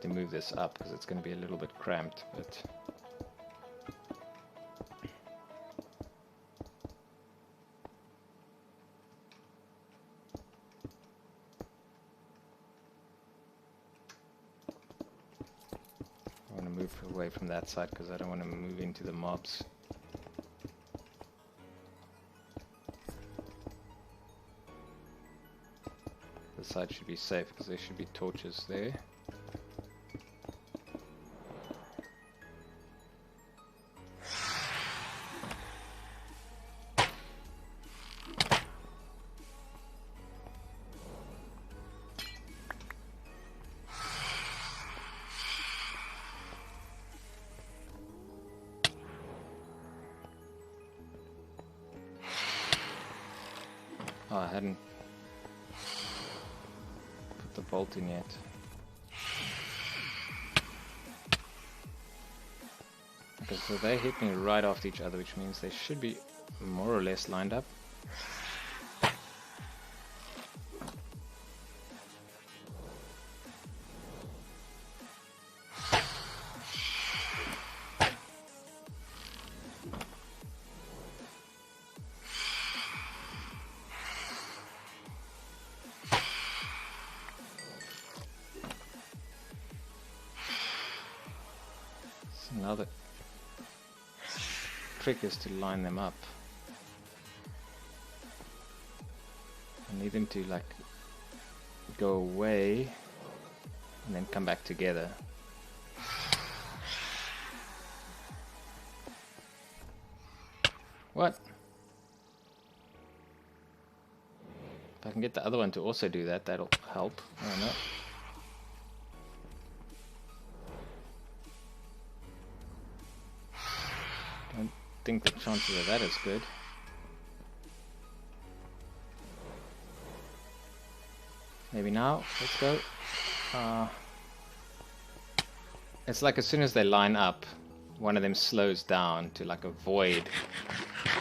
to move this up because it's going to be a little bit cramped, but I want to move away from that side because I don't want to move into the mobs. This side should be safe because there should be torches there. Oh, I hadn't put the bolt in yet. Okay, so they hit me right after each other, which means they should be more or less lined up. Now the trick is to line them up. I need them to like go away and then come back together. What? If I can get the other one to also do that, that'll help. I don't know. I think the chances of that is good. Maybe now. Let's go. It's like as soon as they line up, one of them slows down to like avoid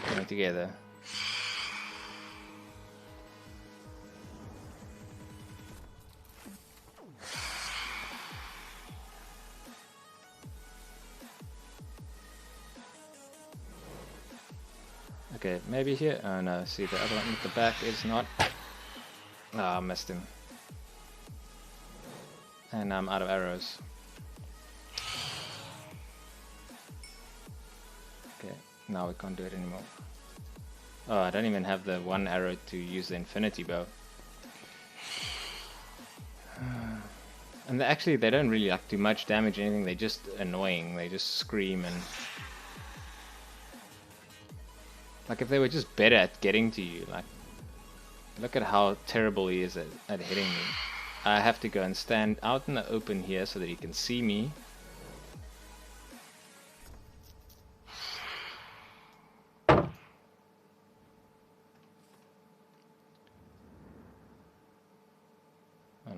coming together. Okay, maybe here. Oh no, see the other one at the back is not. Ah, I missed him. And I'm out of arrows. Okay, now we can't do it anymore. Oh, I don't even have the one arrow to use the infinity bow. And actually they don't really like do much damage or anything, they're just annoying, they just scream and... Like if they were just better at getting to you, like look at how terrible he is at hitting me. I have to go and stand out in the open here so that he can see me. And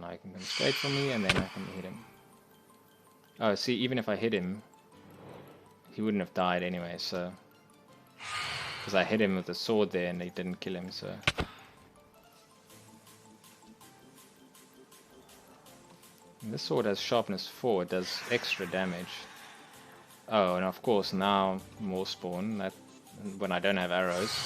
now he can come straight for me and then I can hit him. Oh, see, even if I hit him, he wouldn't have died anyway, so... Because I hit him with the sword there and they didn't kill him, so... And this sword has sharpness 4, it does extra damage. Oh, and of course now more spawn, that when I don't have arrows.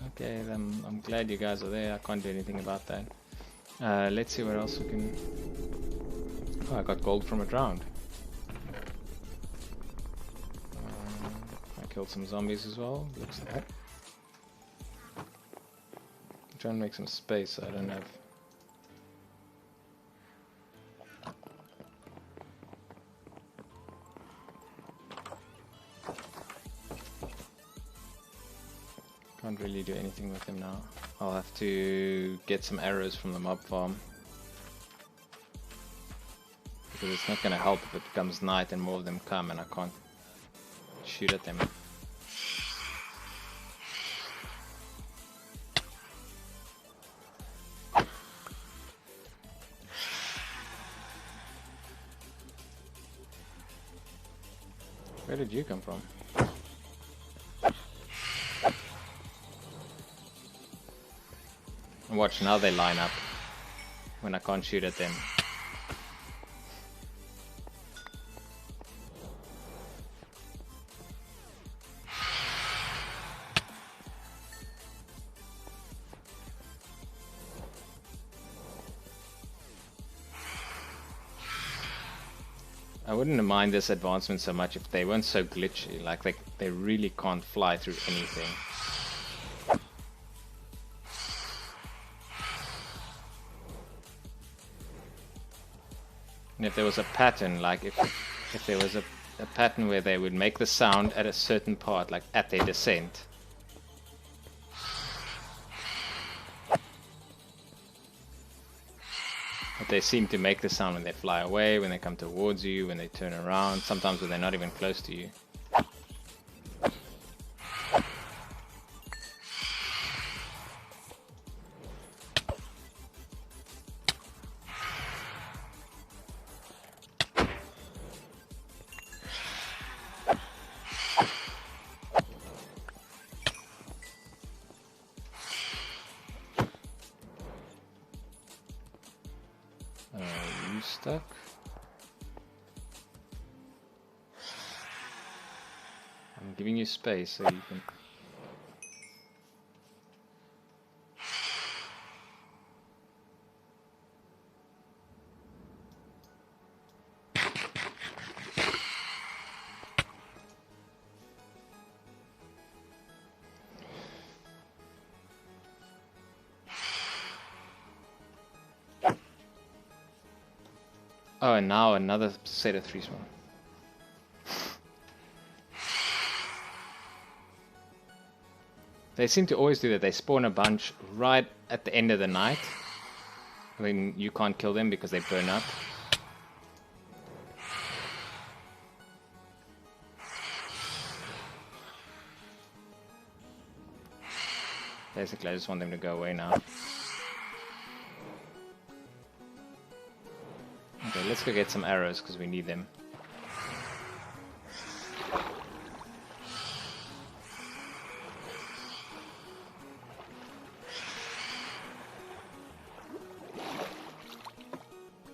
Okay, then I'm glad you guys are there, I can't do anything about that. Let's see what else we can... Oh, I got gold from a drowned. I killed some zombies as well, looks like. I'm trying to make some space so I don't have... Can't really do anything with him now. I'll have to get some arrows from the mob farm. Because it's not going to help if it becomes night and more of them come and I can't shoot at them. Where did you come from? Watch, now they line up when I can't shoot at them. I wouldn't mind this advancement so much if they weren't so glitchy, like they really can't fly through anything. And if there was a pattern, like if there was a pattern where they would make the sound at a certain part, like at their descent. But they seem to make the sound when they fly away, when they come towards you, when they turn around, sometimes when they're not even close to you. You stuck? I'm giving you space so you can... Oh, and now another set of 3 spawn. They seem to always do that. They spawn a bunch right at the end of the night. I mean, you can't kill them because they burn up. Basically, I just want them to go away now. Okay, let's go get some arrows because we need them.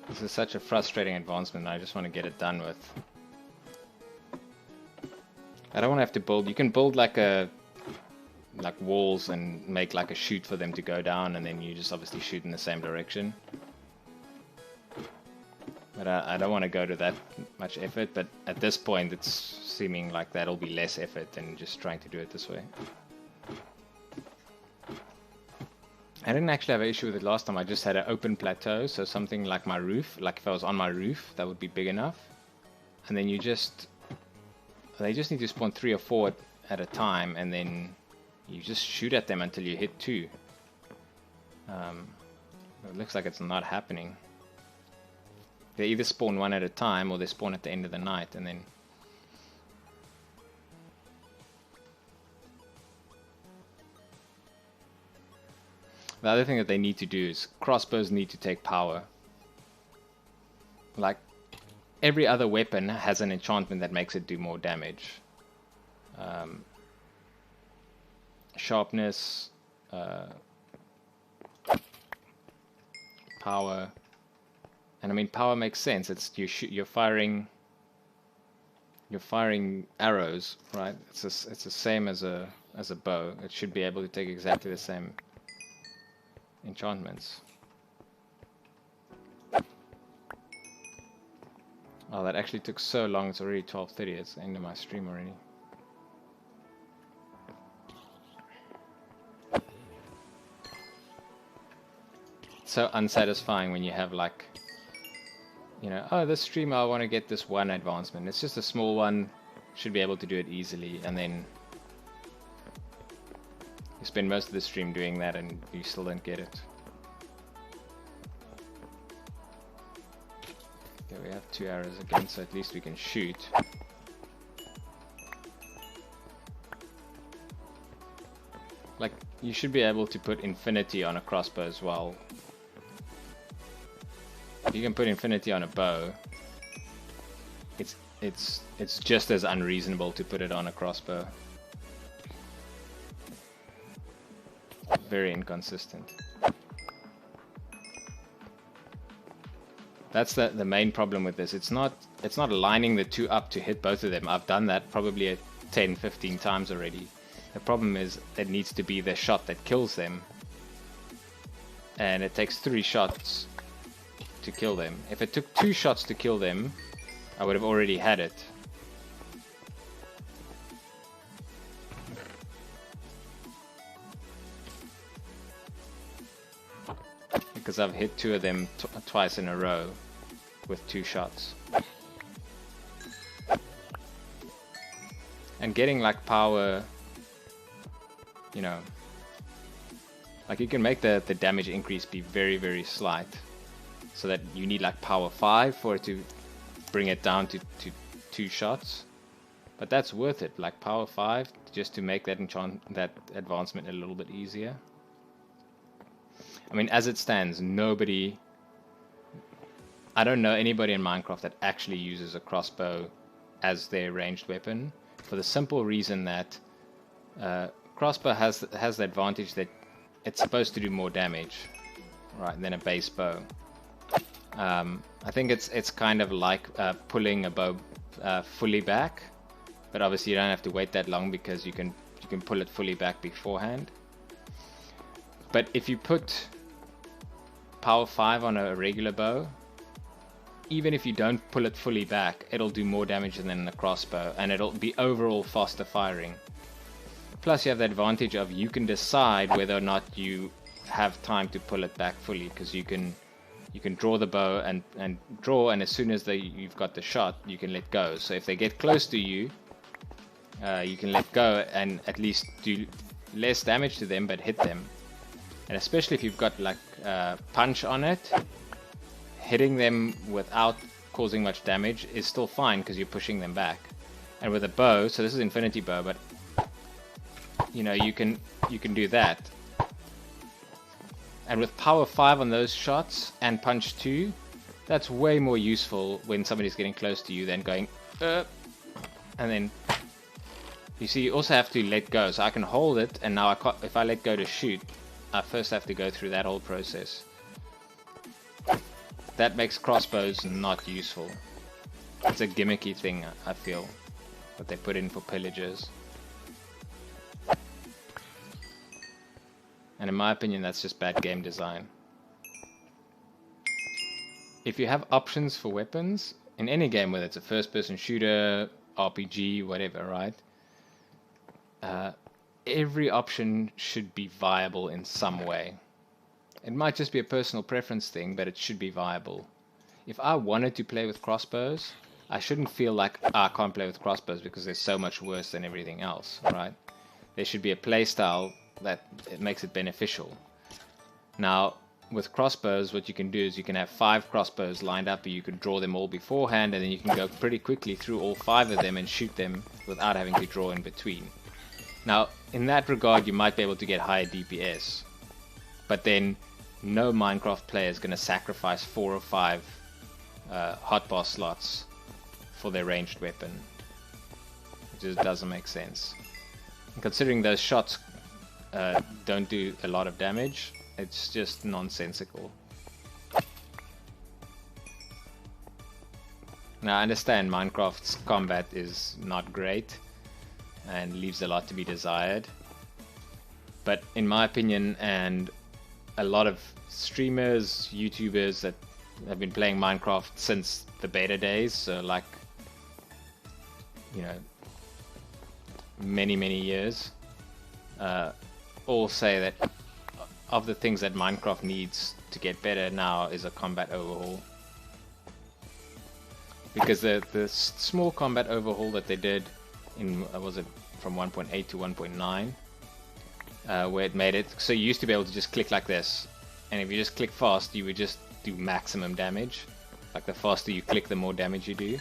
This is such a frustrating advancement, I just want to get it done with. I don't want to have to build, you can build like walls and make like a chute for them to go down, and then you just obviously shoot in the same direction. But I don't want to go to that much effort, but at this point it's seeming like that'll be less effort than just trying to do it this way. I didn't actually have an issue with it last time. I just had an open plateau, so something like my roof, like if I was on my roof, that would be big enough. And then they just need to spawn 3 or 4 at a time, and then you just shoot at them until you hit 2. It looks like it's not happening. They either spawn 1 at a time, or they spawn at the end of the night, and then... The other thing that they need to do is crossbows need to take power. Like, every other weapon has an enchantment that makes it do more damage. Sharpness, power, and I mean power makes sense. It's you're firing arrows, right? It's the same as a bow. It should be able to take exactly the same enchantments. Oh, that actually took so long. It's already 12:30. It's the end of my stream already. It's so unsatisfying when you have like, you know, oh, this streamer, I want to get this one advancement. It's just a small one, should be able to do it easily, and then you spend most of the stream doing that and you still don't get it. Okay, we have 2 arrows again, so at least we can shoot. Like, you should be able to put infinity on a crossbow as well. You can put infinity on a bow. It's just as unreasonable to put it on a crossbow. Very inconsistent. That's the main problem with this. It's not lining the two up to hit both of them. I've done that probably 10, 15 times already. The problem is it needs to be the shot that kills them. And it takes 3 shots to kill them. If it took 2 shots to kill them, I would have already had it. Because I've hit 2 of them twice in a row with 2 shots. And getting like power, you know, like you can make the damage increase be very, very slight. So that you need like power 5 for it to bring it down to 2 shots. But that's worth it, like power 5, just to make that advancement a little bit easier. I mean, as it stands, I don't know anybody in Minecraft that actually uses a crossbow as their ranged weapon, for the simple reason that crossbow has the advantage that it's supposed to do more damage, right, than a base bow. I think it's kind of like pulling a bow fully back, but obviously you don't have to wait that long because you can pull it fully back beforehand. But if you put power 5 on a regular bow, even if you don't pull it fully back, it'll do more damage than a crossbow, and it'll be overall faster firing. Plus you have the advantage of you can decide whether or not you have time to pull it back fully, because you can draw the bow and draw, and as soon as you've got the shot, you can let go. So if they get close to you, you can let go and at least do less damage to them but hit them. And especially if you've got like punch on it, hitting them without causing much damage is still fine because you're pushing them back. And with a bow, so this is infinity bow, but you know, you can do that. And with power 5 on those shots and punch 2, that's way more useful when somebody's getting close to you than going and then you see, you also have to let go. So I can hold it, and now if I let go to shoot, I first have to go through that whole process. That makes crossbows not useful. It's a gimmicky thing, I feel, that they put in for pillagers. And in my opinion, that's just bad game design. If you have options for weapons, in any game, whether it's a first-person shooter, RPG, whatever, right? Every option should be viable in some way. It might just be a personal preference thing, but it should be viable. If I wanted to play with crossbows, I shouldn't feel like I can't play with crossbows because they're so much worse than everything else, right? There should be a playstyle that it makes it beneficial. Now, with crossbows, what you can do is you can have 5 crossbows lined up, and you can draw them all beforehand, and then you can go pretty quickly through all 5 of them and shoot them without having to draw in between. Now, in that regard, you might be able to get higher DPS, but then no Minecraft player is going to sacrifice 4 or 5 hotbar slots for their ranged weapon. It just doesn't make sense. And considering those shots don't do a lot of damage, it's just nonsensical. Now I understand Minecraft's combat is not great and leaves a lot to be desired, but in my opinion, and a lot of streamers, YouTubers that have been playing Minecraft since the beta days, so like, you know, many years, all say that of the things that Minecraft needs to get better now is a combat overhaul. Because the small combat overhaul that they did in, was it from 1.8 to 1.9, where it made it so you used to be able to just click like this, and if you just click fast, you would just do maximum damage. Like the faster you click, the more damage you do.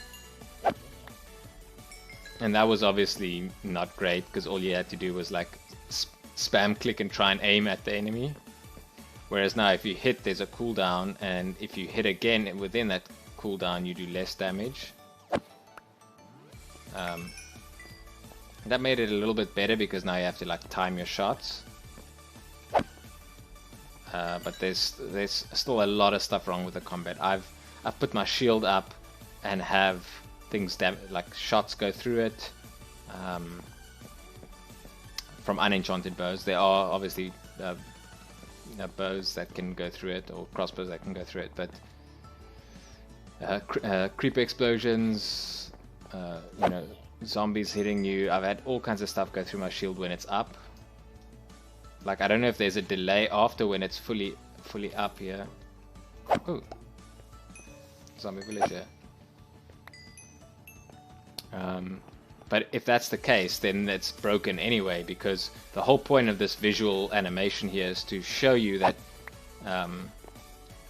And that was obviously not great, because all you had to do was like spam click and try and aim at the enemy. Whereas now if you hit, there's a cooldown, and if you hit again within that cooldown, you do less damage. That made it a little bit better because now you have to like time your shots. But there's still a lot of stuff wrong with the combat. I've I've put my shield up and have things like shots go through it from unenchanted bows. There are obviously bows that can go through it, or crossbows that can go through it, but creeper explosions, you know, zombies hitting you. I've had all kinds of stuff go through my shield when it's up. Like, I don't know if there's a delay after when it's fully up here. Oh, zombie villager. But if that's the case, then it's broken anyway, because the whole point of this visual animation here is to show you that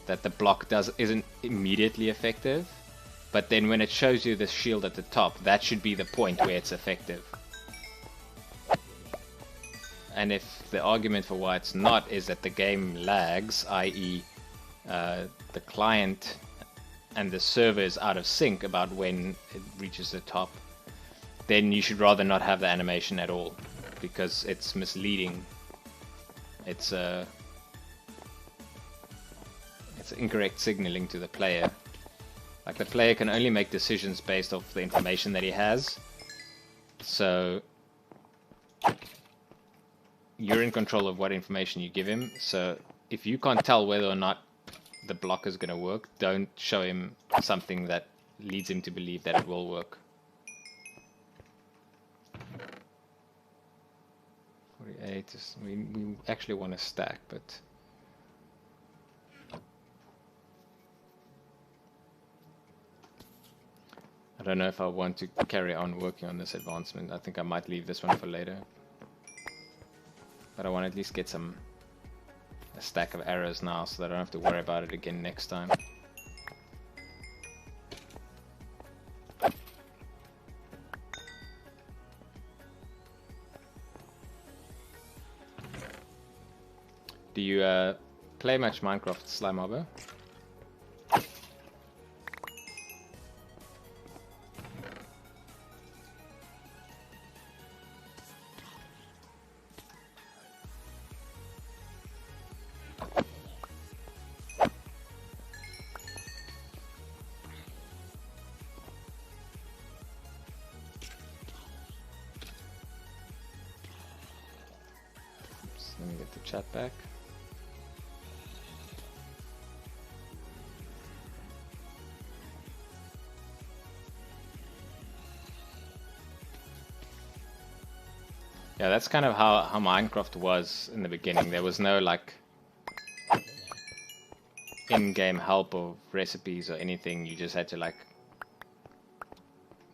that the block isn't immediately effective, but then when it shows you the shield at the top, that should be the point where it's effective. And if the argument for why it's not is that the game lags, i.e. the client and the server is out of sync about when it reaches the top, then you should rather not have the animation at all, because it's misleading. It's incorrect signaling to the player. Like, the player can only make decisions based off the information that he has. So you're in control of what information you give him. So if you can't tell whether or not the block is going to work, don't show him something that leads him to believe that it will work. 48 is, we actually want to stack, but I don't know if I want to carry on working on this advancement. I think I might leave this one for later, but I want to at least get a stack of arrows now, so that I don't have to worry about it again next time. Do you play much Minecraft, Slimobber? Let me get the chat back. Yeah, that's kind of how Minecraft was in the beginning. There was no like in-game help or recipes or anything. You just had to like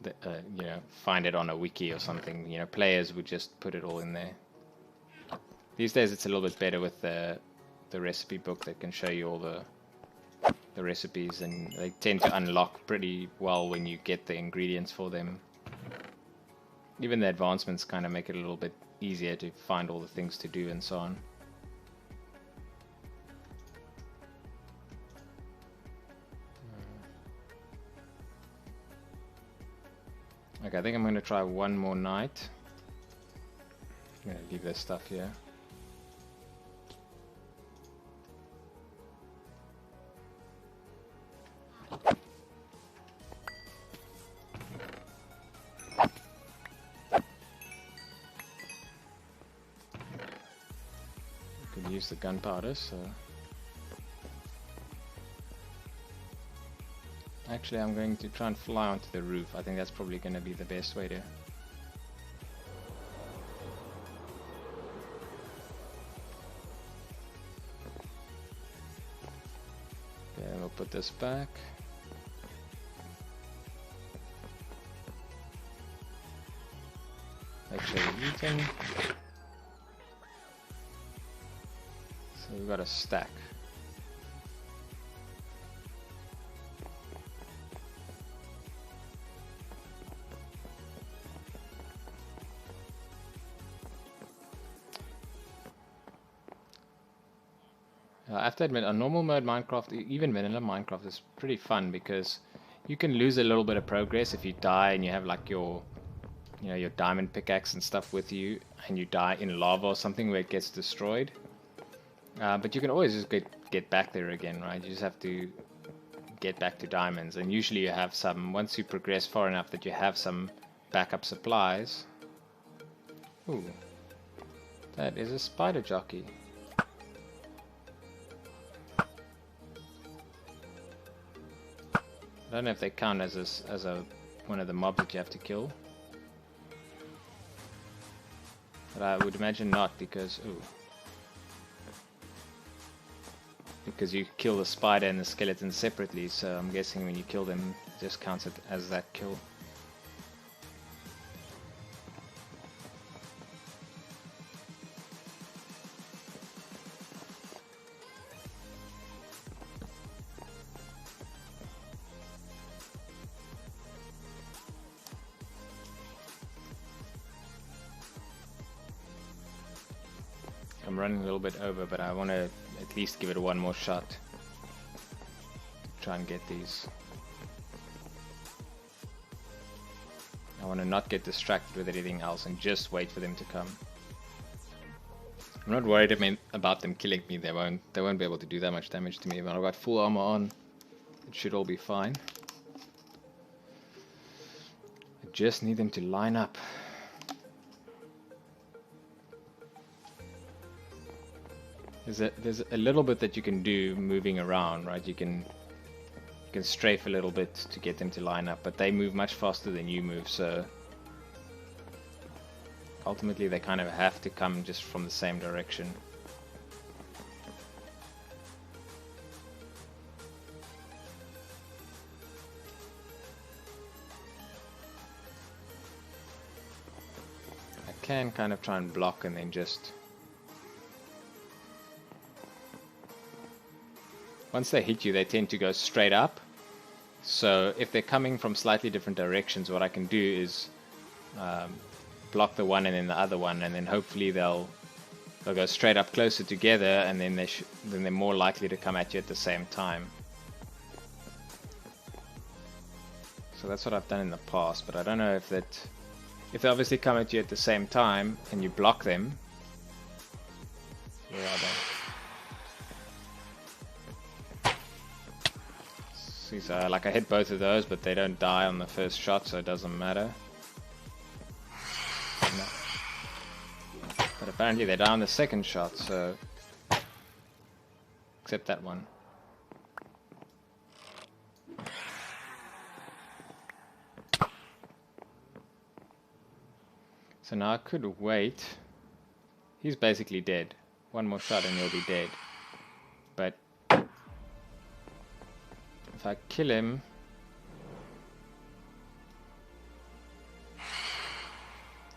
you know, find it on a wiki or something. You know, players would just put it all in there. These days it's a little bit better with the recipe book that can show you all the recipes, and they tend to unlock pretty well when you get the ingredients for them. Even the advancements kind of make it a little bit easier to find all the things to do and so on. Okay, I think I'm going to try one more night. I'm going to leave this stuff here. Use the gunpowder, so actually I'm going to try and fly onto the roof. I think that's probably going to be the best way to. Okay, we'll put this back. Actually eaten. So we've got a stack. I have to admit, on normal mode Minecraft, even vanilla Minecraft, is pretty fun because you can lose a little bit of progress if you die and you have like your, you know, your diamond pickaxe and stuff with you, and you die in lava or something where it gets destroyed. But you can always just get back there again, right? You just have to get back to diamonds. And usually you have some, once you progress far enough that you have some backup supplies. Ooh, that is a spider jockey. I don't know if they count as one of the mobs that you have to kill. But I would imagine not, because you kill the spider and the skeleton separately, so I'm guessing when you kill them it just counts it as that kill. I'm running a little bit over, but I want to at least give it one more shot. Try and get these. I want to not get distracted with anything else and just wait for them to come. I'm not worried about them killing me. They won't be able to do that much damage to me. But I've got full armor on. It should all be fine. I just need them to line up. There's a little bit that you can do moving around, right? You can strafe a little bit to get them to line up, but they move much faster than you move, so ultimately they kind of have to come just from the same direction. I can kind of try and block and then just... Once they hit you, they tend to go straight up. So if they're coming from slightly different directions, what I can do is block the one and then the other one, and then hopefully they'll go straight up closer together, and then they're more likely to come at you at the same time. So that's what I've done in the past, but I don't know if they obviously come at you at the same time and you block them. Where are they? So like I hit both of those, but they don't die on the first shot, so it doesn't matter. No. But apparently they die on the second shot, so... Except that one. So now I could wait. He's basically dead. One more shot and he'll be dead. But... if I kill him,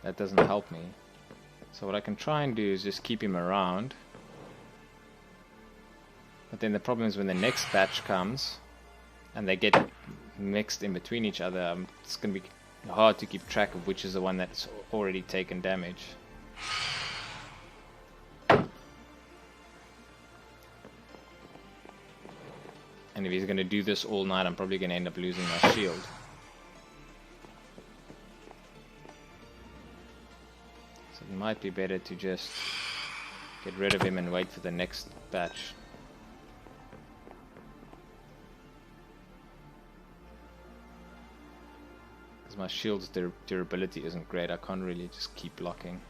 that doesn't help me. So what I can try and do is just keep him around. But then the problem is when the next batch comes and they get mixed in between each other, it's going to be hard to keep track of which is the one that's already taken damage. And if he's going to do this all night, I'm probably going to end up losing my shield. So it might be better to just get rid of him and wait for the next batch. Because my shield's durability isn't great, I can't really just keep blocking.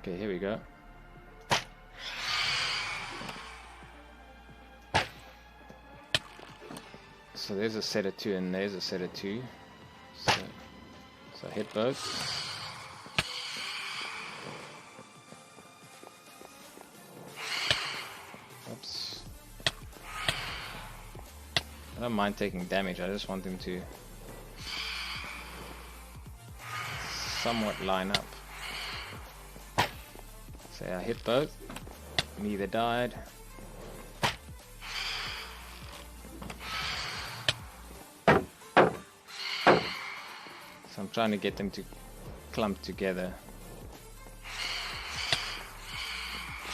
Okay, here we go. So there's a set of 2 and there's a set of 2. So I hit both. Oops. I don't mind taking damage, I just want them to somewhat line up. So I hit both, neither died. So I'm trying to get them to clump together.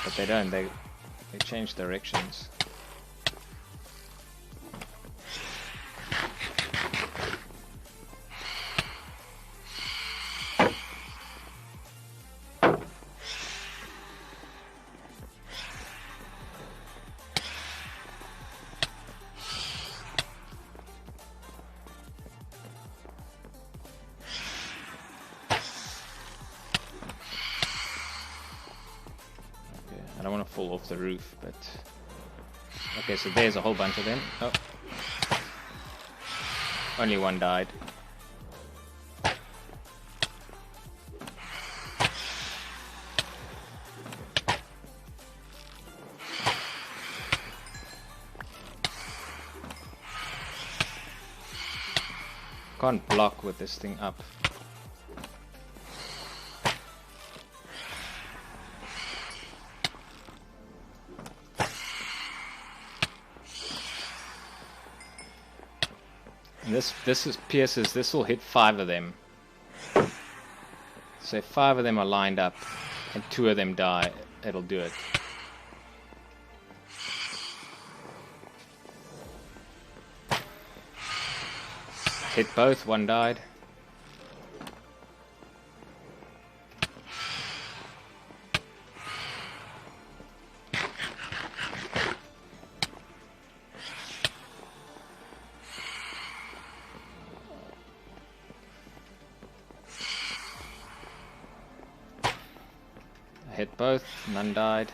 But they don't, they change directions. off the roof, but... Okay, so there's a whole bunch of them. Oh. Only one died. Can't block with this thing up. And this is pierces. This will hit 5 of them. So if 5 of them are lined up and 2 of them die, it'll do it. Hit both, 1 died. Hit both, none died.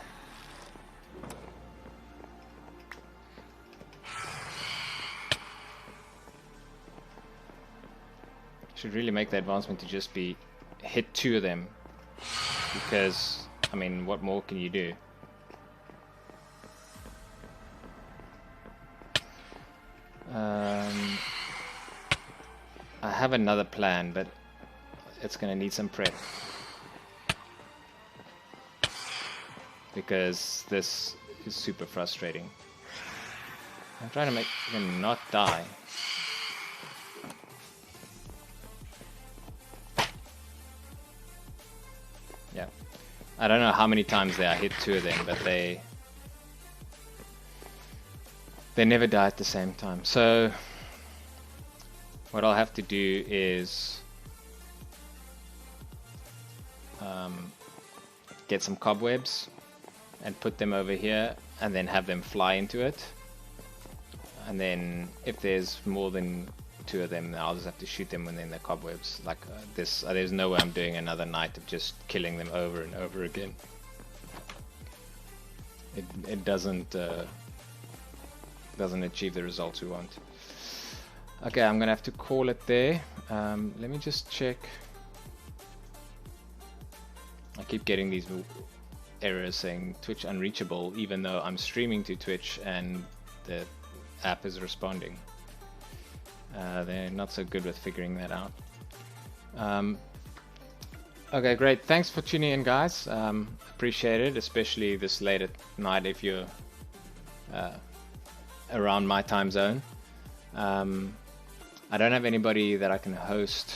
Should really make the advancement to just be hit 2 of them, because I mean, what more can you do? I have another plan, but it's gonna need some prep, because this is super frustrating. I'm trying to make him not die. Yeah, I don't know how many times I hit 2 of them, but they never die at the same time. So what I'll have to do is get some cobwebs and put them over here, and then have them fly into it. And then if there's more than 2 of them, I'll just have to shoot them when they're in the cobwebs. Like this, there's no way I'm doing another night of just killing them over and over again. It doesn't achieve the results we want. Okay, I'm gonna have to call it there. Let me just check. I keep getting these errors saying Twitch unreachable, even though I'm streaming to Twitch and the app is responding. They're not so good with figuring that out. Okay, great. Thanks for tuning in, guys. Appreciate it, especially this late at night if you're around my time zone. I don't have anybody that I can host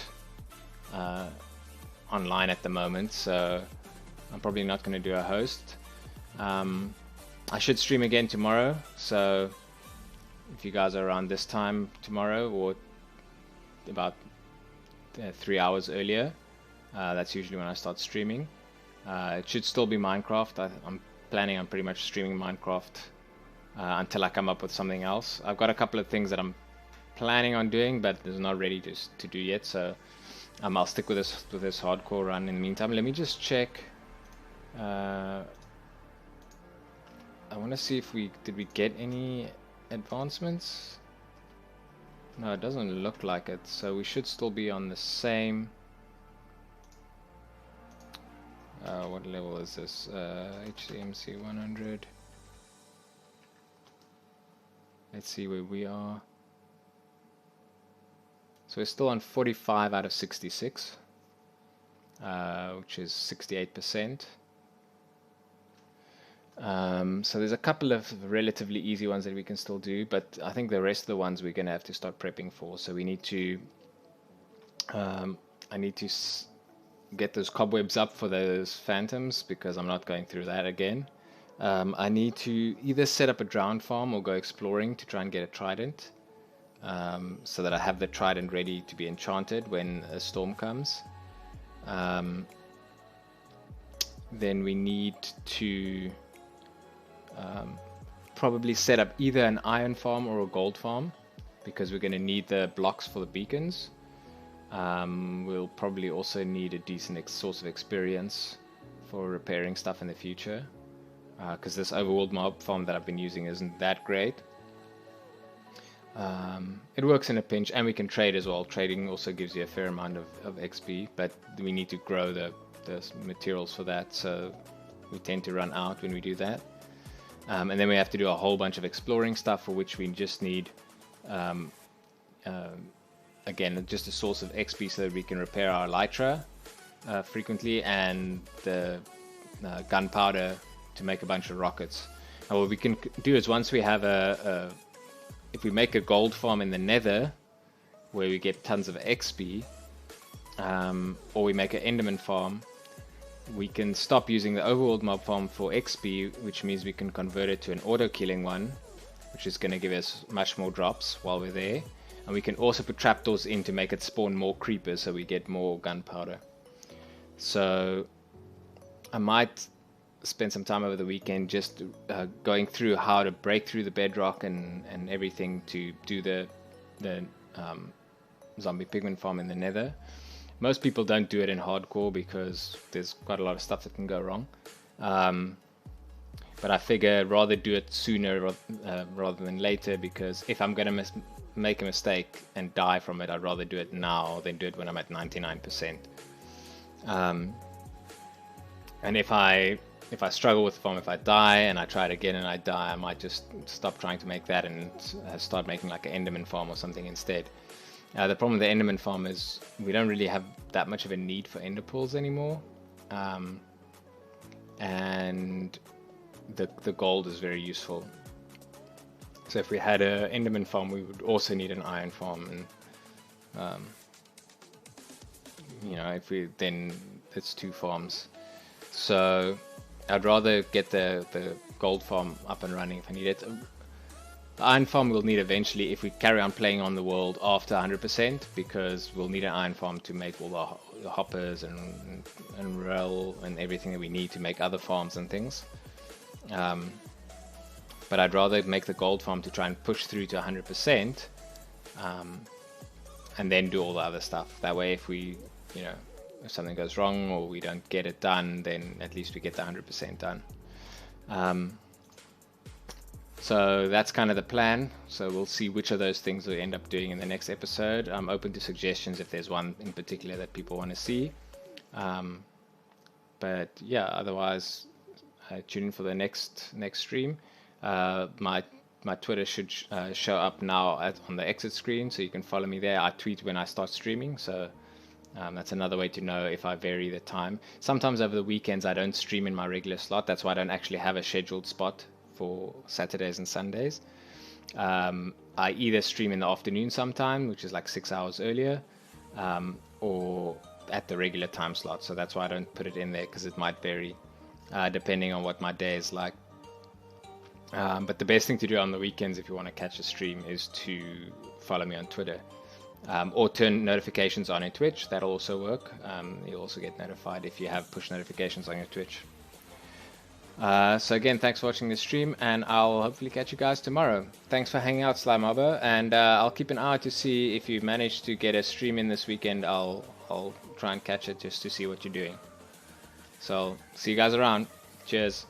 online at the moment, so I'm probably not going to do a host. I should stream again tomorrow, so if you guys are around this time tomorrow or about 3 hours earlier, that's usually when I start streaming. It should still be Minecraft. I'm planning on pretty much streaming Minecraft until I come up with something else. I've got a couple of things that I'm planning on doing, but it's not ready to do yet, so I'll stick with this hardcore run in the meantime. Let me just check. I want to see if did we get any advancements. No, it doesn't look like it, so we should still be on the same. What level is this? MCHC100. Let's see where we are. So we're still on 45 out of 66, which is 68%. So there's a couple of relatively easy ones that we can still do, but I think the rest of the ones we're going to have to start prepping for. So we need to, I need to get those cobwebs up for those phantoms, because I'm not going through that again. I need to either set up a drowned farm or go exploring to try and get a trident, so that I have the trident ready to be enchanted when a storm comes. Then we need to probably set up either an iron farm or a gold farm, because we're going to need the blocks for the beacons. We'll probably also need a decent source of experience for repairing stuff in the future. because this overworld mob farm that I've been using isn't that great. It works in a pinch, and we can trade as well. Trading also gives you a fair amount of XP, but we need to grow the materials for that, so we tend to run out when we do that. And then we have to do a whole bunch of exploring stuff, for which we just need, again, just a source of XP so that we can repair our elytra frequently, and the gunpowder to make a bunch of rockets. And what we can do is, once we have if we make a gold farm in the nether where we get tons of XP, or we make an enderman farm, we can stop using the overworld mob farm for XP, which means we can convert it to an auto killing one, which is going to give us much more drops while we're there. And we can also put trapdoors in to make it spawn more creepers, so we get more gunpowder. So I might spend some time over the weekend just going through how to break through the bedrock and everything to do the zombie pigman farm in the nether. Most people don't do it in hardcore because there's quite a lot of stuff that can go wrong. But I figure rather do it sooner rather than later, because if I'm going to make a mistake and die from it, I'd rather do it now than do it when I'm at 99%. And if I struggle with the farm, if I die and I try it again and I die, I might just stop trying to make that and start making like an enderman farm or something instead. The problem with the enderman farm is we don't really have that much of a need for ender pearls anymore, and the gold is very useful. So if we had an enderman farm, we would also need an iron farm, and you know, then it's 2 farms. So I'd rather get the gold farm up and running if I need it. The iron farm we'll need eventually if we carry on playing on the world after 100%, because we'll need an iron farm to make all the hoppers and rail and everything that we need to make other farms and things. But I'd rather make the gold farm to try and push through to 100%, and then do all the other stuff. That way, if something goes wrong or we don't get it done, then at least we get the 100% done. So that's kind of the plan. So we'll see which of those things we end up doing in the next episode. I'm open to suggestions if there's one in particular that people want to see. But yeah, otherwise, tune in for the next stream. My Twitter should show up now on the exit screen, so you can follow me there. I tweet when I start streaming, so that's another way to know if I vary the time. Sometimes over the weekends I don't stream in my regular slot. That's why I don't actually have a scheduled spot for Saturdays and Sundays. I either stream in the afternoon sometime, which is like 6 hours earlier, or at the regular time slot. So that's why I don't put it in there, because it might vary depending on what my day is like. But the best thing to do on the weekends if you want to catch a stream is to follow me on Twitter, or turn notifications on in Twitch. That'll also work. You'll also get notified if you have push notifications on your Twitch. So again, thanks for watching this stream, and I'll hopefully catch you guys tomorrow. Thanks for hanging out, Slimobber, and I'll keep an eye out to see if you manage to get a stream in this weekend. I'll try and catch it just to see what you're doing. So see you guys around. Cheers.